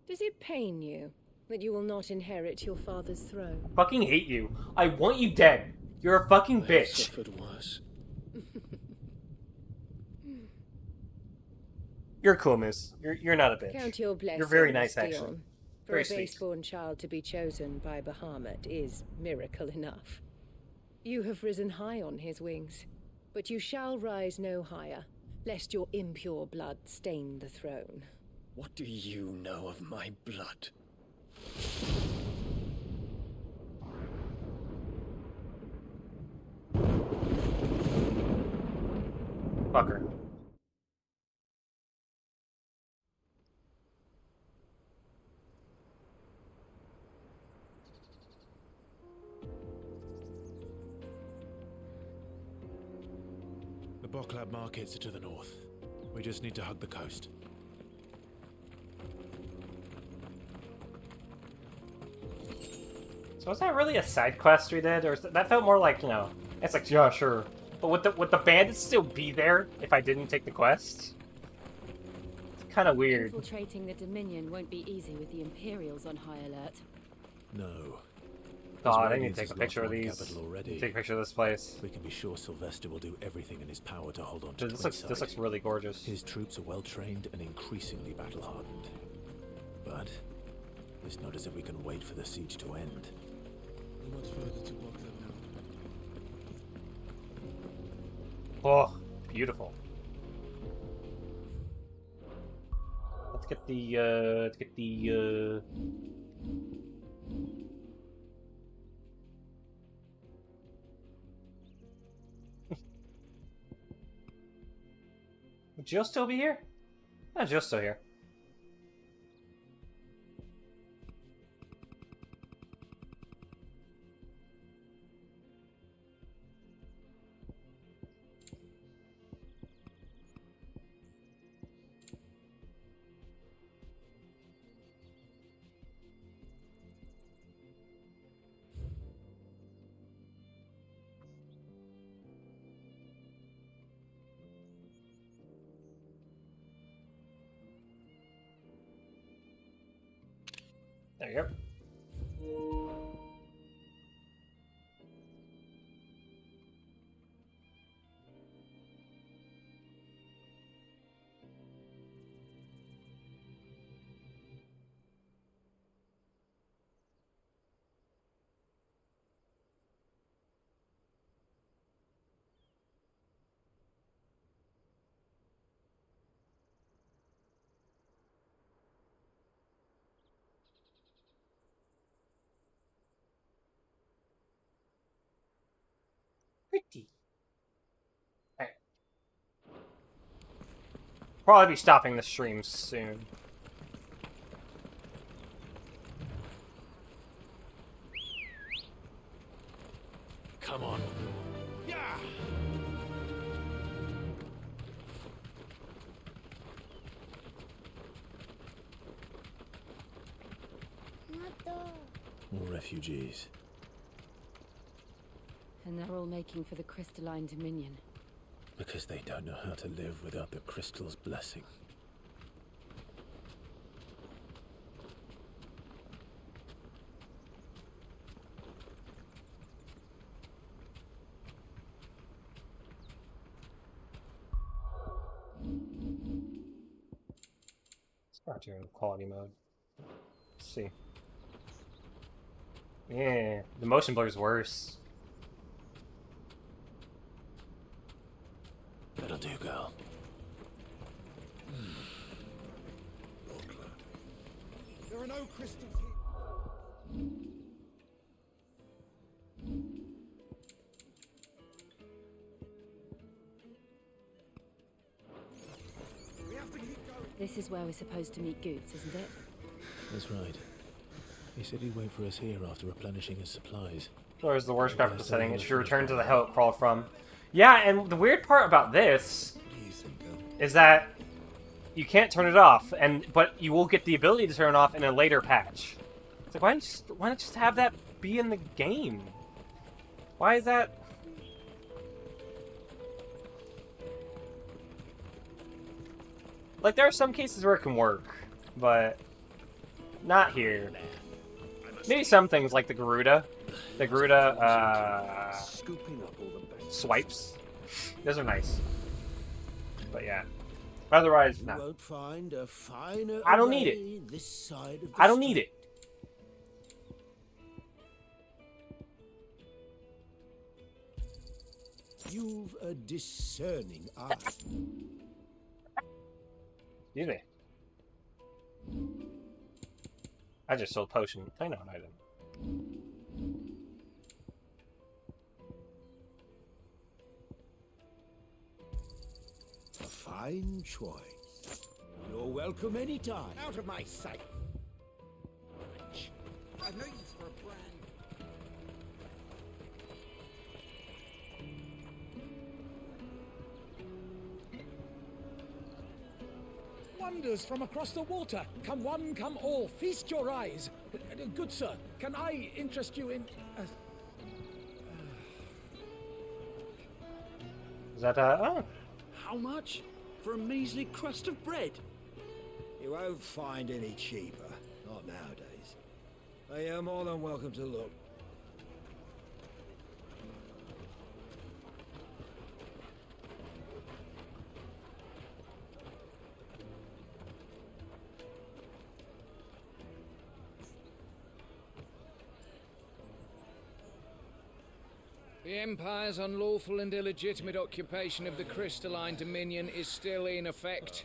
[SPEAKER 9] Does it pain you that you will not inherit your father's throne?
[SPEAKER 1] Fucking hate you. I want you dead. You're a fucking
[SPEAKER 17] I
[SPEAKER 1] bitch.
[SPEAKER 17] have suffered worse.
[SPEAKER 1] You're cool, miss. You're not a bitch.
[SPEAKER 9] Count your blessings,
[SPEAKER 1] You're very nice,
[SPEAKER 9] Dion.
[SPEAKER 1] actually.
[SPEAKER 9] For
[SPEAKER 1] Very
[SPEAKER 9] a
[SPEAKER 1] sweet.
[SPEAKER 9] base-born child to be chosen by Bahamut is miracle enough. You have risen high on his wings, but you shall rise no higher, lest your impure blood stain the throne.
[SPEAKER 17] What do you know of my blood?
[SPEAKER 1] Fucker.
[SPEAKER 20] The Boklab markets are to the north. We just need to hug the coast.
[SPEAKER 1] So was that really a side quest we did, or that felt more like, you know, it's like, yeah, sure. But would the bandits still be there if I didn't take the quest? kind of weird.
[SPEAKER 13] Infiltrating the Dominion won't be easy with the Imperials on high alert.
[SPEAKER 20] No.
[SPEAKER 1] God, I need to take a picture of these. Take a picture of this place.
[SPEAKER 20] We can be sure Sylvester will do everything in his power to hold on to
[SPEAKER 1] this looks really gorgeous.
[SPEAKER 20] His troops are well trained and increasingly battle hardened. But it's not as if we can wait for the siege to end.
[SPEAKER 10] Much further to block them now.
[SPEAKER 1] Oh, beautiful. Let's get the Would Jill still be here? No, Jill's still here. There you go. Pretty. Alright. Probably be stopping the stream soon.
[SPEAKER 20] Come on. Yeah. More refugees.
[SPEAKER 13] And they're all making for the crystalline Dominion.
[SPEAKER 20] Because they don't know how to live without the crystal's blessing.
[SPEAKER 1] Start doing quality mode. Let's see. Yeah, the motion blur is worse.
[SPEAKER 20] That'll do, girl.
[SPEAKER 14] There are no crystals here. We have to keep going.
[SPEAKER 13] This is where we're supposed to meet Goots, isn't it?
[SPEAKER 20] That's right. He said he'd wait for us here after replenishing his supplies.
[SPEAKER 1] Or is the worst graphical setting? It should return to the hell it crawled from. Yeah, and the weird part about this is that you can't turn it off, but you will get the ability to turn it off in a later patch. It's like, why not just have that be in the game? Why is that? Like, there are some cases where it can work, but not here. Maybe some things like the Garuda. The Garuda, swipes. Those are nice. But yeah. Otherwise, no.
[SPEAKER 16] Won't find a finer
[SPEAKER 1] I don't need
[SPEAKER 16] array
[SPEAKER 1] it.
[SPEAKER 16] This side of the
[SPEAKER 1] I don't need it.
[SPEAKER 16] You've a discerning eye.
[SPEAKER 1] Excuse me. I just sold potion. I know an item.
[SPEAKER 16] A fine choice. You're welcome anytime.
[SPEAKER 11] Out of my sight. I know you for a brand.
[SPEAKER 17] Wonders from across the water. Come one, come all. Feast your eyes. Good sir, can I interest you in...
[SPEAKER 1] Is that, oh.
[SPEAKER 7] How much? For a measly crust of bread?
[SPEAKER 21] You won't find any cheaper. Not nowadays. But you're more than welcome to look.
[SPEAKER 17] The Empire's unlawful and illegitimate occupation of the Crystalline Dominion is still in effect.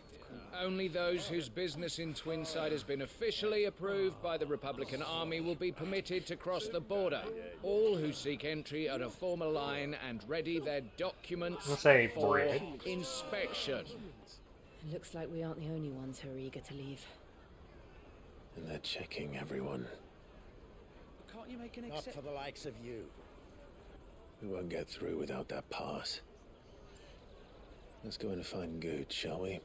[SPEAKER 17] Only those whose business in Twinside has been officially approved by the Republican Army will be permitted to cross the border. All who seek entry are to form a line and ready their documents for inspection.
[SPEAKER 9] It looks like we aren't the only ones who are eager to leave.
[SPEAKER 2] And they're checking everyone.
[SPEAKER 7] Can't you make an
[SPEAKER 11] Not for the likes of you.
[SPEAKER 2] We won't get through without that pass. Let's go in and find Good, shall we?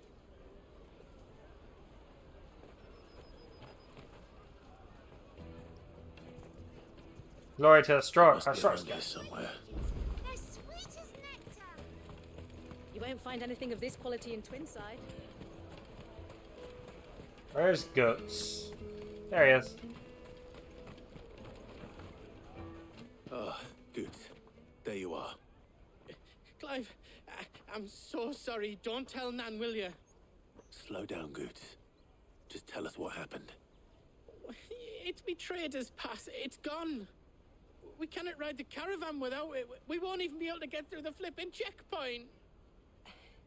[SPEAKER 1] Glory to the Strork.
[SPEAKER 2] Somewhere.
[SPEAKER 9] You won't find anything of this quality in Twinside.
[SPEAKER 1] Where's Goats? There he is.
[SPEAKER 2] Oh, Good. There you are.
[SPEAKER 16] Clive, I'm so sorry. Don't tell Nan, will you?
[SPEAKER 2] Slow down, Good. Just tell us what happened.
[SPEAKER 16] It's me trader's pass. It's gone. We cannot ride the caravan without it. We won't even be able to get through the flipping checkpoint.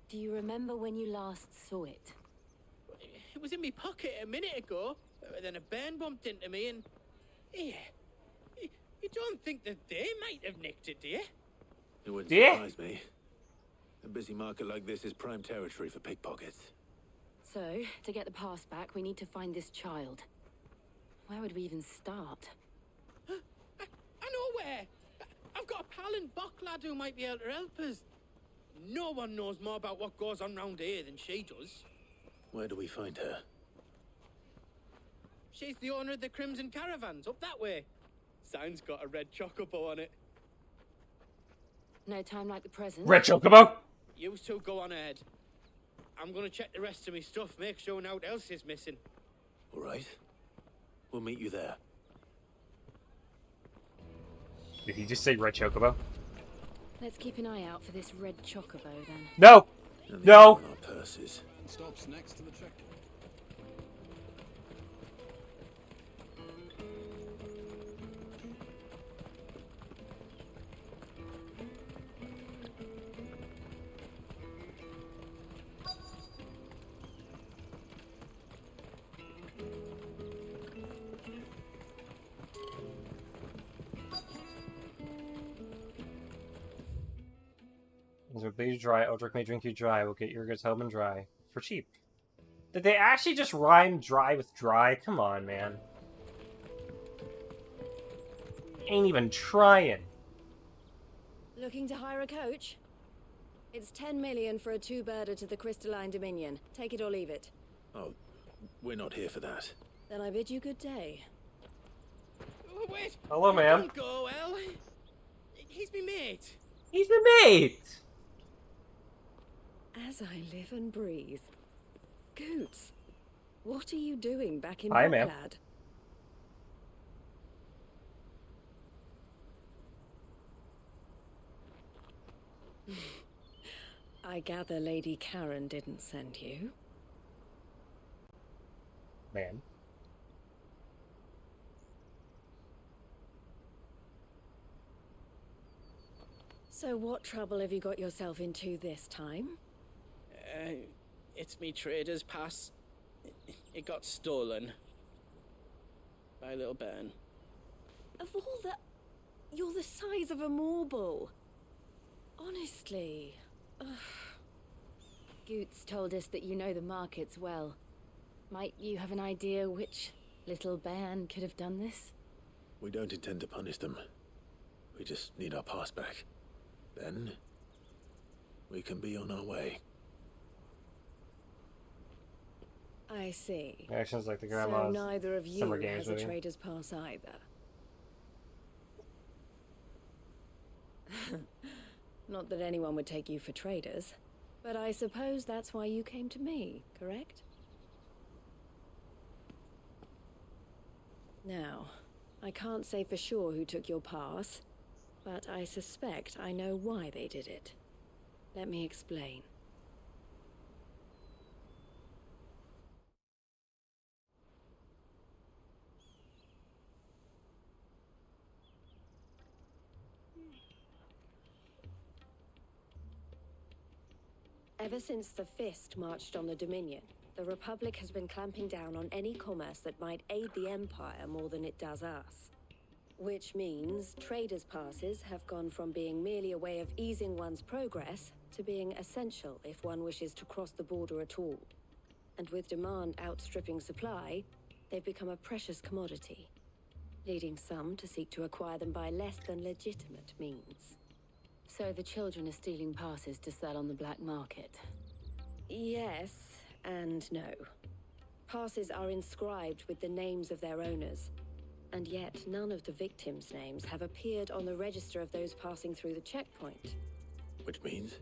[SPEAKER 13] Do you remember when you last saw it?
[SPEAKER 16] It was in my pocket a minute ago. Then a bairn bumped into me and... Yeah. You don't think that they might have nicked it, do you?
[SPEAKER 2] It wouldn't surprise me. A busy market like this is prime territory for pickpockets.
[SPEAKER 13] So, to get the pass back, we need to find this child. Where would we even start?
[SPEAKER 16] I know where! I've got a pal in Buck lad who might be able to help us. No one knows more about what goes on round here than she does.
[SPEAKER 2] Where do we find her?
[SPEAKER 16] She's the owner of the Crimson Caravans, up that way. Sign's got a red chocobo on it.
[SPEAKER 13] No time like the present.
[SPEAKER 1] Red chocobo?
[SPEAKER 16] You two go on ahead. I'm gonna check the rest of my stuff, make sure no one else is missing.
[SPEAKER 2] All right. We'll meet you there.
[SPEAKER 1] Did he just say red chocobo?
[SPEAKER 13] Let's keep an eye out for this red chocobo then.
[SPEAKER 1] No! No!
[SPEAKER 2] Our purses.
[SPEAKER 6] Stops next to the checkpoint.
[SPEAKER 1] Will bathe you dry, Eldrick may drink you dry, we'll get your goods home and dry. For cheap. Did they actually just rhyme dry with dry? Come on, man. Ain't even trying.
[SPEAKER 9] Looking to hire a coach? It's 10 million for a two-birder to the Crystalline Dominion. Take it or leave it.
[SPEAKER 2] Oh, we're not here for that.
[SPEAKER 9] Then I bid you good day.
[SPEAKER 16] Oh, wait!
[SPEAKER 1] Hello, ma'am.
[SPEAKER 16] Don't go, El. He's me mate.
[SPEAKER 1] He's my mate!
[SPEAKER 9] As I live and breathe. Goots, what are you doing back in
[SPEAKER 1] Hi, ma'am.
[SPEAKER 9] Bucklad? I gather Lady Karen didn't send you.
[SPEAKER 1] Man.
[SPEAKER 9] So what trouble have you got yourself into this time?
[SPEAKER 16] It's me trader's pass. It got stolen. By a little bairn.
[SPEAKER 9] Of all the... You're the size of a marble. Honestly. Ugh.
[SPEAKER 13] Goots told us that you know the markets well. Might you have an idea which little bairn could have done this?
[SPEAKER 2] We don't intend to punish them. We just need our pass back. Then, we can be on our way.
[SPEAKER 9] I see.
[SPEAKER 1] Actions like the grandma's
[SPEAKER 9] So neither of you
[SPEAKER 1] summer games
[SPEAKER 9] has a
[SPEAKER 1] movie.
[SPEAKER 9] trader's pass either. Not that anyone would take you for traders, but I suppose that's why you came to me, correct? Now, I can't say for sure who took your pass, but I suspect I know why they did it. Let me explain. Ever since the Fist marched on the Dominion, the Republic has been clamping down on any commerce that might aid the Empire more than it does us. Which means traders' passes have gone from being merely a way of easing one's progress to being essential if one wishes to cross the border at all. And with demand outstripping supply, they've become a precious commodity, leading some to seek to acquire them by less than legitimate means.
[SPEAKER 13] So the children are stealing passes to sell on the black market?
[SPEAKER 9] Yes and no. Passes are inscribed with the names of their owners, and yet none of the victims' names have appeared on the register of those passing through the checkpoint.
[SPEAKER 2] Which means?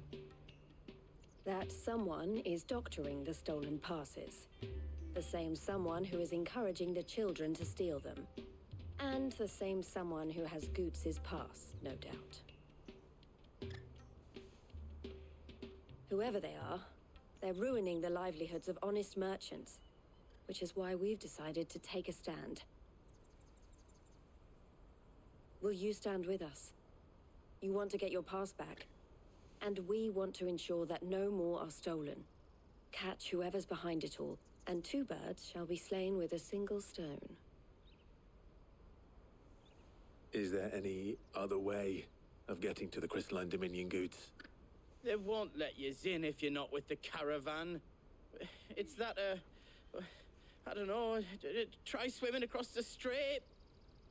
[SPEAKER 9] That someone is doctoring the stolen passes. The same someone who is encouraging the children to steal them. And the same someone who has Goots's pass, no doubt. Whoever they are, they're ruining the livelihoods of honest merchants, which is why we've decided to take a stand. Will you stand with us? You want to get your pass back, and we want to ensure that no more are stolen. Catch whoever's behind it all, and 2 birds shall be slain with a single stone.
[SPEAKER 2] Is there any other way of getting to the Crystalline Dominion Goods?
[SPEAKER 16] They won't let you in if you're not with the caravan. It's that, I don't know, try swimming across the strait.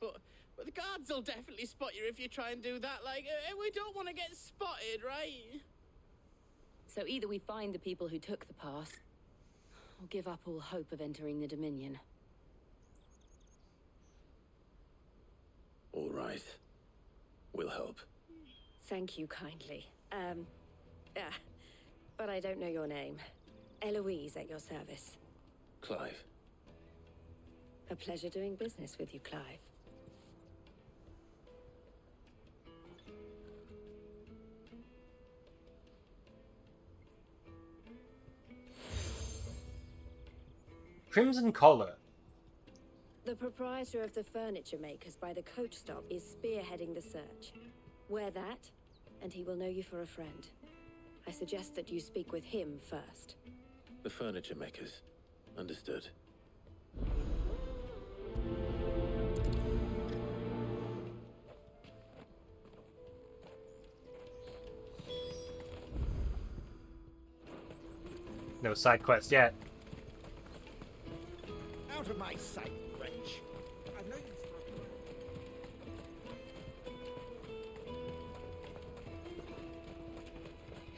[SPEAKER 16] But the guards will definitely spot you if you try and do that. Like, we don't want to get spotted, right?
[SPEAKER 13] So either we find the people who took the pass, or give up all hope of entering the Dominion.
[SPEAKER 2] All right. We'll help.
[SPEAKER 9] Thank you kindly. But I don't know your name. Eloise at your service.
[SPEAKER 2] Clive.
[SPEAKER 9] A pleasure doing business with you, Clive.
[SPEAKER 1] Crimson Collar.
[SPEAKER 9] The proprietor of the furniture makers by the coach stop is spearheading the search. Wear that, and he will know you for a friend. I suggest that you speak with him first.
[SPEAKER 2] The furniture makers. Understood.
[SPEAKER 1] No side quest yet.
[SPEAKER 21] Out of my sight, wretch. I know you.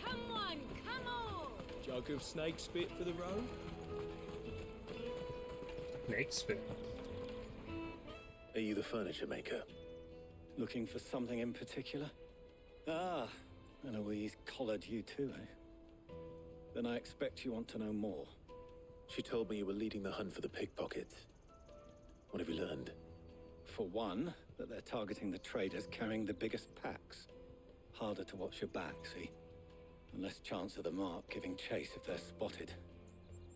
[SPEAKER 13] Come on, come on!
[SPEAKER 12] Jug of snake spit for the road?
[SPEAKER 1] Snake spit?
[SPEAKER 2] Are you the furniture maker?
[SPEAKER 22] Looking for something in particular? Ah, Eloise collared you too, eh? Then I expect you want to know more.
[SPEAKER 2] She told me you were leading the hunt for the pickpockets. What have you learned?
[SPEAKER 22] For one, that they're targeting the traders carrying the biggest packs. Harder to watch your back, see? And less chance of the mark giving chase if they're spotted.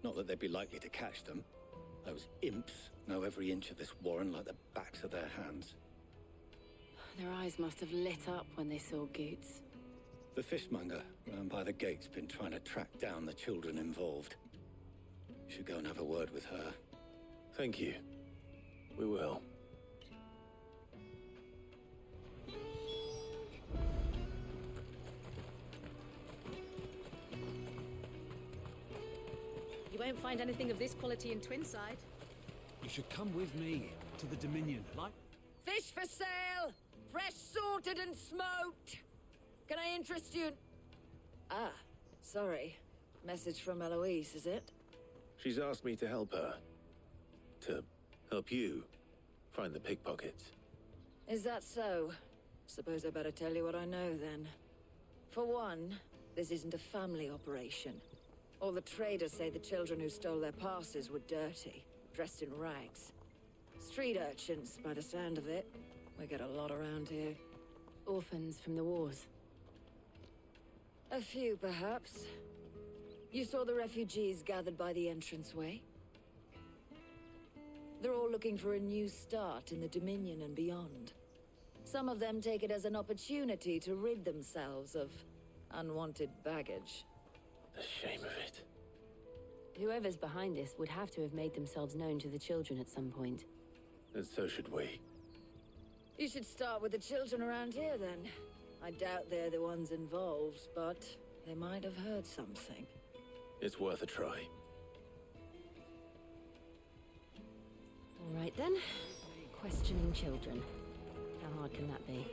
[SPEAKER 22] Not that they'd be likely to catch them. Those imps know every inch of this warren like the backs of their hands.
[SPEAKER 13] Their eyes must have lit up when they saw Goots.
[SPEAKER 22] The fishmonger round by the gate's been trying to track down the children involved. You should go and have a word with her.
[SPEAKER 2] Thank you. We will.
[SPEAKER 23] You won't find anything of this quality in Twinside.
[SPEAKER 8] You should come with me to the Dominion. Like
[SPEAKER 24] Fish for sale! Fresh sorted and smoked! Can I interest you? Ah, sorry. Message from Eloise, is it?
[SPEAKER 2] She's asked me to help her. To help you find the pickpockets.
[SPEAKER 24] Is that so? Suppose I better tell you what I know then. For one, this isn't a family operation. All the traders say the children who stole their passes were dirty, dressed in rags. Street urchins, by the sound of it. We get a lot around here.
[SPEAKER 13] Orphans from the wars.
[SPEAKER 24] A few, perhaps. You saw the refugees gathered by the entranceway? They're all looking for a new start in the Dominion and beyond. Some of them take it as an opportunity to rid themselves of unwanted baggage.
[SPEAKER 2] The shame of it.
[SPEAKER 13] Whoever's behind this would have to have made themselves known to the children at some point.
[SPEAKER 2] And so should we.
[SPEAKER 24] You should start with the children around here, then. I doubt they're the ones involved, but they might have heard something.
[SPEAKER 2] It's worth a try.
[SPEAKER 13] All right, then. Questioning children. How hard can that be?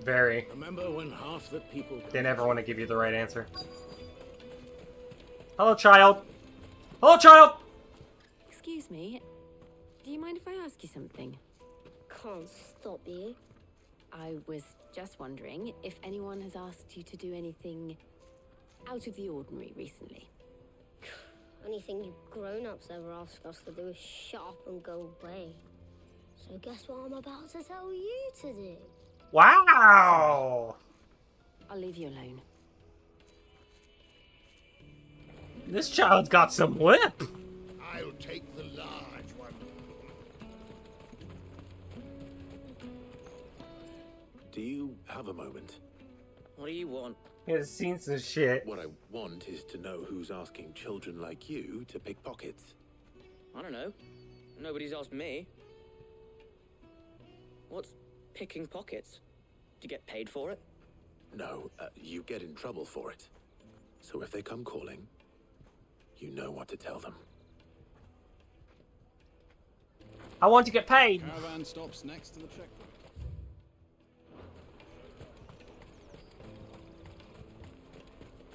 [SPEAKER 1] Very.
[SPEAKER 21] Remember when half the people...
[SPEAKER 1] They never want to give you the right answer. Hello, child! Hello, child!
[SPEAKER 13] Excuse me. Do you mind if I ask you something?
[SPEAKER 3] Can't stop you.
[SPEAKER 13] I was just wondering if anyone has asked you to do anything out of the ordinary recently.
[SPEAKER 3] Anything you grown-ups ever ask us to do is shut up and go away. So guess what I'm about to tell you to do?
[SPEAKER 1] Wow!
[SPEAKER 13] I'll leave you alone.
[SPEAKER 1] This child's got some whip!
[SPEAKER 21] I'll take the large one.
[SPEAKER 2] Do you have a moment?
[SPEAKER 16] What do you want?
[SPEAKER 1] He has seen some shit.
[SPEAKER 2] What I want is to know who's asking children like you to pick pockets.
[SPEAKER 16] I don't know. Nobody's asked me. What's picking pockets? Do you get paid for it?
[SPEAKER 2] No, you get in trouble for it. So if they come calling, you know what to tell them.
[SPEAKER 1] I want to get paid!
[SPEAKER 4] Caravan stops next to the checkpoint.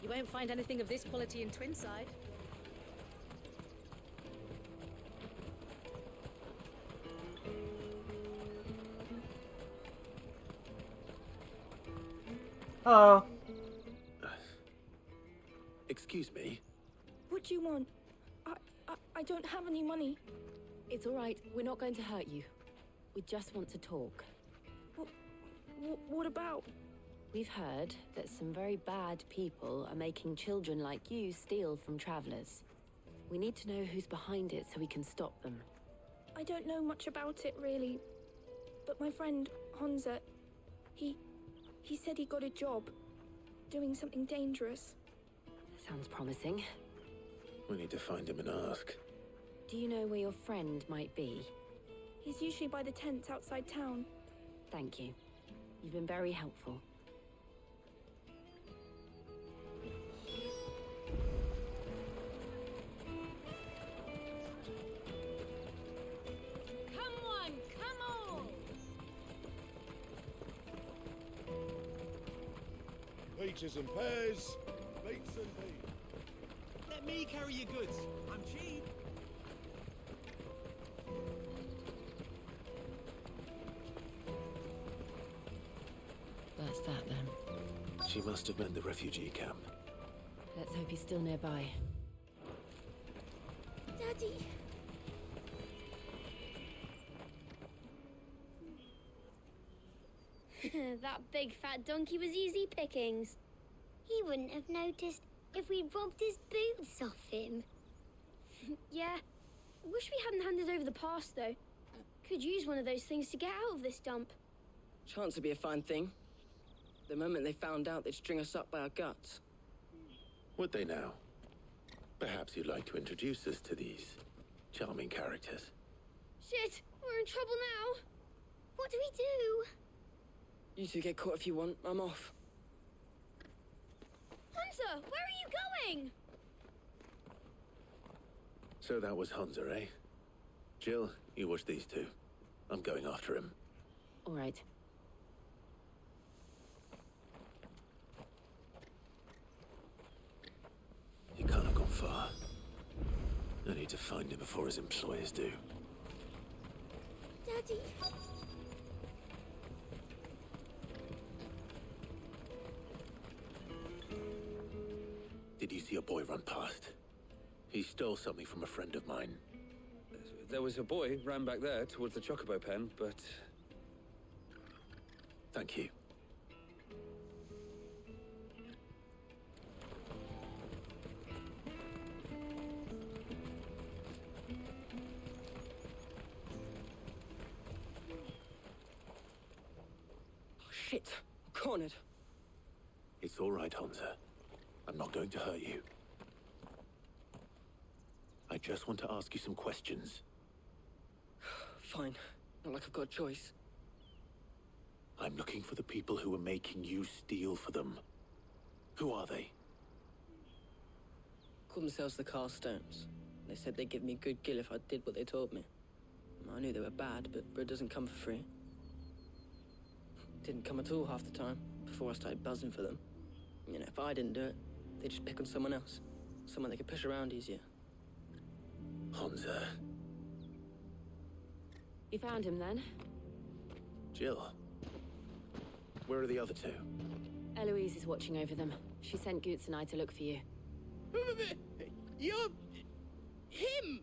[SPEAKER 23] You won't find anything of this quality in Twinside.
[SPEAKER 1] Hello.
[SPEAKER 2] Excuse me?
[SPEAKER 5] What do you want? I don't have any money.
[SPEAKER 13] It's all right. We're not going to hurt you. We just want to talk.
[SPEAKER 5] What about?
[SPEAKER 13] We've heard that some very bad people are making children like you steal from travelers. We need to know who's behind it so we can stop them.
[SPEAKER 5] I don't know much about it, really. But my friend, Honza, he said he got a job doing something dangerous.
[SPEAKER 13] Sounds promising.
[SPEAKER 2] We need to find him and ask.
[SPEAKER 13] Do you know where your friend might be?
[SPEAKER 5] He's usually by the tents outside town.
[SPEAKER 13] Thank you. You've been very helpful.
[SPEAKER 21] Peaches and pears, beets and beans.
[SPEAKER 12] Let me carry your goods. I'm cheap.
[SPEAKER 13] That's that then.
[SPEAKER 2] She must have meant the refugee camp.
[SPEAKER 13] Let's hope he's still nearby.
[SPEAKER 3] Daddy. That big fat donkey was easy pickings. He wouldn't have noticed if we'd robbed his boots off him.
[SPEAKER 5] Yeah. Wish we hadn't handed over the pass, though. Could use one of those things to get out of this dump.
[SPEAKER 16] Chance would be a fine thing. The moment they found out, they'd string us up by our guts.
[SPEAKER 2] Would they now? Perhaps you'd like to introduce us to these charming characters.
[SPEAKER 5] Shit, we're in trouble now.
[SPEAKER 3] What do we do?
[SPEAKER 16] You two get caught if you want. I'm off.
[SPEAKER 5] Hunter, where are you going?
[SPEAKER 2] So that was Hunter, eh? Jill, you watch these two. I'm going after him.
[SPEAKER 13] All right.
[SPEAKER 2] He can't have gone far. I need to find him before his employers do.
[SPEAKER 3] Daddy.
[SPEAKER 2] Did you see a boy run past? He stole something from a friend of mine.
[SPEAKER 10] There was a boy ran back there towards the chocobo pen, but...
[SPEAKER 2] Thank you.
[SPEAKER 15] Shit, I'm cornered.
[SPEAKER 2] It's all right, Hansa. I'm not going to hurt you. I just want to ask you some questions.
[SPEAKER 15] Fine. Not like I've got a choice.
[SPEAKER 2] I'm looking for the people who are making you steal for them. Who are they?
[SPEAKER 15] Called themselves the Carstones. They said they'd give me good gill if I did what they told me. I knew they were bad, but bread doesn't come for free. Didn't come at all half the time, before I started buzzing for them. You know, if I didn't do it, they'd just pick on someone else. Someone they could push around easier.
[SPEAKER 2] Hansa.
[SPEAKER 13] You found him then?
[SPEAKER 2] Jill. Where are the other two?
[SPEAKER 13] Eloise is watching over them. She sent Goots and I to look for you.
[SPEAKER 16] You're... him!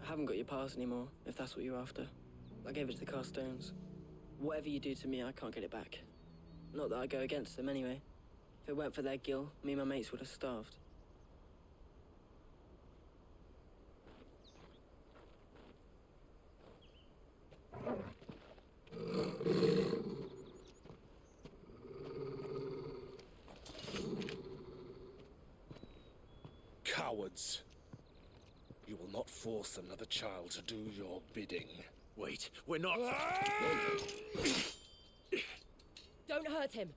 [SPEAKER 15] I haven't got your pass anymore, if that's what you're after. I gave it to the Carstones. Whatever you do to me, I can't get it back. Not that I go against them anyway. If it weren't for their gill, me and my mates would have starved.
[SPEAKER 18] Cowards. You will not force another child to do your bidding.
[SPEAKER 2] Wait, we're not...
[SPEAKER 23] Don't hurt him.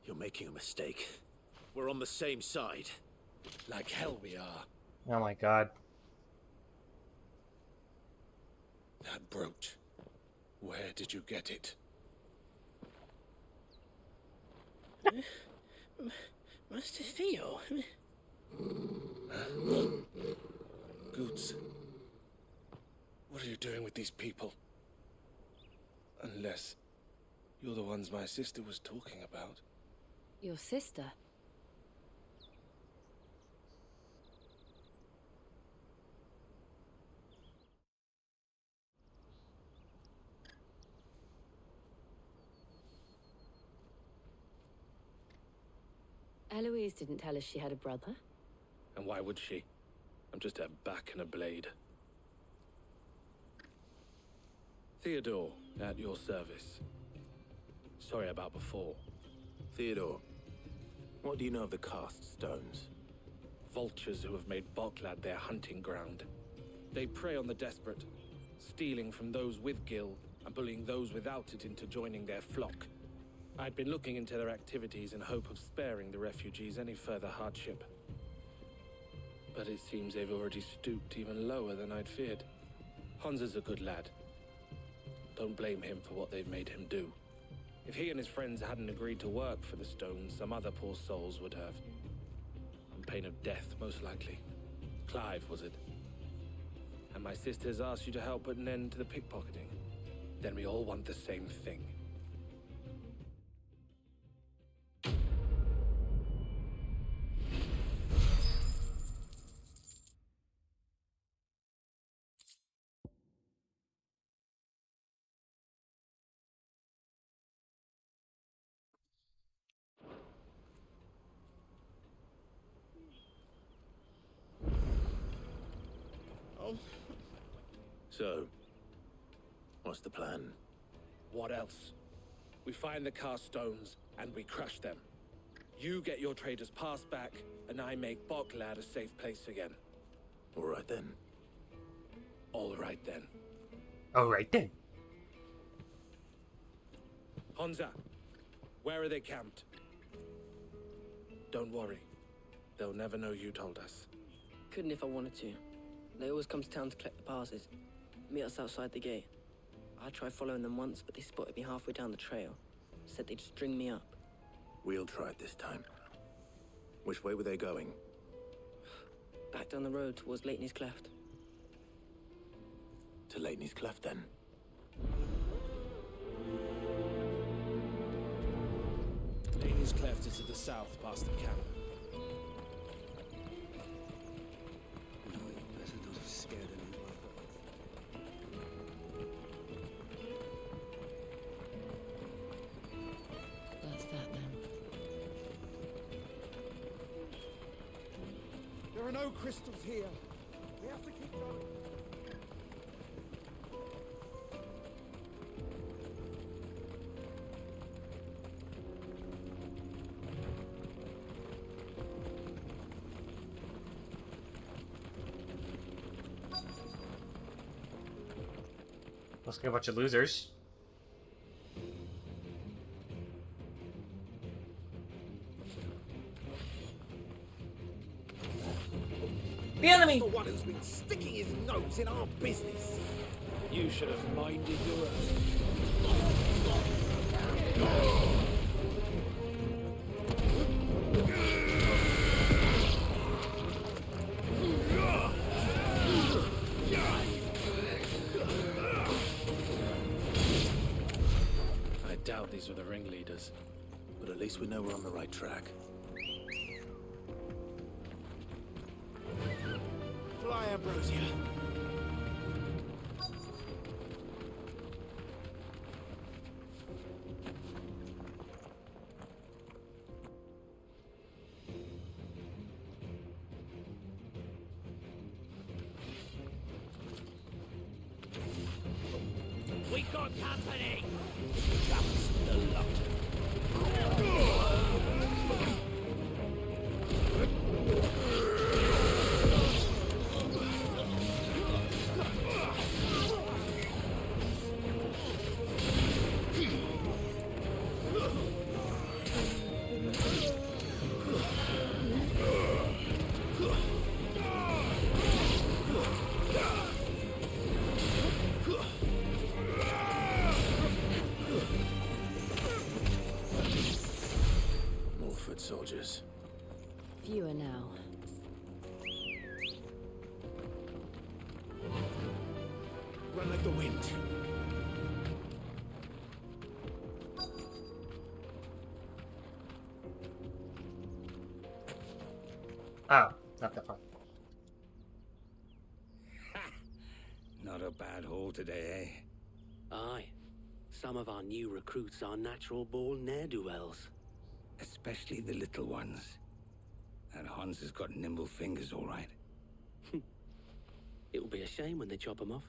[SPEAKER 2] You're making a mistake. We're on the same side.
[SPEAKER 18] Like hell we are.
[SPEAKER 1] Oh my god.
[SPEAKER 18] That brooch. Where did you get it?
[SPEAKER 16] Master Theo.
[SPEAKER 18] Goots. What are you doing with these people? Unless you're the ones my sister was talking about.
[SPEAKER 13] Your sister? Eloise didn't tell us she had a brother.
[SPEAKER 18] And why would she? I'm just a back and a blade. Theodore, at your service. Sorry about before.
[SPEAKER 2] Theodore, what do you know of the Cast Stones?
[SPEAKER 18] Vultures who have made Boklad their hunting ground. They prey on the desperate, stealing from those with gill and bullying those without it into joining their flock. I'd been looking into their activities in hope of sparing the refugees any further hardship. But it seems they've already stooped even lower than I'd feared. Hansa's a good lad. Don't blame him for what they've made him do. If he and his friends hadn't agreed to work for the Stones, some other poor souls would have. On pain of death, most likely. Clive, was it? And my sisters asked you to help put an end to the pickpocketing. Then we all want the same thing.
[SPEAKER 2] So, what's the plan?
[SPEAKER 18] What else? We find the Cast Stones and we crush them. You get your trader's pass back, and I make Boklad a safe place again.
[SPEAKER 2] All right then.
[SPEAKER 18] All right then.
[SPEAKER 1] All right then.
[SPEAKER 18] Hansa, where are they camped? Don't worry. They'll never know you told us.
[SPEAKER 15] Couldn't if I wanted to. They always come to town to collect the passes. Meet us outside the gate. I tried following them once, but they spotted me halfway down the trail. Said they'd string me up.
[SPEAKER 2] We'll try it this time. Which way were they going?
[SPEAKER 15] Back down the road towards Leighton's Cleft.
[SPEAKER 2] To Leighton's Cleft, then?
[SPEAKER 18] Leighton's Devil's Cleft is to the south, past the camp.
[SPEAKER 21] No, you better not have scared any of my boys.
[SPEAKER 9] That's that then.
[SPEAKER 12] There are no crystals here. We have to keep going.
[SPEAKER 1] Looks like a bunch of losers. The enemy!
[SPEAKER 6] The one who's been sticking his nose in our business.
[SPEAKER 18] You should have minded your I doubt these were the ringleaders.
[SPEAKER 2] But at least we know we're on the right track.
[SPEAKER 12] Fly, Ambrosia.
[SPEAKER 6] We got company. That's the lot.
[SPEAKER 2] Soldiers.
[SPEAKER 13] Fewer now.
[SPEAKER 6] Run like the wind.
[SPEAKER 1] Oh, not that far.
[SPEAKER 21] Not a bad haul today, eh?
[SPEAKER 14] Aye. Some of our new recruits are natural-born ne'er-do-wells.
[SPEAKER 21] Especially the little ones. That Hans has got nimble fingers, all right.
[SPEAKER 14] It'll be a shame when they chop them off.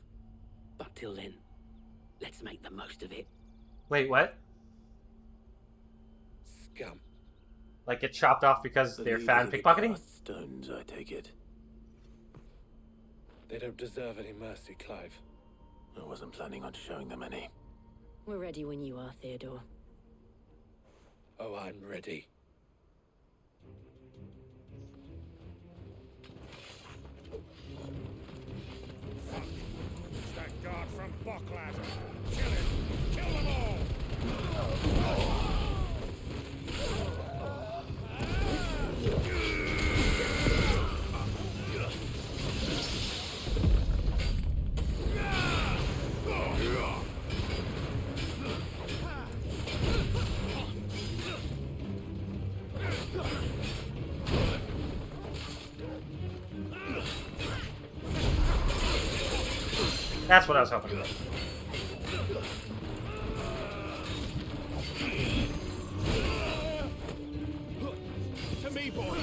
[SPEAKER 14] But till then, let's make the most of it.
[SPEAKER 1] Wait, what?
[SPEAKER 21] Scum.
[SPEAKER 1] Like get chopped off because they're found pickpocketing?
[SPEAKER 2] Stones, I take it.
[SPEAKER 18] They don't deserve any mercy, Clive.
[SPEAKER 2] I wasn't planning on showing them any.
[SPEAKER 13] We're ready when you are, Theodore.
[SPEAKER 18] Oh, I'm ready.
[SPEAKER 12] It's that guard from Bocklad. Kill him. Kill them all.
[SPEAKER 1] That's what I was hoping for.
[SPEAKER 12] To me, boy.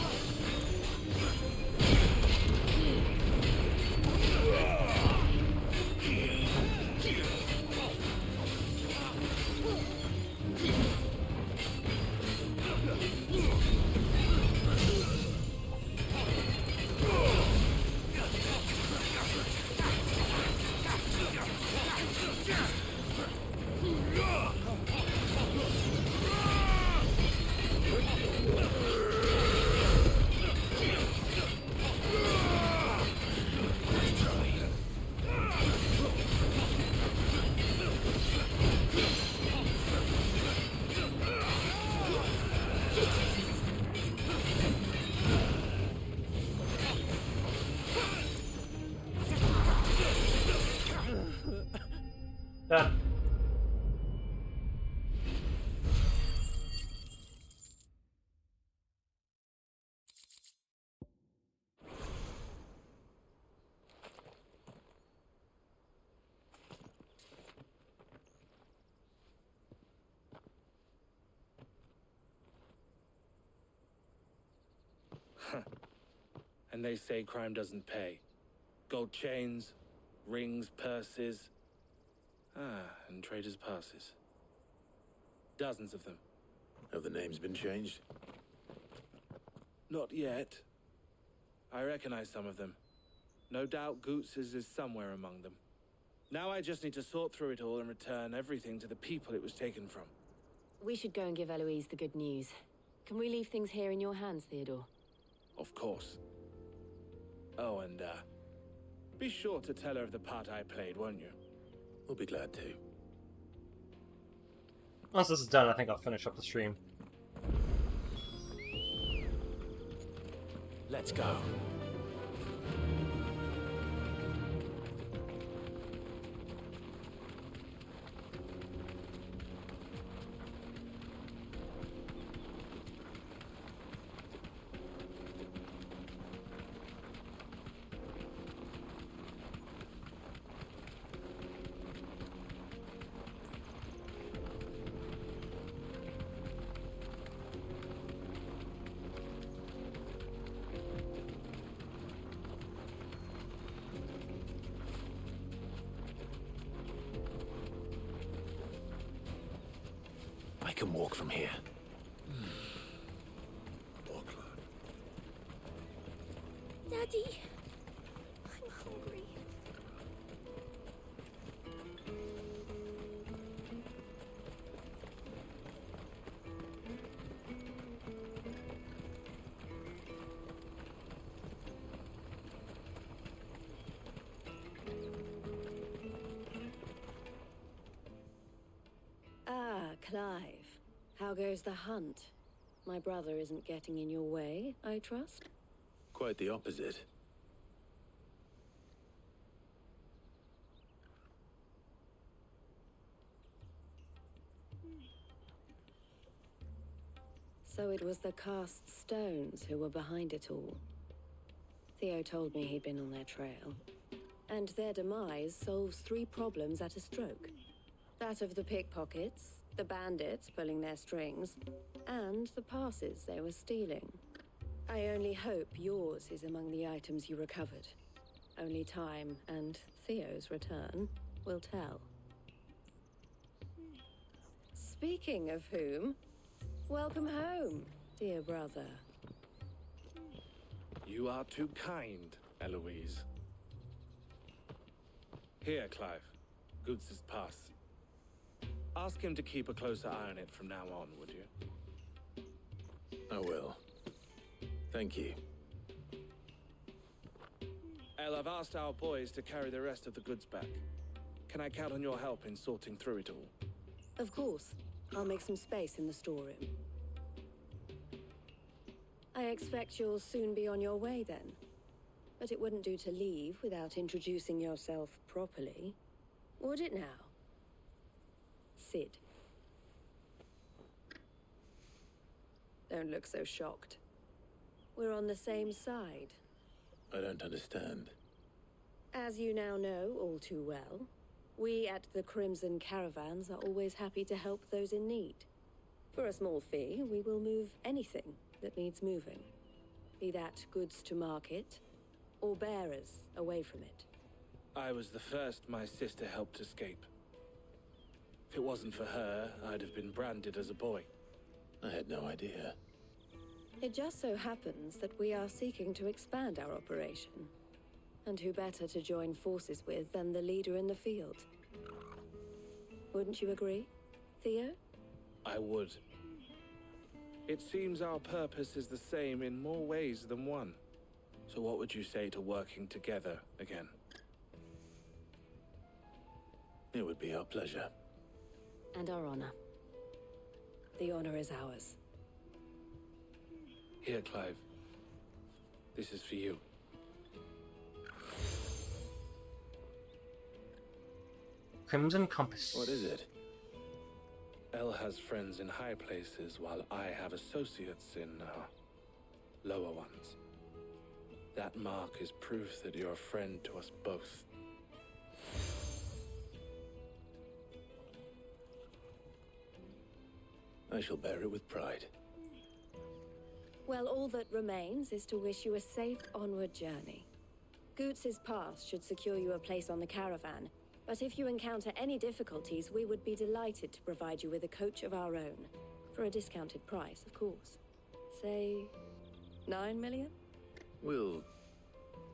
[SPEAKER 1] Done.
[SPEAKER 18] And they say crime doesn't pay. Gold chains, rings, purses. And traders' passes. Dozens of them.
[SPEAKER 2] Have the names been changed?
[SPEAKER 18] Not yet. I recognize some of them. No doubt Goots's is somewhere among them. Now I just need to sort through it all and return everything to the people it was taken from.
[SPEAKER 13] We should go and give Eloise the good news. Can we leave things here in your hands, Theodore?
[SPEAKER 18] Of course. Oh, and, be sure to tell her of the part I played, won't you?
[SPEAKER 2] We'll be glad to.
[SPEAKER 1] Once this is done, I think I'll finish up the stream.
[SPEAKER 21] Let's go. I can walk from here.
[SPEAKER 5] Daddy, I'm hungry.
[SPEAKER 13] Ah, Clive. How goes the hunt? My brother isn't getting in your way, I trust?
[SPEAKER 2] Quite the opposite.
[SPEAKER 13] So it was the cast stones who were behind it all. Theo told me he'd been on their trail. And their demise solves 3 problems at a stroke. That of the pickpockets, the bandits pulling their strings, and the passes they were stealing. I only hope yours is among the items you recovered. Only time and Theo's return will tell. Speaking of whom, welcome home, dear brother.
[SPEAKER 18] You are too kind, Eloise. Here, Clive. Goots's pass. Ask him to keep a closer eye on it from now on, would you?
[SPEAKER 2] I will. Thank you.
[SPEAKER 18] El, I've asked our boys to carry the rest of the goods back. Can I count on your help in sorting through it all?
[SPEAKER 13] Of course. I'll make some space in the storeroom. I expect you'll soon be on your way then. But it wouldn't do to leave without introducing yourself properly. Would it now? Sid. Don't look so shocked. We're on the same side.
[SPEAKER 2] I don't understand.
[SPEAKER 13] As you now know all too well, we at the Crimson Caravans are always happy to help those in need. For a small fee, we will move anything that needs moving. Be that goods to market, or bearers away from it.
[SPEAKER 18] I was the first my sister helped escape. If it wasn't for her, I'd have been branded as a boy.
[SPEAKER 2] I had no idea.
[SPEAKER 13] It just so happens that we are seeking to expand our operation. And who better to join forces with than the leader in the field? Wouldn't you agree, Theo?
[SPEAKER 18] I would. It seems our purpose is the same in more ways than one. So what would you say to working together again?
[SPEAKER 2] It would be our pleasure.
[SPEAKER 13] And our honor. The honor is ours.
[SPEAKER 18] Here, Clive. This is for you.
[SPEAKER 1] Crimson Compass.
[SPEAKER 2] What is it?
[SPEAKER 18] El has friends in high places, while I have associates in, lower ones. That mark is proof that you're a friend to us both.
[SPEAKER 2] I shall bear it with pride.
[SPEAKER 13] Well, all that remains is to wish you a safe onward journey. Goots's pass should secure you a place on the caravan, but if you encounter any difficulties, we would be delighted to provide you with a coach of our own. For a discounted price, of course. Say, 9 million?
[SPEAKER 2] We'll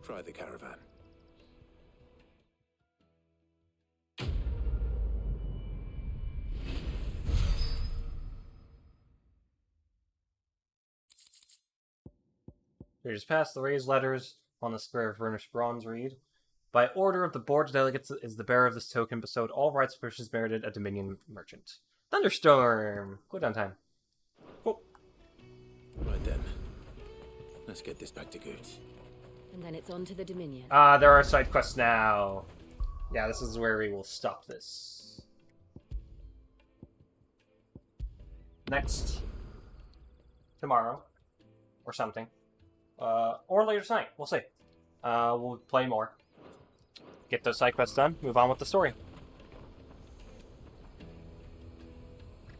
[SPEAKER 2] try the caravan.
[SPEAKER 1] We just passed the raised letters on the square of burnished bronze read. By order of the board of delegates is the bearer of this token bestowed all rights which is merited a Dominion merchant. Thunderstorm! Go down time. Cool.
[SPEAKER 2] Right then. Let's get this back to Goots.
[SPEAKER 23] And then it's on to the Dominion.
[SPEAKER 1] Ah, there are side quests now. Yeah, this is where we will stop this. Next. Tomorrow. Or something. Or later tonight. We'll see. We'll play more. Get those side quests done. Move on with the story.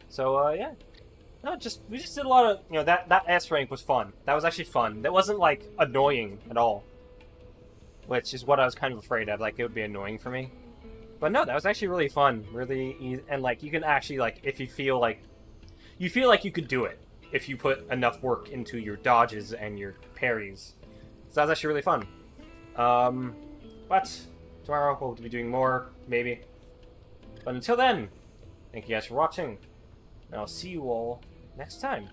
[SPEAKER 1] So, yeah. No, we just did a lot of, you know, that S rank was fun. That was actually fun. That wasn't, like, annoying at all. Which is what I was kind of afraid of, like, it would be annoying for me. But no, that was actually really fun. Really easy, and, like, you can actually, like, if you feel like you could do it. If you put enough work into your dodges and your parries. So that was actually really fun. But tomorrow we'll be doing more, maybe. But until then, thank you guys for watching. And I'll see you all next time.